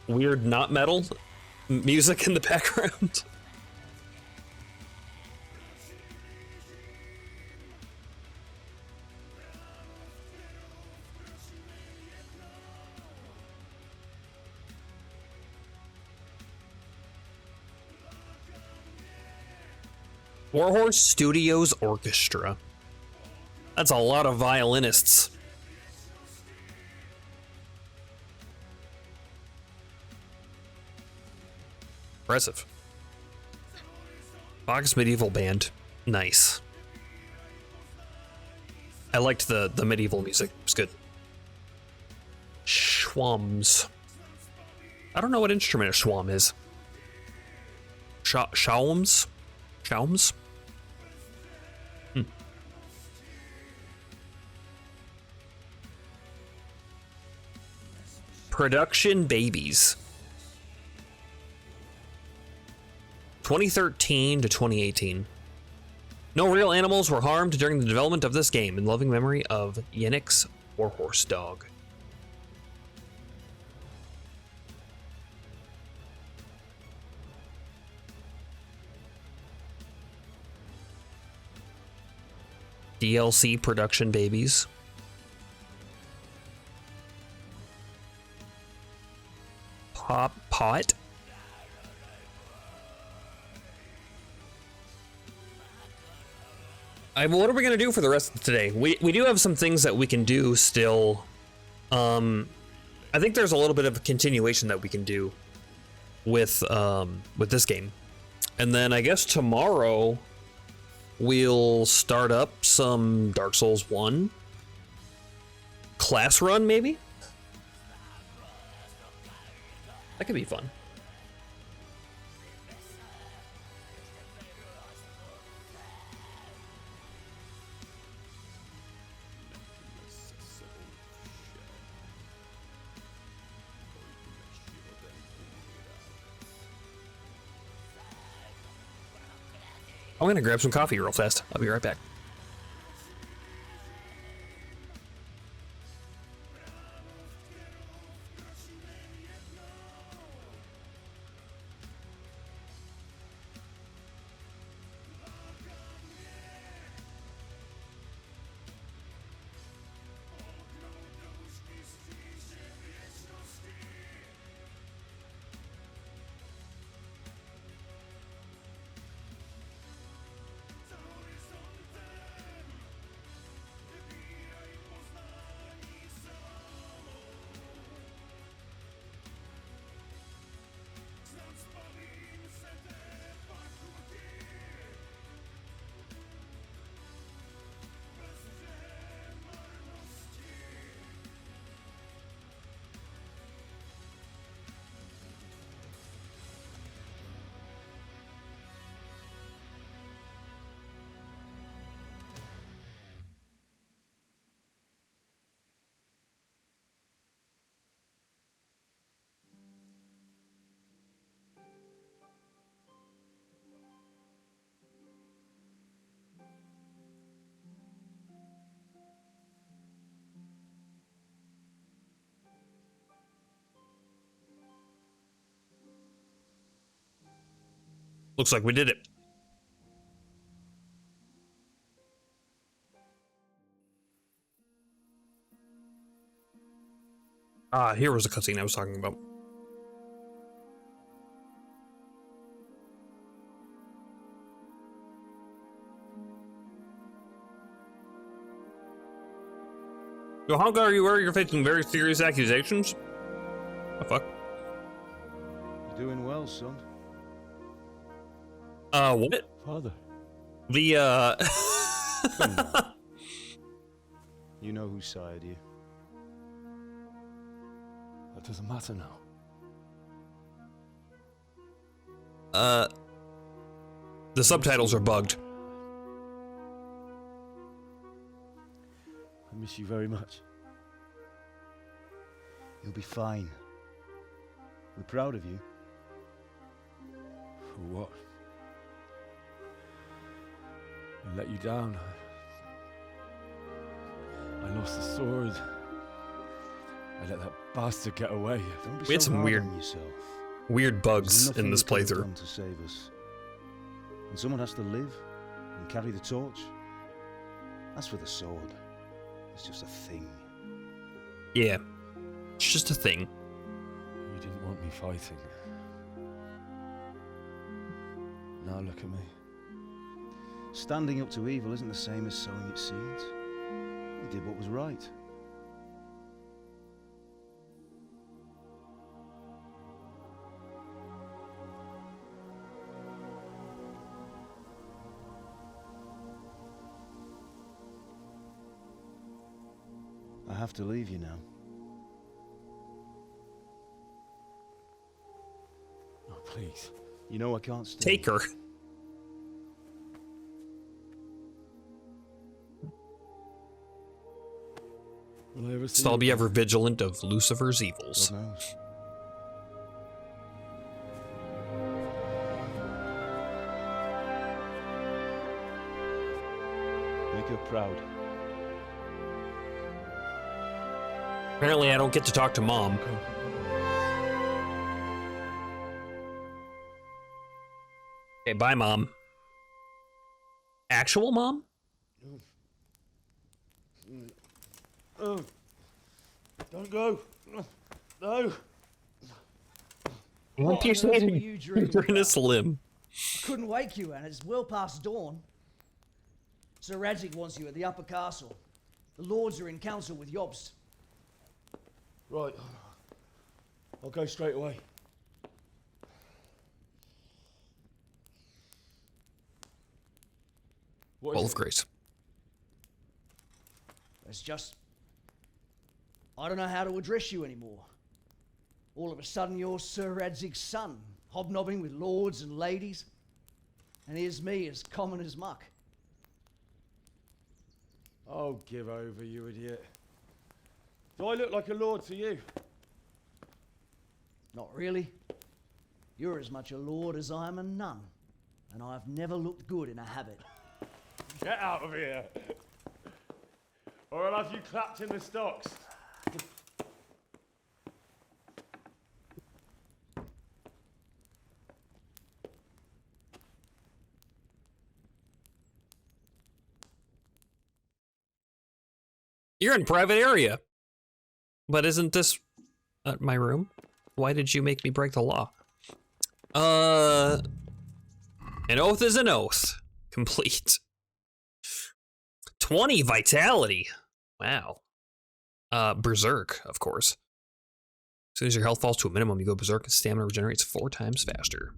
Weird not metal music in the background. Warhorse Studios Orchestra. That's a lot of violinists. Impressive. Bog's Medieval Band. Nice. I liked the medieval music. It's good. Schwams. I don't know what instrument a schwam is. Shawms? Shawms? Production Babies. 2013 to 2018. No real animals were harmed during the development of this game, in loving memory of Yenix's Warhorse Dog. DLC Production Babies. Pot. What are we gonna do for the rest of today? We do have some things that we can do still. I think there's a little bit of a continuation that we can do with this game, and then I guess tomorrow we'll start up some Dark Souls 1 class run, maybe. That could be fun. I'm gonna grab some coffee real fast. I'll be right back. Looks like we did it. Ah, here was the cutscene I was talking about. Yo, how are you? Where you're facing very serious accusations? The fuck? You're doing well, son. What? Father. The, Come now. You know who sired you. That doesn't matter now. The subtitles are bugged. I miss you very much. You'll be fine. We're proud of you. For what? I let you down. I lost the sword. I let that bastard get away. Don't be We had so some hard weird, on yourself. weird bugs There's in nothing this you could have playthrough. done to save us. And someone has to live and carry the torch. As for the sword, it's just a thing. Yeah, it's just a thing. You didn't want me fighting. Now look at me. Standing up to evil isn't the same as sowing its seeds. You did what was right. I have to leave you now. Oh, please. You know I can't stay. Take her. Will I ever see So I'll you be again? ever vigilant of Lucifer's evils. God knows. Make her proud. Apparently I don't get to talk to Mom. Okay, bye, Mom. Actual Mom? Oh, don't go. No. What on earth were you dreaming You're in a about? slim. I couldn't wake you, and it's well past dawn. Sir Radzig wants you at the upper castle. The lords are in council with Jobst. Right. I'll go straight away. What Full is of grace. It's just... I don't know how to address you anymore. All of a sudden, you're Sir Radzig's son, hobnobbing with lords and ladies. And here's me, as common as muck. Oh, give over, you idiot. Do I look like a lord to you? Not really. You're as much a lord as I am a nun. And I've never looked good in a habit. Get out of here! Or I'll have you clapped in the stocks. You're in private area. But isn't this my room? Why did you make me break the law? An oath is an oath. Complete. 20 vitality. Wow. Berserk, of course. As soon as your health falls to a minimum, you go berserk and stamina regenerates 4 times faster.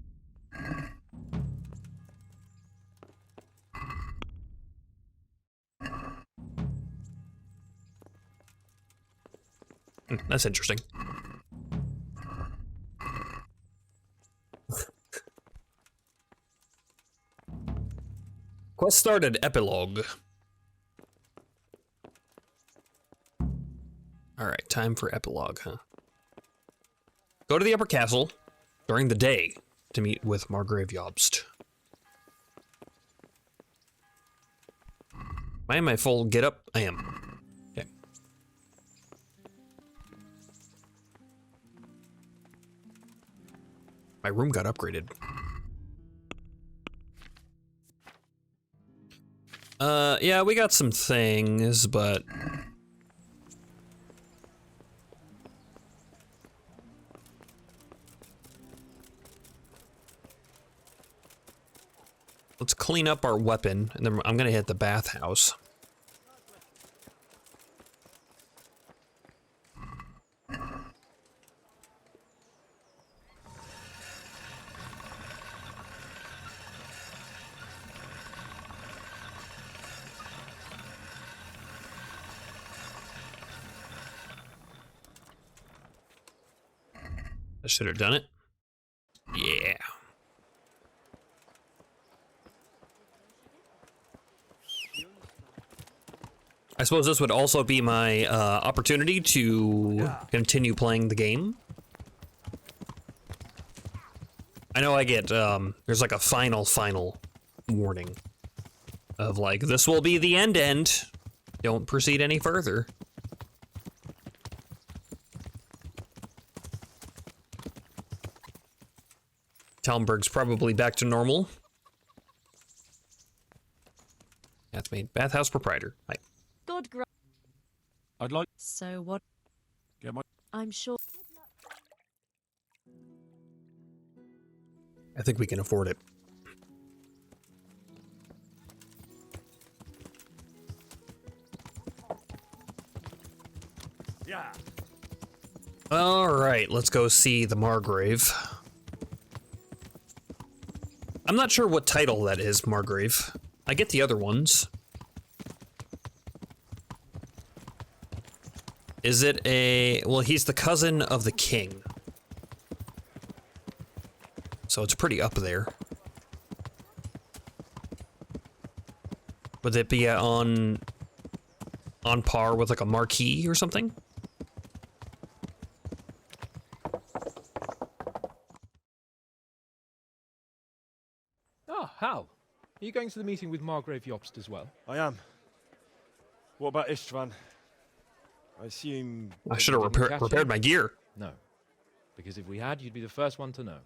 That's interesting. Quest started, epilogue. Alright, time for epilogue, huh? Go to the upper castle during the day to meet with Margrave Jobst. Am I in my full get up? I am. Okay. My room got upgraded. Yeah, we got some things, but let's clean up our weapon, and then I'm gonna hit the bathhouse. I should have done it. Yeah. I suppose this would also be my opportunity to continue playing the game. I know I get, there's like a final warning of like, this will be the end. Don't proceed any further. Talmberg's probably back to normal. That's made. Bathhouse proprietor. Hi. God grant. I'd like. So what? Get my. I'm sure. I think we can afford it. Yeah. All right, let's go see the Margrave. I'm not sure what title that is, Margrave. I get the other ones. Is it a... well, he's the cousin of the king. So it's pretty up there. Would it be on par with like a marquis or something? Ah, Hal. Are you going to the meeting with Margrave Jobst as well? I am. What about Istvan? I assume... I should have prepared my gear. No. Because if we had, you'd be the first one to know.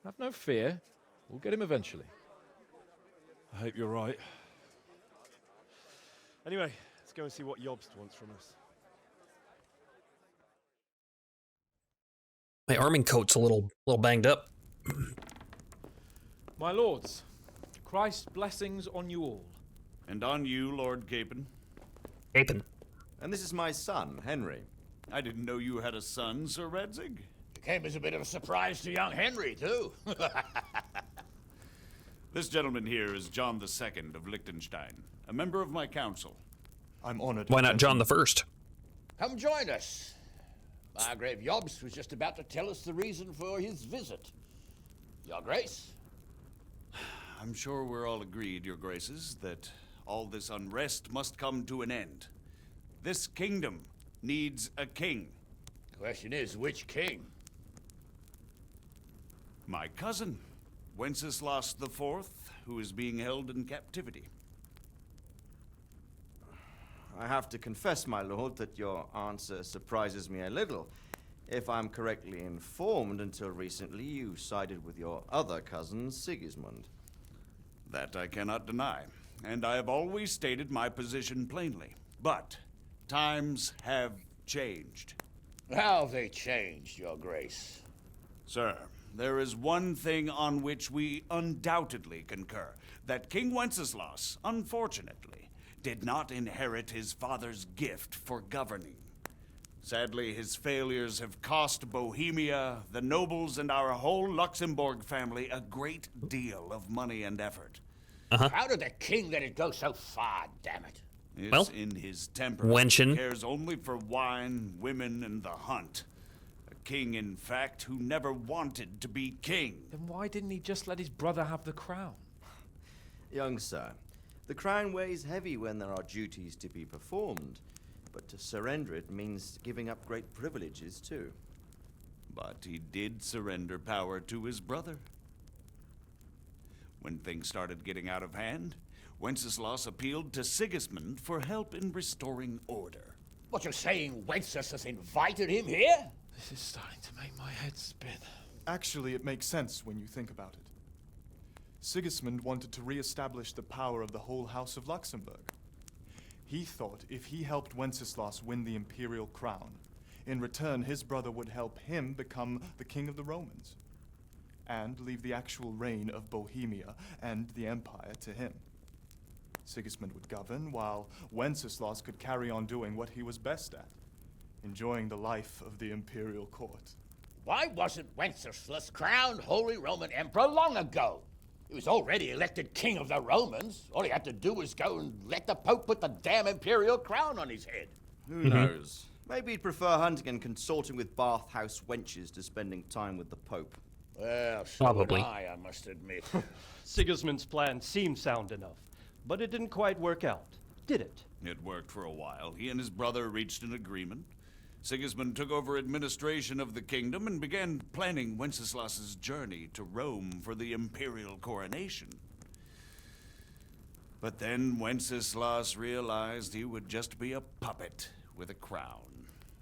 Have no fear. We'll get him eventually. I hope you're right. Anyway, let's go and see what Jobst wants from us. My arming coat's a little banged up. My lords, Christ's blessings on you all. And on you, Lord Capon. Capon. And this is my son, Henry. I didn't know you had a son, Sir Radzig. It came as a bit of a surprise to young Henry, too. This gentleman here is John II of Liechtenstein, a member of my council. I'm honored. Why not John the First? Come join us. Margrave Jobst was just about to tell us the reason for his visit. Your Grace? I'm sure we're all agreed, Your Graces, that all this unrest must come to an end. This kingdom needs a king. Question is, which king? My cousin, Wenceslas IV, who is being held in captivity. I have to confess, my lord, that your answer surprises me a little. If I'm correctly informed, until recently you sided with your other cousin, Sigismund. That I cannot deny, and I have always stated my position plainly. But times have changed. How have they changed, Your Grace? Sir, there is one thing on which we undoubtedly concur, that King Wenceslas, unfortunately, did not inherit his father's gift for governing. Sadly, his failures have cost Bohemia, the nobles, and our whole Luxembourg family a great deal of money and effort. How did the king let it go so far, damn it? It's in his temperament. Wenchen. He cares only for wine, women, and the hunt. A king, in fact, who never wanted to be king. Then why didn't he just let his brother have the crown? Young sir, the crown weighs heavy when there are duties to be performed, but to surrender it means giving up great privileges too. But he did surrender power to his brother. When things started getting out of hand, Wenceslas appealed to Sigismund for help in restoring order. What, you're saying Wenceslas invited him here? This is starting to make my head spin. Actually, it makes sense when you think about it. Sigismund wanted to re-establish the power of the whole House of Luxembourg. He thought if he helped Wenceslas win the imperial crown, in return his brother would help him become the king of the Romans, and leave the actual reign of Bohemia and the empire to him. Sigismund would govern, while Wenceslas could carry on doing what he was best at, enjoying the life of the imperial court. Why wasn't Wenceslas crowned Holy Roman Emperor long ago? He was already elected king of the Romans. All he had to do was go and let the Pope put the damn imperial crown on his head. Who knows? Maybe he'd prefer hunting and consorting with bathhouse wenches to spending time with the Pope. Well, so Probably. would I must admit. Sigismund's plan seemed sound enough, but it didn't quite work out, did it? It worked for a while. He and his brother reached an agreement. Sigismund took over administration of the kingdom and began planning Wenceslas's journey to Rome for the imperial coronation. But then Wenceslas realized he would just be a puppet with a crown.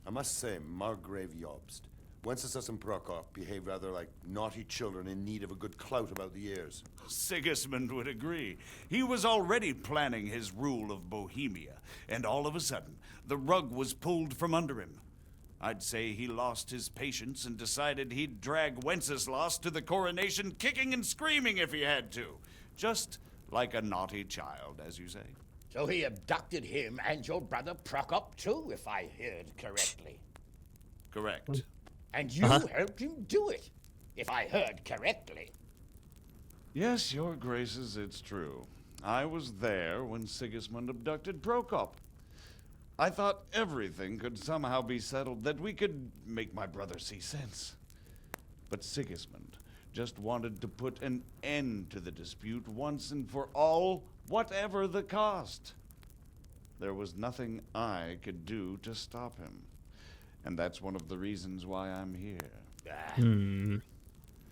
I must say, Margrave Jobst, Wenceslas and Prokop behave rather like naughty children in need of a good clout about the ears. Sigismund would agree. He was already planning his rule of Bohemia, and all of a sudden, the rug was pulled from under him. I'd say he lost his patience and decided he'd drag Wenceslas to the coronation kicking and screaming if he had to. Just like a naughty child, as you say. So he abducted him and your brother Prokop too, if I heard correctly. Correct. And you helped him do it, if I heard correctly. Yes, Your Graces, it's true. I was there when Sigismund abducted Prokop. I thought everything could somehow be settled, that we could make my brother see sense. But Sigismund just wanted to put an end to the dispute once and for all, whatever the cost. There was nothing I could do to stop him. And that's one of the reasons why I'm here.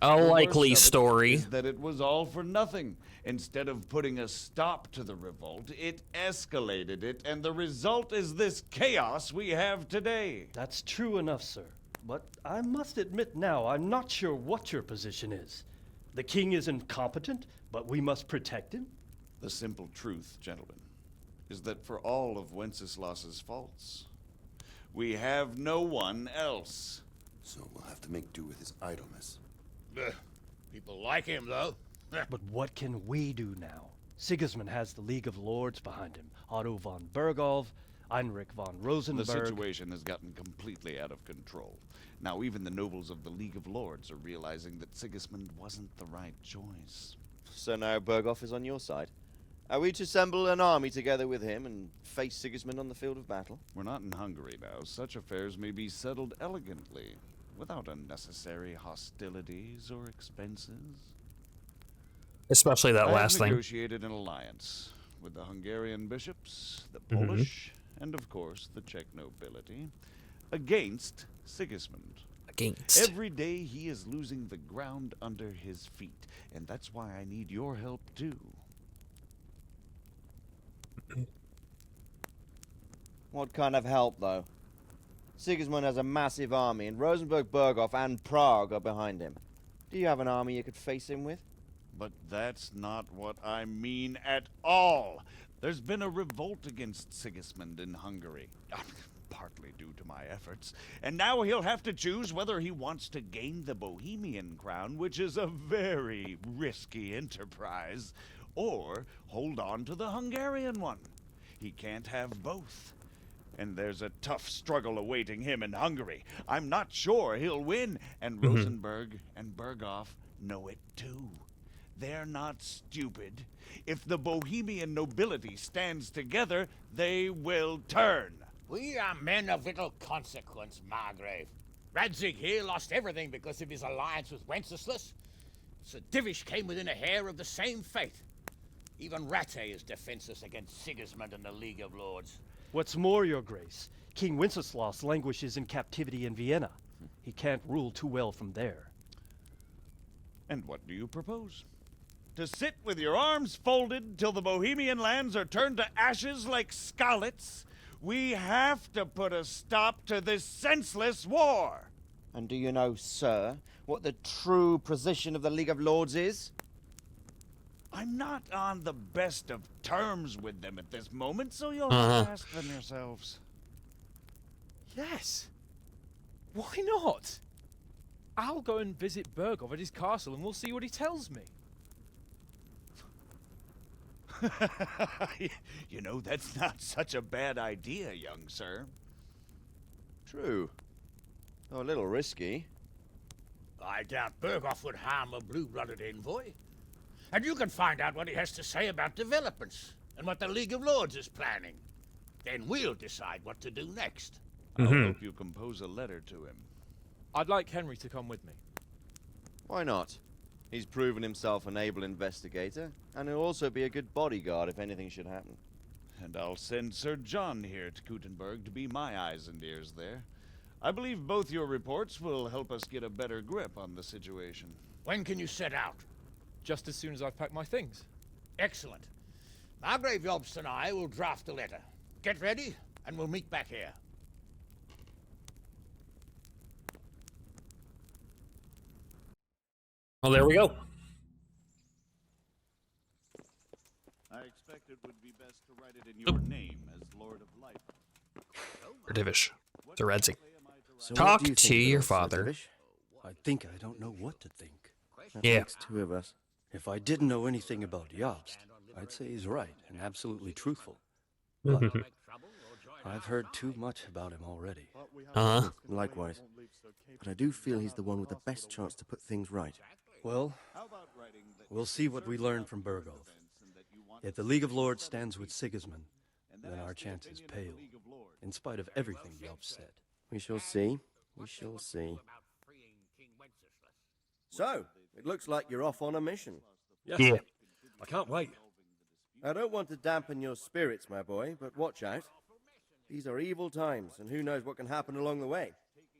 A likely The worst of it story. is that it was all for nothing. Instead of putting a stop to the revolt, it escalated it, and the result is this chaos we have today. That's true enough, sir. But I must admit now, I'm not sure what your position is. The king is incompetent, but we must protect him? The simple truth, gentlemen, is that for all of Wenceslas's faults, we have no one else. So we'll have to make do with his idleness. People like him, though. But what can we do now? Sigismund has the League of Lords behind him. Otto von Bergolf, Heinrich von Rosenberg. The situation has gotten completely out of control. Now even the nobles of the League of Lords are realizing that Sigismund wasn't the right choice. So now Berghoff is on your side? Are we to assemble an army together with him and face Sigismund on the field of battle? We're not in Hungary now. Such affairs may be settled elegantly, without unnecessary hostilities or expenses. Especially that last I've thing. negotiated an alliance with the Hungarian bishops, the Polish, and of course the Czech nobility, against Sigismund. Against. Every day he is losing the ground under his feet, and that's why I need your help too. What kind of help, though? Sigismund has a massive army, and Rosenberg, Berghoff, and Prague are behind him. Do you have an army you could face him with? But that's not what I mean at all. There's been a revolt against Sigismund in Hungary, partly due to my efforts, and now he'll have to choose whether he wants to gain the Bohemian crown, which is a very risky enterprise, or hold on to the Hungarian one. He can't have both. And there's a tough struggle awaiting him in Hungary. I'm not sure he'll win, and Rosenberg and Berghoff know it too. They're not stupid. If the Bohemian nobility stands together, they will turn. We are men of little consequence, Margrave. Radzig here lost everything because of his alliance with Wenceslas. Sir Divish came within a hair of the same fate. Even Rattay is defenseless against Sigismund and the League of Lords. What's more, Your Grace, King Wenceslas languishes in captivity in Vienna. He can't rule too well from there. And what do you propose? To sit with your arms folded till the Bohemian lands are turned to ashes like Skalitz? We have to put a stop to this senseless war. And do you know, sir, what the true position of the League of Lords is? I'm not on the best of terms with them at this moment, so you'll have to ask them yourselves. Yes. Why not? I'll go and visit Berghoff at his castle and we'll see what he tells me. You know, that's not such a bad idea, young sir. True. Though a little risky. I doubt Berghoff would harm a blue-blooded envoy. And you can find out what he has to say about developments and what the League of Lords is planning. Then we'll decide what to do next. I'll hope you compose a letter to him. I'd like Henry to come with me. Why not? He's proven himself an able investigator, and he'll also be a good bodyguard if anything should happen. And I'll send Sir John here to Kuttenberg to be my eyes and ears there. I believe both your reports will help us get a better grip on the situation. When can you set out? Just as soon as I've packed my things. Excellent. Margrave Jobst and I will draft a letter. Get ready, and we'll meet back here. Well, there we go. I expect it would be best to write it in your name as Lord of Life. Or Divish. To Redzing. So Talk what do you to think of your this, Sir father. Divish? I think I don't know what to think. Yeah. Makes two of us. If I didn't know anything about Jobst, I'd say he's right and absolutely truthful. But I've heard too much about him already. Likewise. But I do feel he's the one with the best chance to put things right. Well, we'll see what we learn from Berghoff. If the League of Lords stands with Sigismund, then our chances pale, in spite of everything Jobst said. We shall see. We shall see. So, it looks like you're off on a mission. Yes. Yeah. I can't wait. I don't want to dampen your spirits, my boy, but watch out. These are evil times, and who knows what can happen along the way.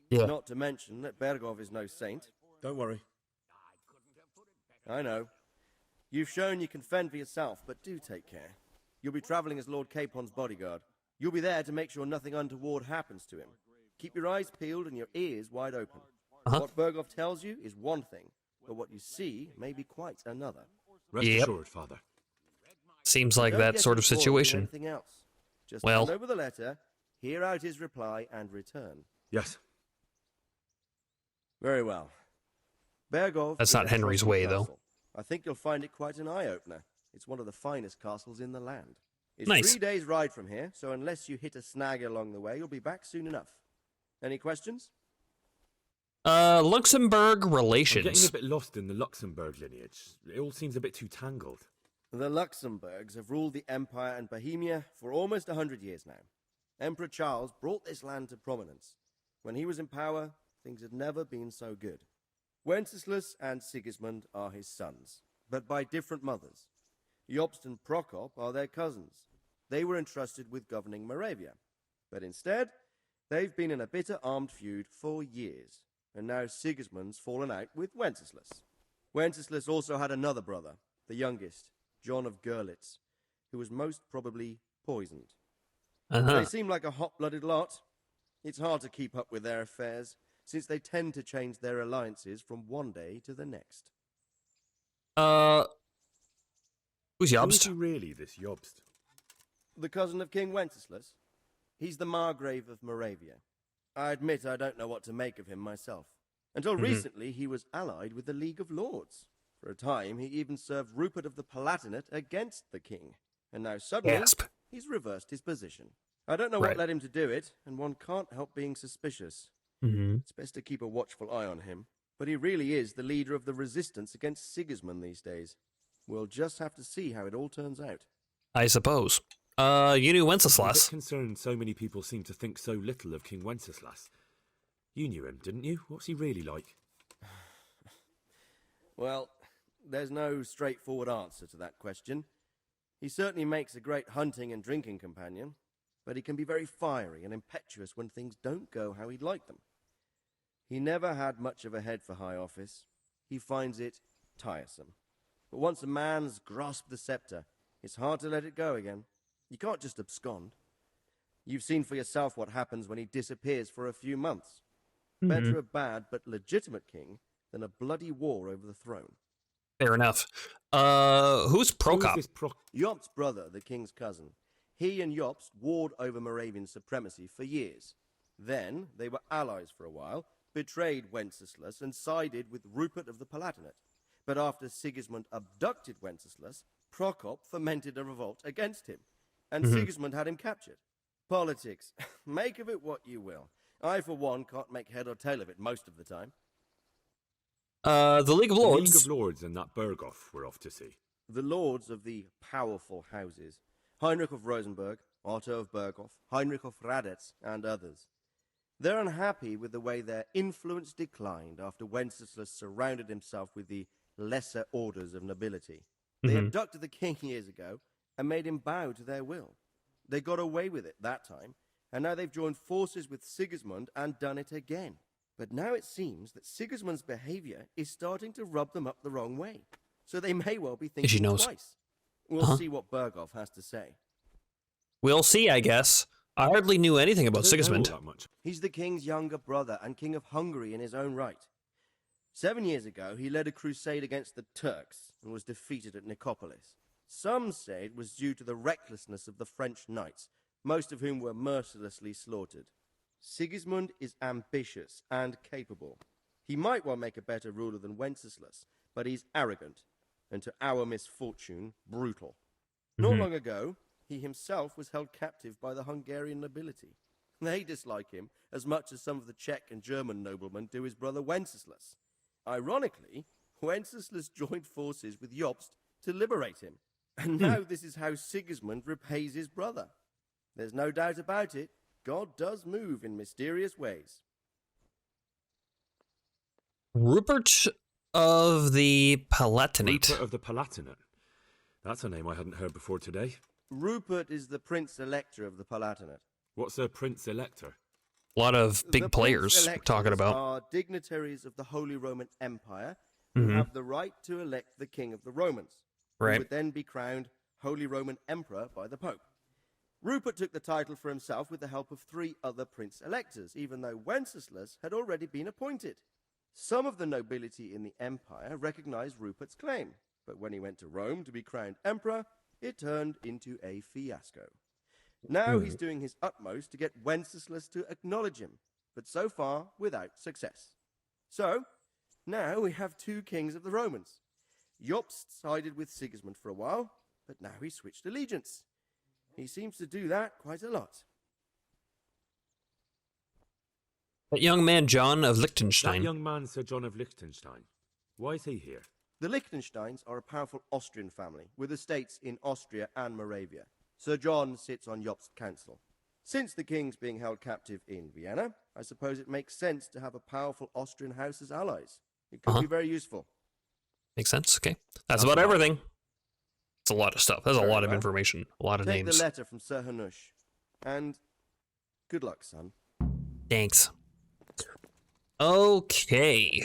Yeah. Not to mention that Berghoff is no saint. Don't worry. I know. You've shown you can fend for yourself, but do take care. You'll be traveling as Lord Capon's bodyguard. You'll be there to make sure nothing untoward happens to him. Keep your eyes peeled and your ears wide open. What Berghoff tells you is one thing, but what you see may be quite another. Rest assured, Father. Seems like Don't that get sort of involved in situation. anything else. Just Well. hand over the letter, hear out his reply, and return. Yes. Very well. Berghoff That's is not a Henry's trophy way, though. castle. I think you'll find it quite an eye-opener. It's one of the finest castles in the land. It's Nice. 3 days' ride from here, so unless you hit a snag along the way, you'll be back soon enough. Any questions? Luxembourg I'm getting relations. a bit lost in the Luxembourg lineage. It all seems a bit too tangled. The Luxembourgs have ruled the Empire and Bohemia for almost 100 years now. Emperor Charles brought this land to prominence. When he was in power, things had never been so good. Wenceslas and Sigismund are his sons, but by different mothers. Jobst and Prokop are their cousins. They were entrusted with governing Moravia. But instead, they've been in a bitter armed feud for years, and now Sigismund's fallen out with Wenceslas. Wenceslas also had another brother, the youngest, John of Görlitz, who was most probably poisoned. They seem like a hot-blooded lot. It's hard to keep up with their affairs, since they tend to change their alliances from one day to the next. Who's Jobst? Who is he really, this Jobst? The cousin of King Wenceslas. He's the Margrave of Moravia. I admit I don't know what to make of him myself. Until recently, he was allied with the League of Lords. For a time, he even served Rupert of the Palatinate against the king. And now suddenly, he's reversed his position. I don't know what led him to do it, and one can't help being suspicious. It's best to keep a watchful eye on him. But he really is the leader of the resistance against Sigismund these days. We'll just have to see how it all turns out. I suppose. You knew Wenceslas. I'm a bit concerned so many people seem to think so little of King Wenceslas. You knew him, didn't you? What's he really like? Well, there's no straightforward answer to that question. He certainly makes a great hunting and drinking companion, but he can be very fiery and impetuous when things don't go how he'd like them. He never had much of a head for high office. He finds it tiresome. But once a man's grasped the scepter, it's hard to let it go again. You can't just abscond. You've seen for yourself what happens when he disappears for a few months. Better a bad but legitimate king than a bloody war over the throne. Fair enough. Who's Prokop? Jobst's brother, the king's cousin. He and Jobst warred over Moravian supremacy for years. Then they were allies for a while, betrayed Wenceslas and sided with Rupert of the Palatinate. But after Sigismund abducted Wenceslas, Prokop fomented a revolt against him, and Sigismund had him captured. Politics. Make of it what you will. I, for one, can't make head or tail of it most of the time. The League of Lords. The League of Lords and that Berghoff we're off to see. The lords of the powerful houses. Heinrich of Rosenberg, Otto of Berghoff, Heinrich of Radetz, and others. They're unhappy with the way their influence declined after Wenceslas surrounded himself with the lesser orders of nobility. They abducted the king years ago and made him bow to their will. They got away with it that time, and now they've joined forces with Sigismund and done it again. But now it seems that Sigismund's behavior is starting to rub them up the wrong way. So they may well be thinking twice. We'll see what Berghoff has to say. We'll see, I guess. I hardly knew anything about Sigismund. He's the king's younger brother and king of Hungary in his own right. 7 years ago, he led a crusade against the Turks and was defeated at Nicopolis. Some say it was due to the recklessness of the French knights, most of whom were mercilessly slaughtered. Sigismund is ambitious and capable. He might well make a better ruler than Wenceslas, but he's arrogant, and to our misfortune, brutal. Not long ago, he himself was held captive by the Hungarian nobility. They dislike him as much as some of the Czech and German noblemen do his brother Wenceslas. Ironically, Wenceslas joined forces with Jobst to liberate him. And now this is how Sigismund repays his brother. There's no doubt about it, God does move in mysterious ways. Rupert of the Palatinate. Rupert of the Palatinate. That's a name I hadn't heard before today. Rupert is the Prince Elector of the Palatinate. What's a Prince Elector? A lot of big players we're talking about. Are dignitaries of the Holy Roman Empire who have the right to elect the King of the Romans, who would then be crowned Holy Roman Emperor by the Pope. Rupert took the title for himself with the help of 3 other Prince Electors, even though Wenceslas had already been appointed. Some of the nobility in the empire recognized Rupert's claim, but when he went to Rome to be crowned emperor, it turned into a fiasco. Now he's doing his utmost to get Wenceslas to acknowledge him, but so far without success. So, now we have 2 kings of the Romans. Jobst sided with Sigismund for a while, but now he's switched allegiance. He seems to do that quite a lot. That young man, John of Liechtenstein. That young man, Sir John of Liechtenstein. Why is he here? The Liechtensteins are a powerful Austrian family with estates in Austria and Moravia. Sir John sits on Jobst's council. Since the king's being held captive in Vienna, I suppose it makes sense to have a powerful Austrian house as allies. It could be very useful. Makes sense. Okay. That's about everything. It's a lot of stuff. That's a lot of well. information. A lot of Take names. the letter from Sir Hanush. And good luck, son. Thanks. Okay.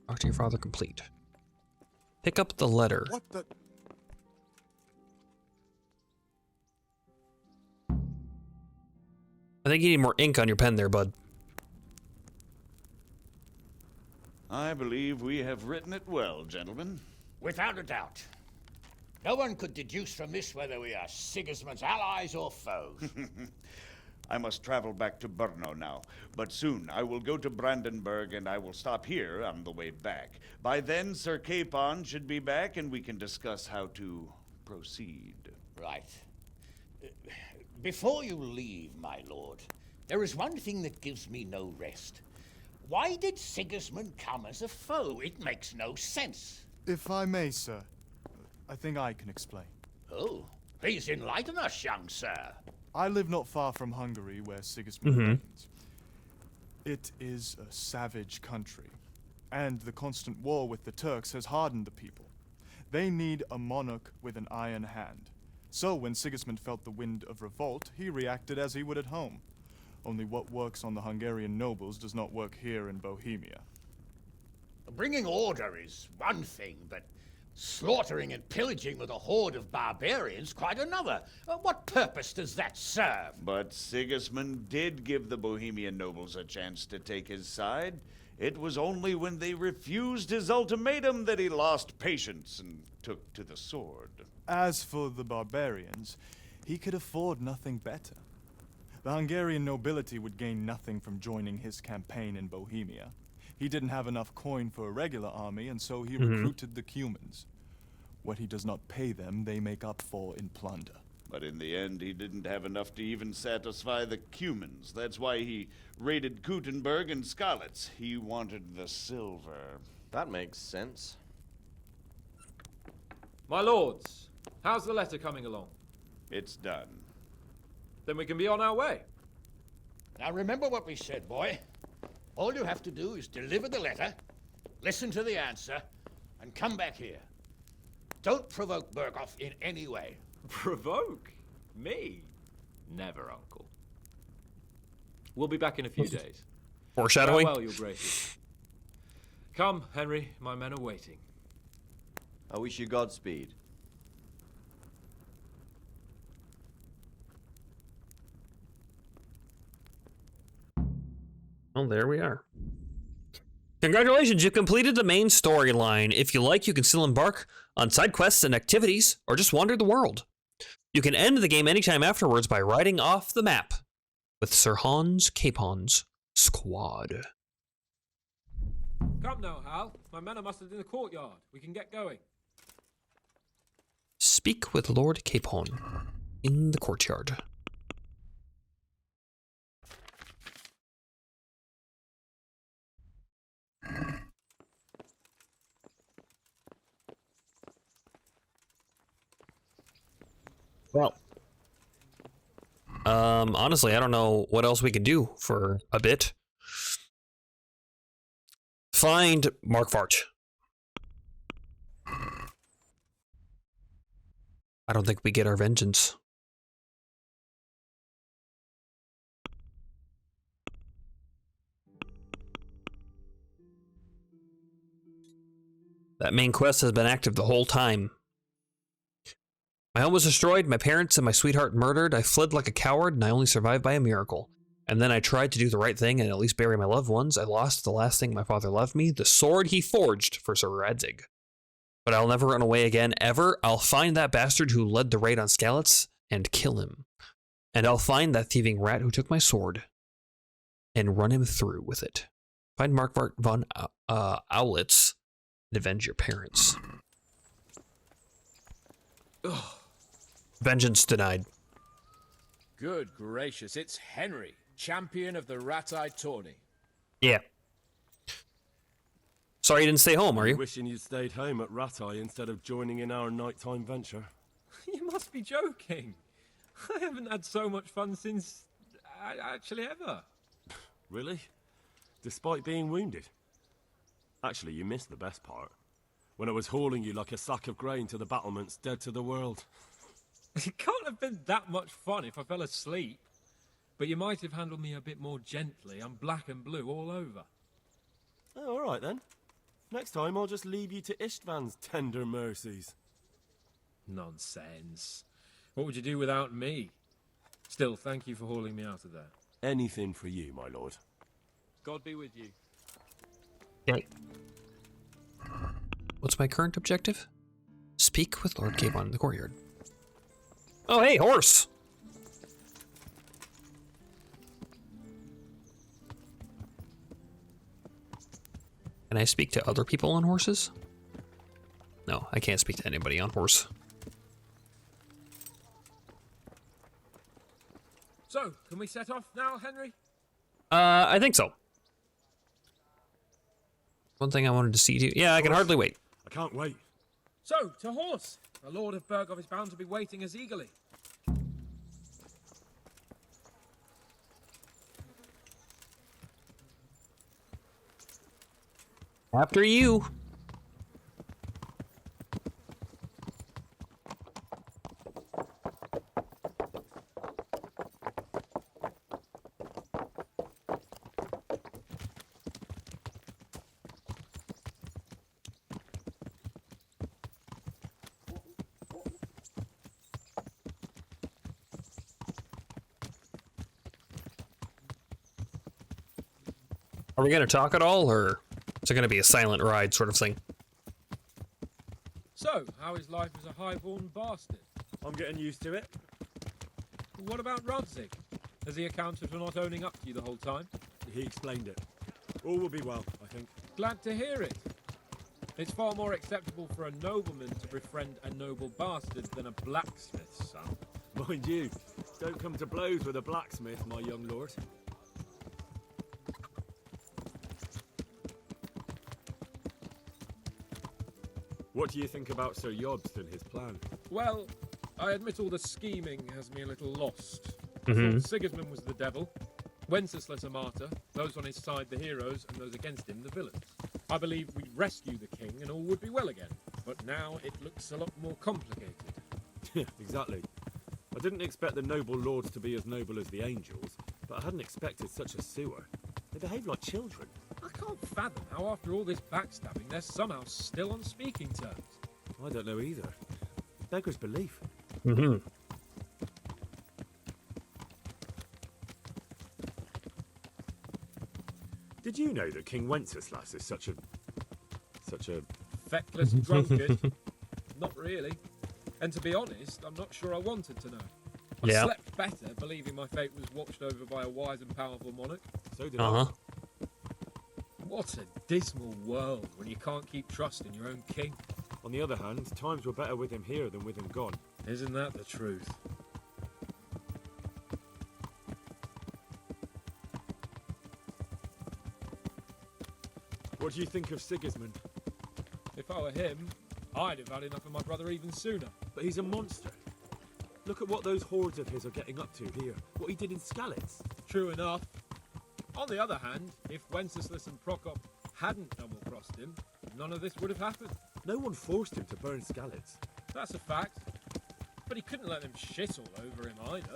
Talk to your father complete. Pick up the letter. What the? I think you need more ink on your pen there, bud. I believe we have written it well, gentlemen. Without a doubt. No one could deduce from this whether we are Sigismund's allies or foes. I must travel back to Brno now, but soon I will go to Brandenburg and I will stop here on the way back. By then, Sir Capon should be back and we can discuss how to proceed. Right. Before you leave, my lord, there is one thing that gives me no rest. Why did Sigismund come as a foe? It makes no sense. If I may, sir, I think I can explain. Oh, please enlighten us, young sir. I live not far from Hungary, where Sigismund reigns. It is a savage country, and the constant war with the Turks has hardened the people. They need a monarch with an iron hand. So when Sigismund felt the wind of revolt, he reacted as he would at home. Only what works on the Hungarian nobles does not work here in Bohemia. Bringing order is one thing, but slaughtering and pillaging with a horde of barbarians quite another. What purpose does that serve? But Sigismund did give the Bohemian nobles a chance to take his side. It was only when they refused his ultimatum that he lost patience and took to the sword. As for the barbarians, he could afford nothing better. The Hungarian nobility would gain nothing from joining his campaign in Bohemia. He didn't have enough coin for a regular army, and so he recruited the Cumans. What he does not pay them, they make up for in plunder. But in the end, he didn't have enough to even satisfy the Cumans. That's why he raided Gutenberg and Skalitz. He wanted the silver. That makes sense. My lords, how's the letter coming along? It's done. Then we can be on our way. Now remember what we said, boy. All you have to do is deliver the letter, listen to the answer, and come back here. Don't provoke Berghoff in any way. Provoke? Me? Never, Uncle. We'll be back in a few days. Foreshadowing? Farewell, your graces. Come, Henry, my men are waiting. I wish you Godspeed. Well, there we are. Congratulations, you've completed the main storyline. If you like, you can still embark on side quests and activities, or just wander the world. You can end the game anytime afterwards by riding off the map with Sir Hans Capon's squad. Come now, Hal. My men are mustered in the courtyard. We can get going. Speak with Lord Capon in the courtyard. Well, honestly, I don't know what else we can do for a bit. Find Mark Varch. I don't think we get our vengeance. That main quest has been active the whole time. My home was destroyed, my parents and my sweetheart murdered, I fled like a coward, and I only survived by a miracle. And then I tried to do the right thing and at least bury my loved ones. I lost the last thing my father left me, the sword he forged for Sir Radzig. But I'll never run away again, ever. I'll find that bastard who led the raid on Skalitz and kill him. And I'll find that thieving rat who took my sword and run him through with it. Find Mark von Owlitz and avenge your parents. Ugh. Vengeance denied. Good gracious, it's Henry, champion of the Rat-Eye tourney. Yeah. Sorry you didn't stay home, are you? Wishing you'd stayed home at Ratai instead of joining in our nighttime venture. You must be joking. I haven't had so much fun since... actually ever. Really? Despite being wounded? Actually, you missed the best part. When I was hauling you like a sack of grain to the battlements, dead to the world. It can't have been that much fun if I fell asleep. But you might have handled me a bit more gently. I'm black and blue all over. Oh, all right then. Next time I'll just leave you to Istvan's tender mercies. Nonsense. What would you do without me? Still, thank you for hauling me out of there. Anything for you, my lord. God be with you. Okay. What's my current objective? Speak with Lord Capon in the courtyard. Oh, hey, horse! Can I speak to other people on horses? No, I can't speak to anybody on horse. So, can we set off now, Henry? I think so. One thing I wanted to see too. Yeah, I can hardly wait. I can't wait. So, to horse. The Lord of Burgov is bound to be waiting as eagerly. After you. Are we going to talk at all, or is it going to be a silent ride sort of thing? So, how is life as a highborn bastard? I'm getting used to it. What about Rodzig? Has he accounted for not owning up to you the whole time? He explained it. All will be well, I think. Glad to hear it. It's far more acceptable for a nobleman to befriend a noble bastard than a blacksmith's son. Mind you, don't come to blows with a blacksmith, my young lord. What do you think about Sir Jobst and his plan? Well, I admit all the scheming has me a little lost. Mm-hmm. Sigismund was the devil, Wenceslas a martyr, those on his side the heroes, and those against him the villains. I believe we'd rescue the king and all would be well again, but now it looks a lot more complicated. Yeah, exactly. I didn't expect the noble lords to be as noble as the angels, but I hadn't expected such a sewer. They behave like children. I can't fathom how after all this backstabbing they're somehow still on speaking terms. I don't know either. Beggar's belief. Mm-hmm. Did you know that King Wenceslas is such a... Feckless drunkard? Not really. And to be honest, I'm not sure I wanted to know. I slept better believing my fate was watched over by a wise and powerful monarch. So did I. What a dismal world when you can't keep trust in your own king. On the other hand, times were better with him here than with him gone. Isn't that the truth? What do you think of Sigismund? If I were him, I'd have had enough of my brother even sooner. But he's a monster. Look at what those hordes of his are getting up to here. What he did in Skalitz. True enough. On the other hand, if Wenceslas and Prokop hadn't double-crossed him, none of this would have happened. No one forced him to burn Skalitz. That's a fact. But he couldn't let them shit all over him either.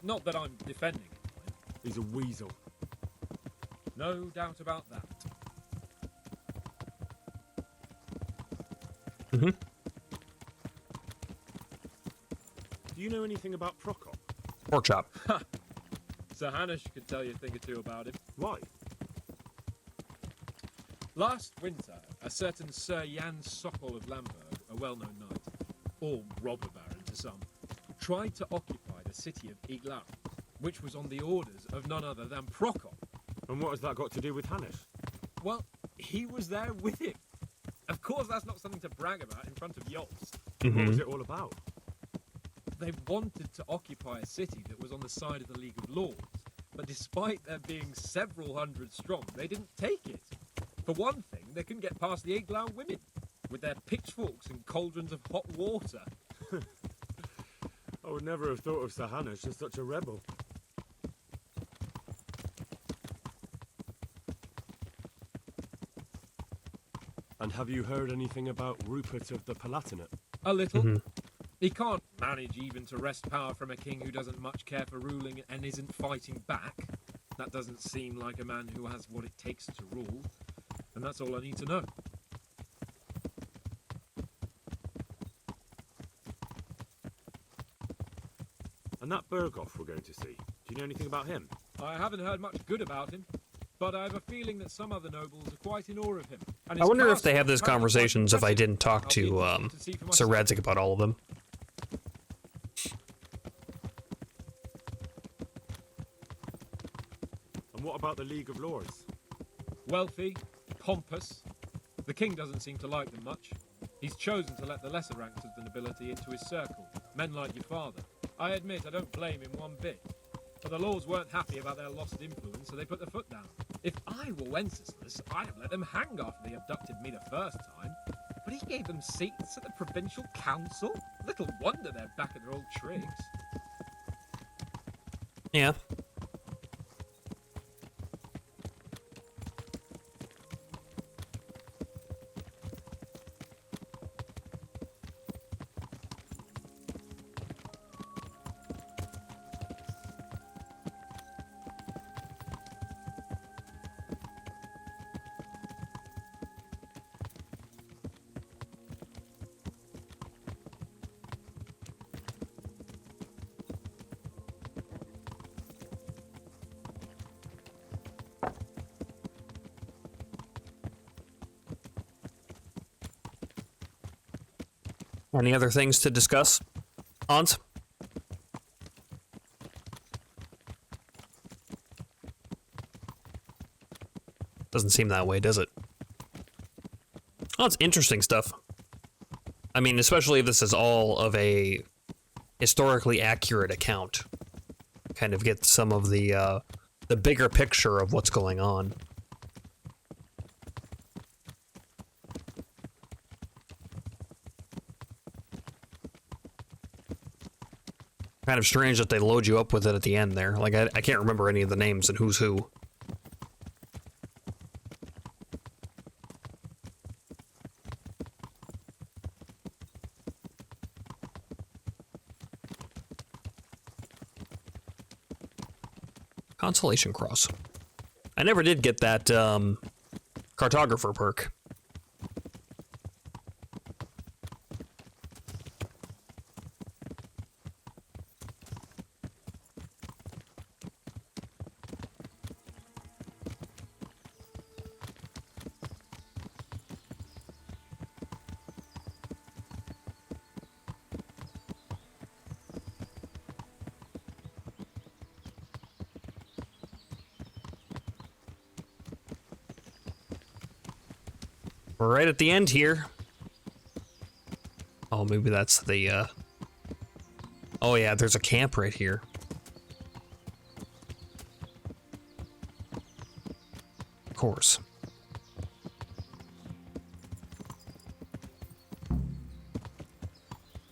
Not that I'm defending him. He's a weasel. No doubt about that. Mm-hmm. Do you know anything about Prokop? Pork chop. Sir Hanush could tell you a thing or two about him. Why? Last winter, a certain Sir Jan Sokol of Lamberg, a well-known knight, or robber baron to some, tried to occupy the city of Iglau, which was on the orders of none other than Prokop. And what has that got to do with Hanush? Well, he was there with him. Of course, that's not something to brag about in front of Yost. Mm-hmm. What was it all about? They wanted to occupy a city that was on the side of the League of Lords, but despite there being several hundred strong, they didn't take it. For one thing, they couldn't get past the Iglau women with their pitchforks and cauldrons of hot water. I would never have thought of Sahanish as such a rebel. And have you heard anything about Rupert of the Palatinate? A little. He can't manage even to wrest power from a king who doesn't much care for ruling and isn't fighting back. That doesn't seem like a man who has what it takes to rule. And that's all I need to know. And that Berghoff we're going to see, do you know anything about him? I haven't heard much good about him, but I have a feeling that some other nobles are quite in awe of him. And I his wonder if they castle have these apparently quite conversations if I impressive. didn't talk I'll be to interested to see for Sir myself. Radzik about all of them. And what about the League of Lords? Wealthy, pompous. The king doesn't seem to like them much. He's chosen to let the lesser ranks of the nobility into his circle, men like your father. I admit I don't blame him one bit. But the lords weren't happy about their lost influence, so they put their foot down. If I were Wenceslas, I'd have let them hang after they abducted me the first time. But he gave them seats at the provincial council? Little wonder they're back at their old tricks. Yeah. Any other things to discuss, Hans? Doesn't seem that way, does it? Oh, it's interesting stuff. I mean, especially if this is all of a historically accurate account. Kind of get some of the bigger picture of what's going on. Kind of strange that they load you up with it at the end there. Like, I can't remember any of the names and who's who. Consolation Cross. I never did get that cartographer perk. We're right at the end here. Oh, maybe that's the, Oh yeah, there's a camp right here. Of course.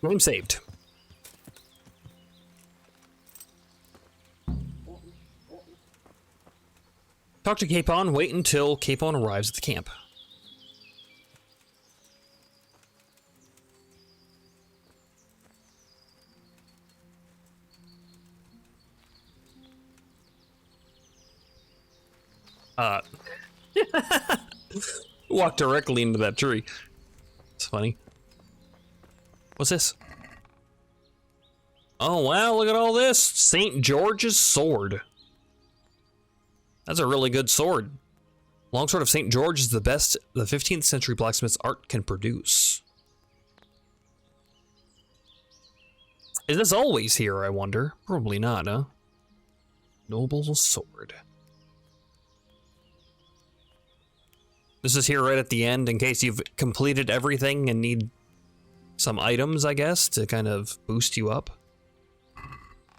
Game saved. Talk to Capon, wait until Capon arrives at the camp. Walked directly into that tree. It's funny. What's this? Oh wow, look at all this. St. George's sword. That's a really good sword. Longsword of St. George is the best the 15th century blacksmith's art can produce. Is this always here, I wonder? Probably not, huh? Noble sword. This is here right at the end in case you've completed everything and need some items, I guess, to kind of boost you up.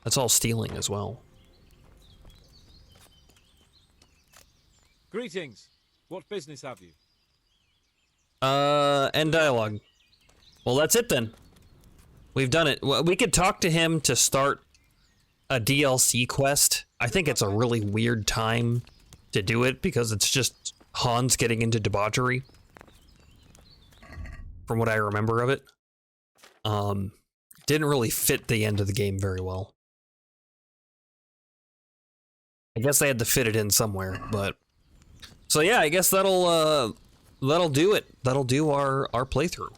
That's all stealing as well. Greetings. What business have you? End dialogue. Well, that's it then. We've done it. We could talk to him to start a DLC quest. I think it's a really weird time to do it because it's just Hans getting into debauchery. From what I remember of it. Didn't really fit the end of the game very well. I guess they had to fit it in somewhere, but... So yeah, I guess that'll do it. That'll do our playthrough.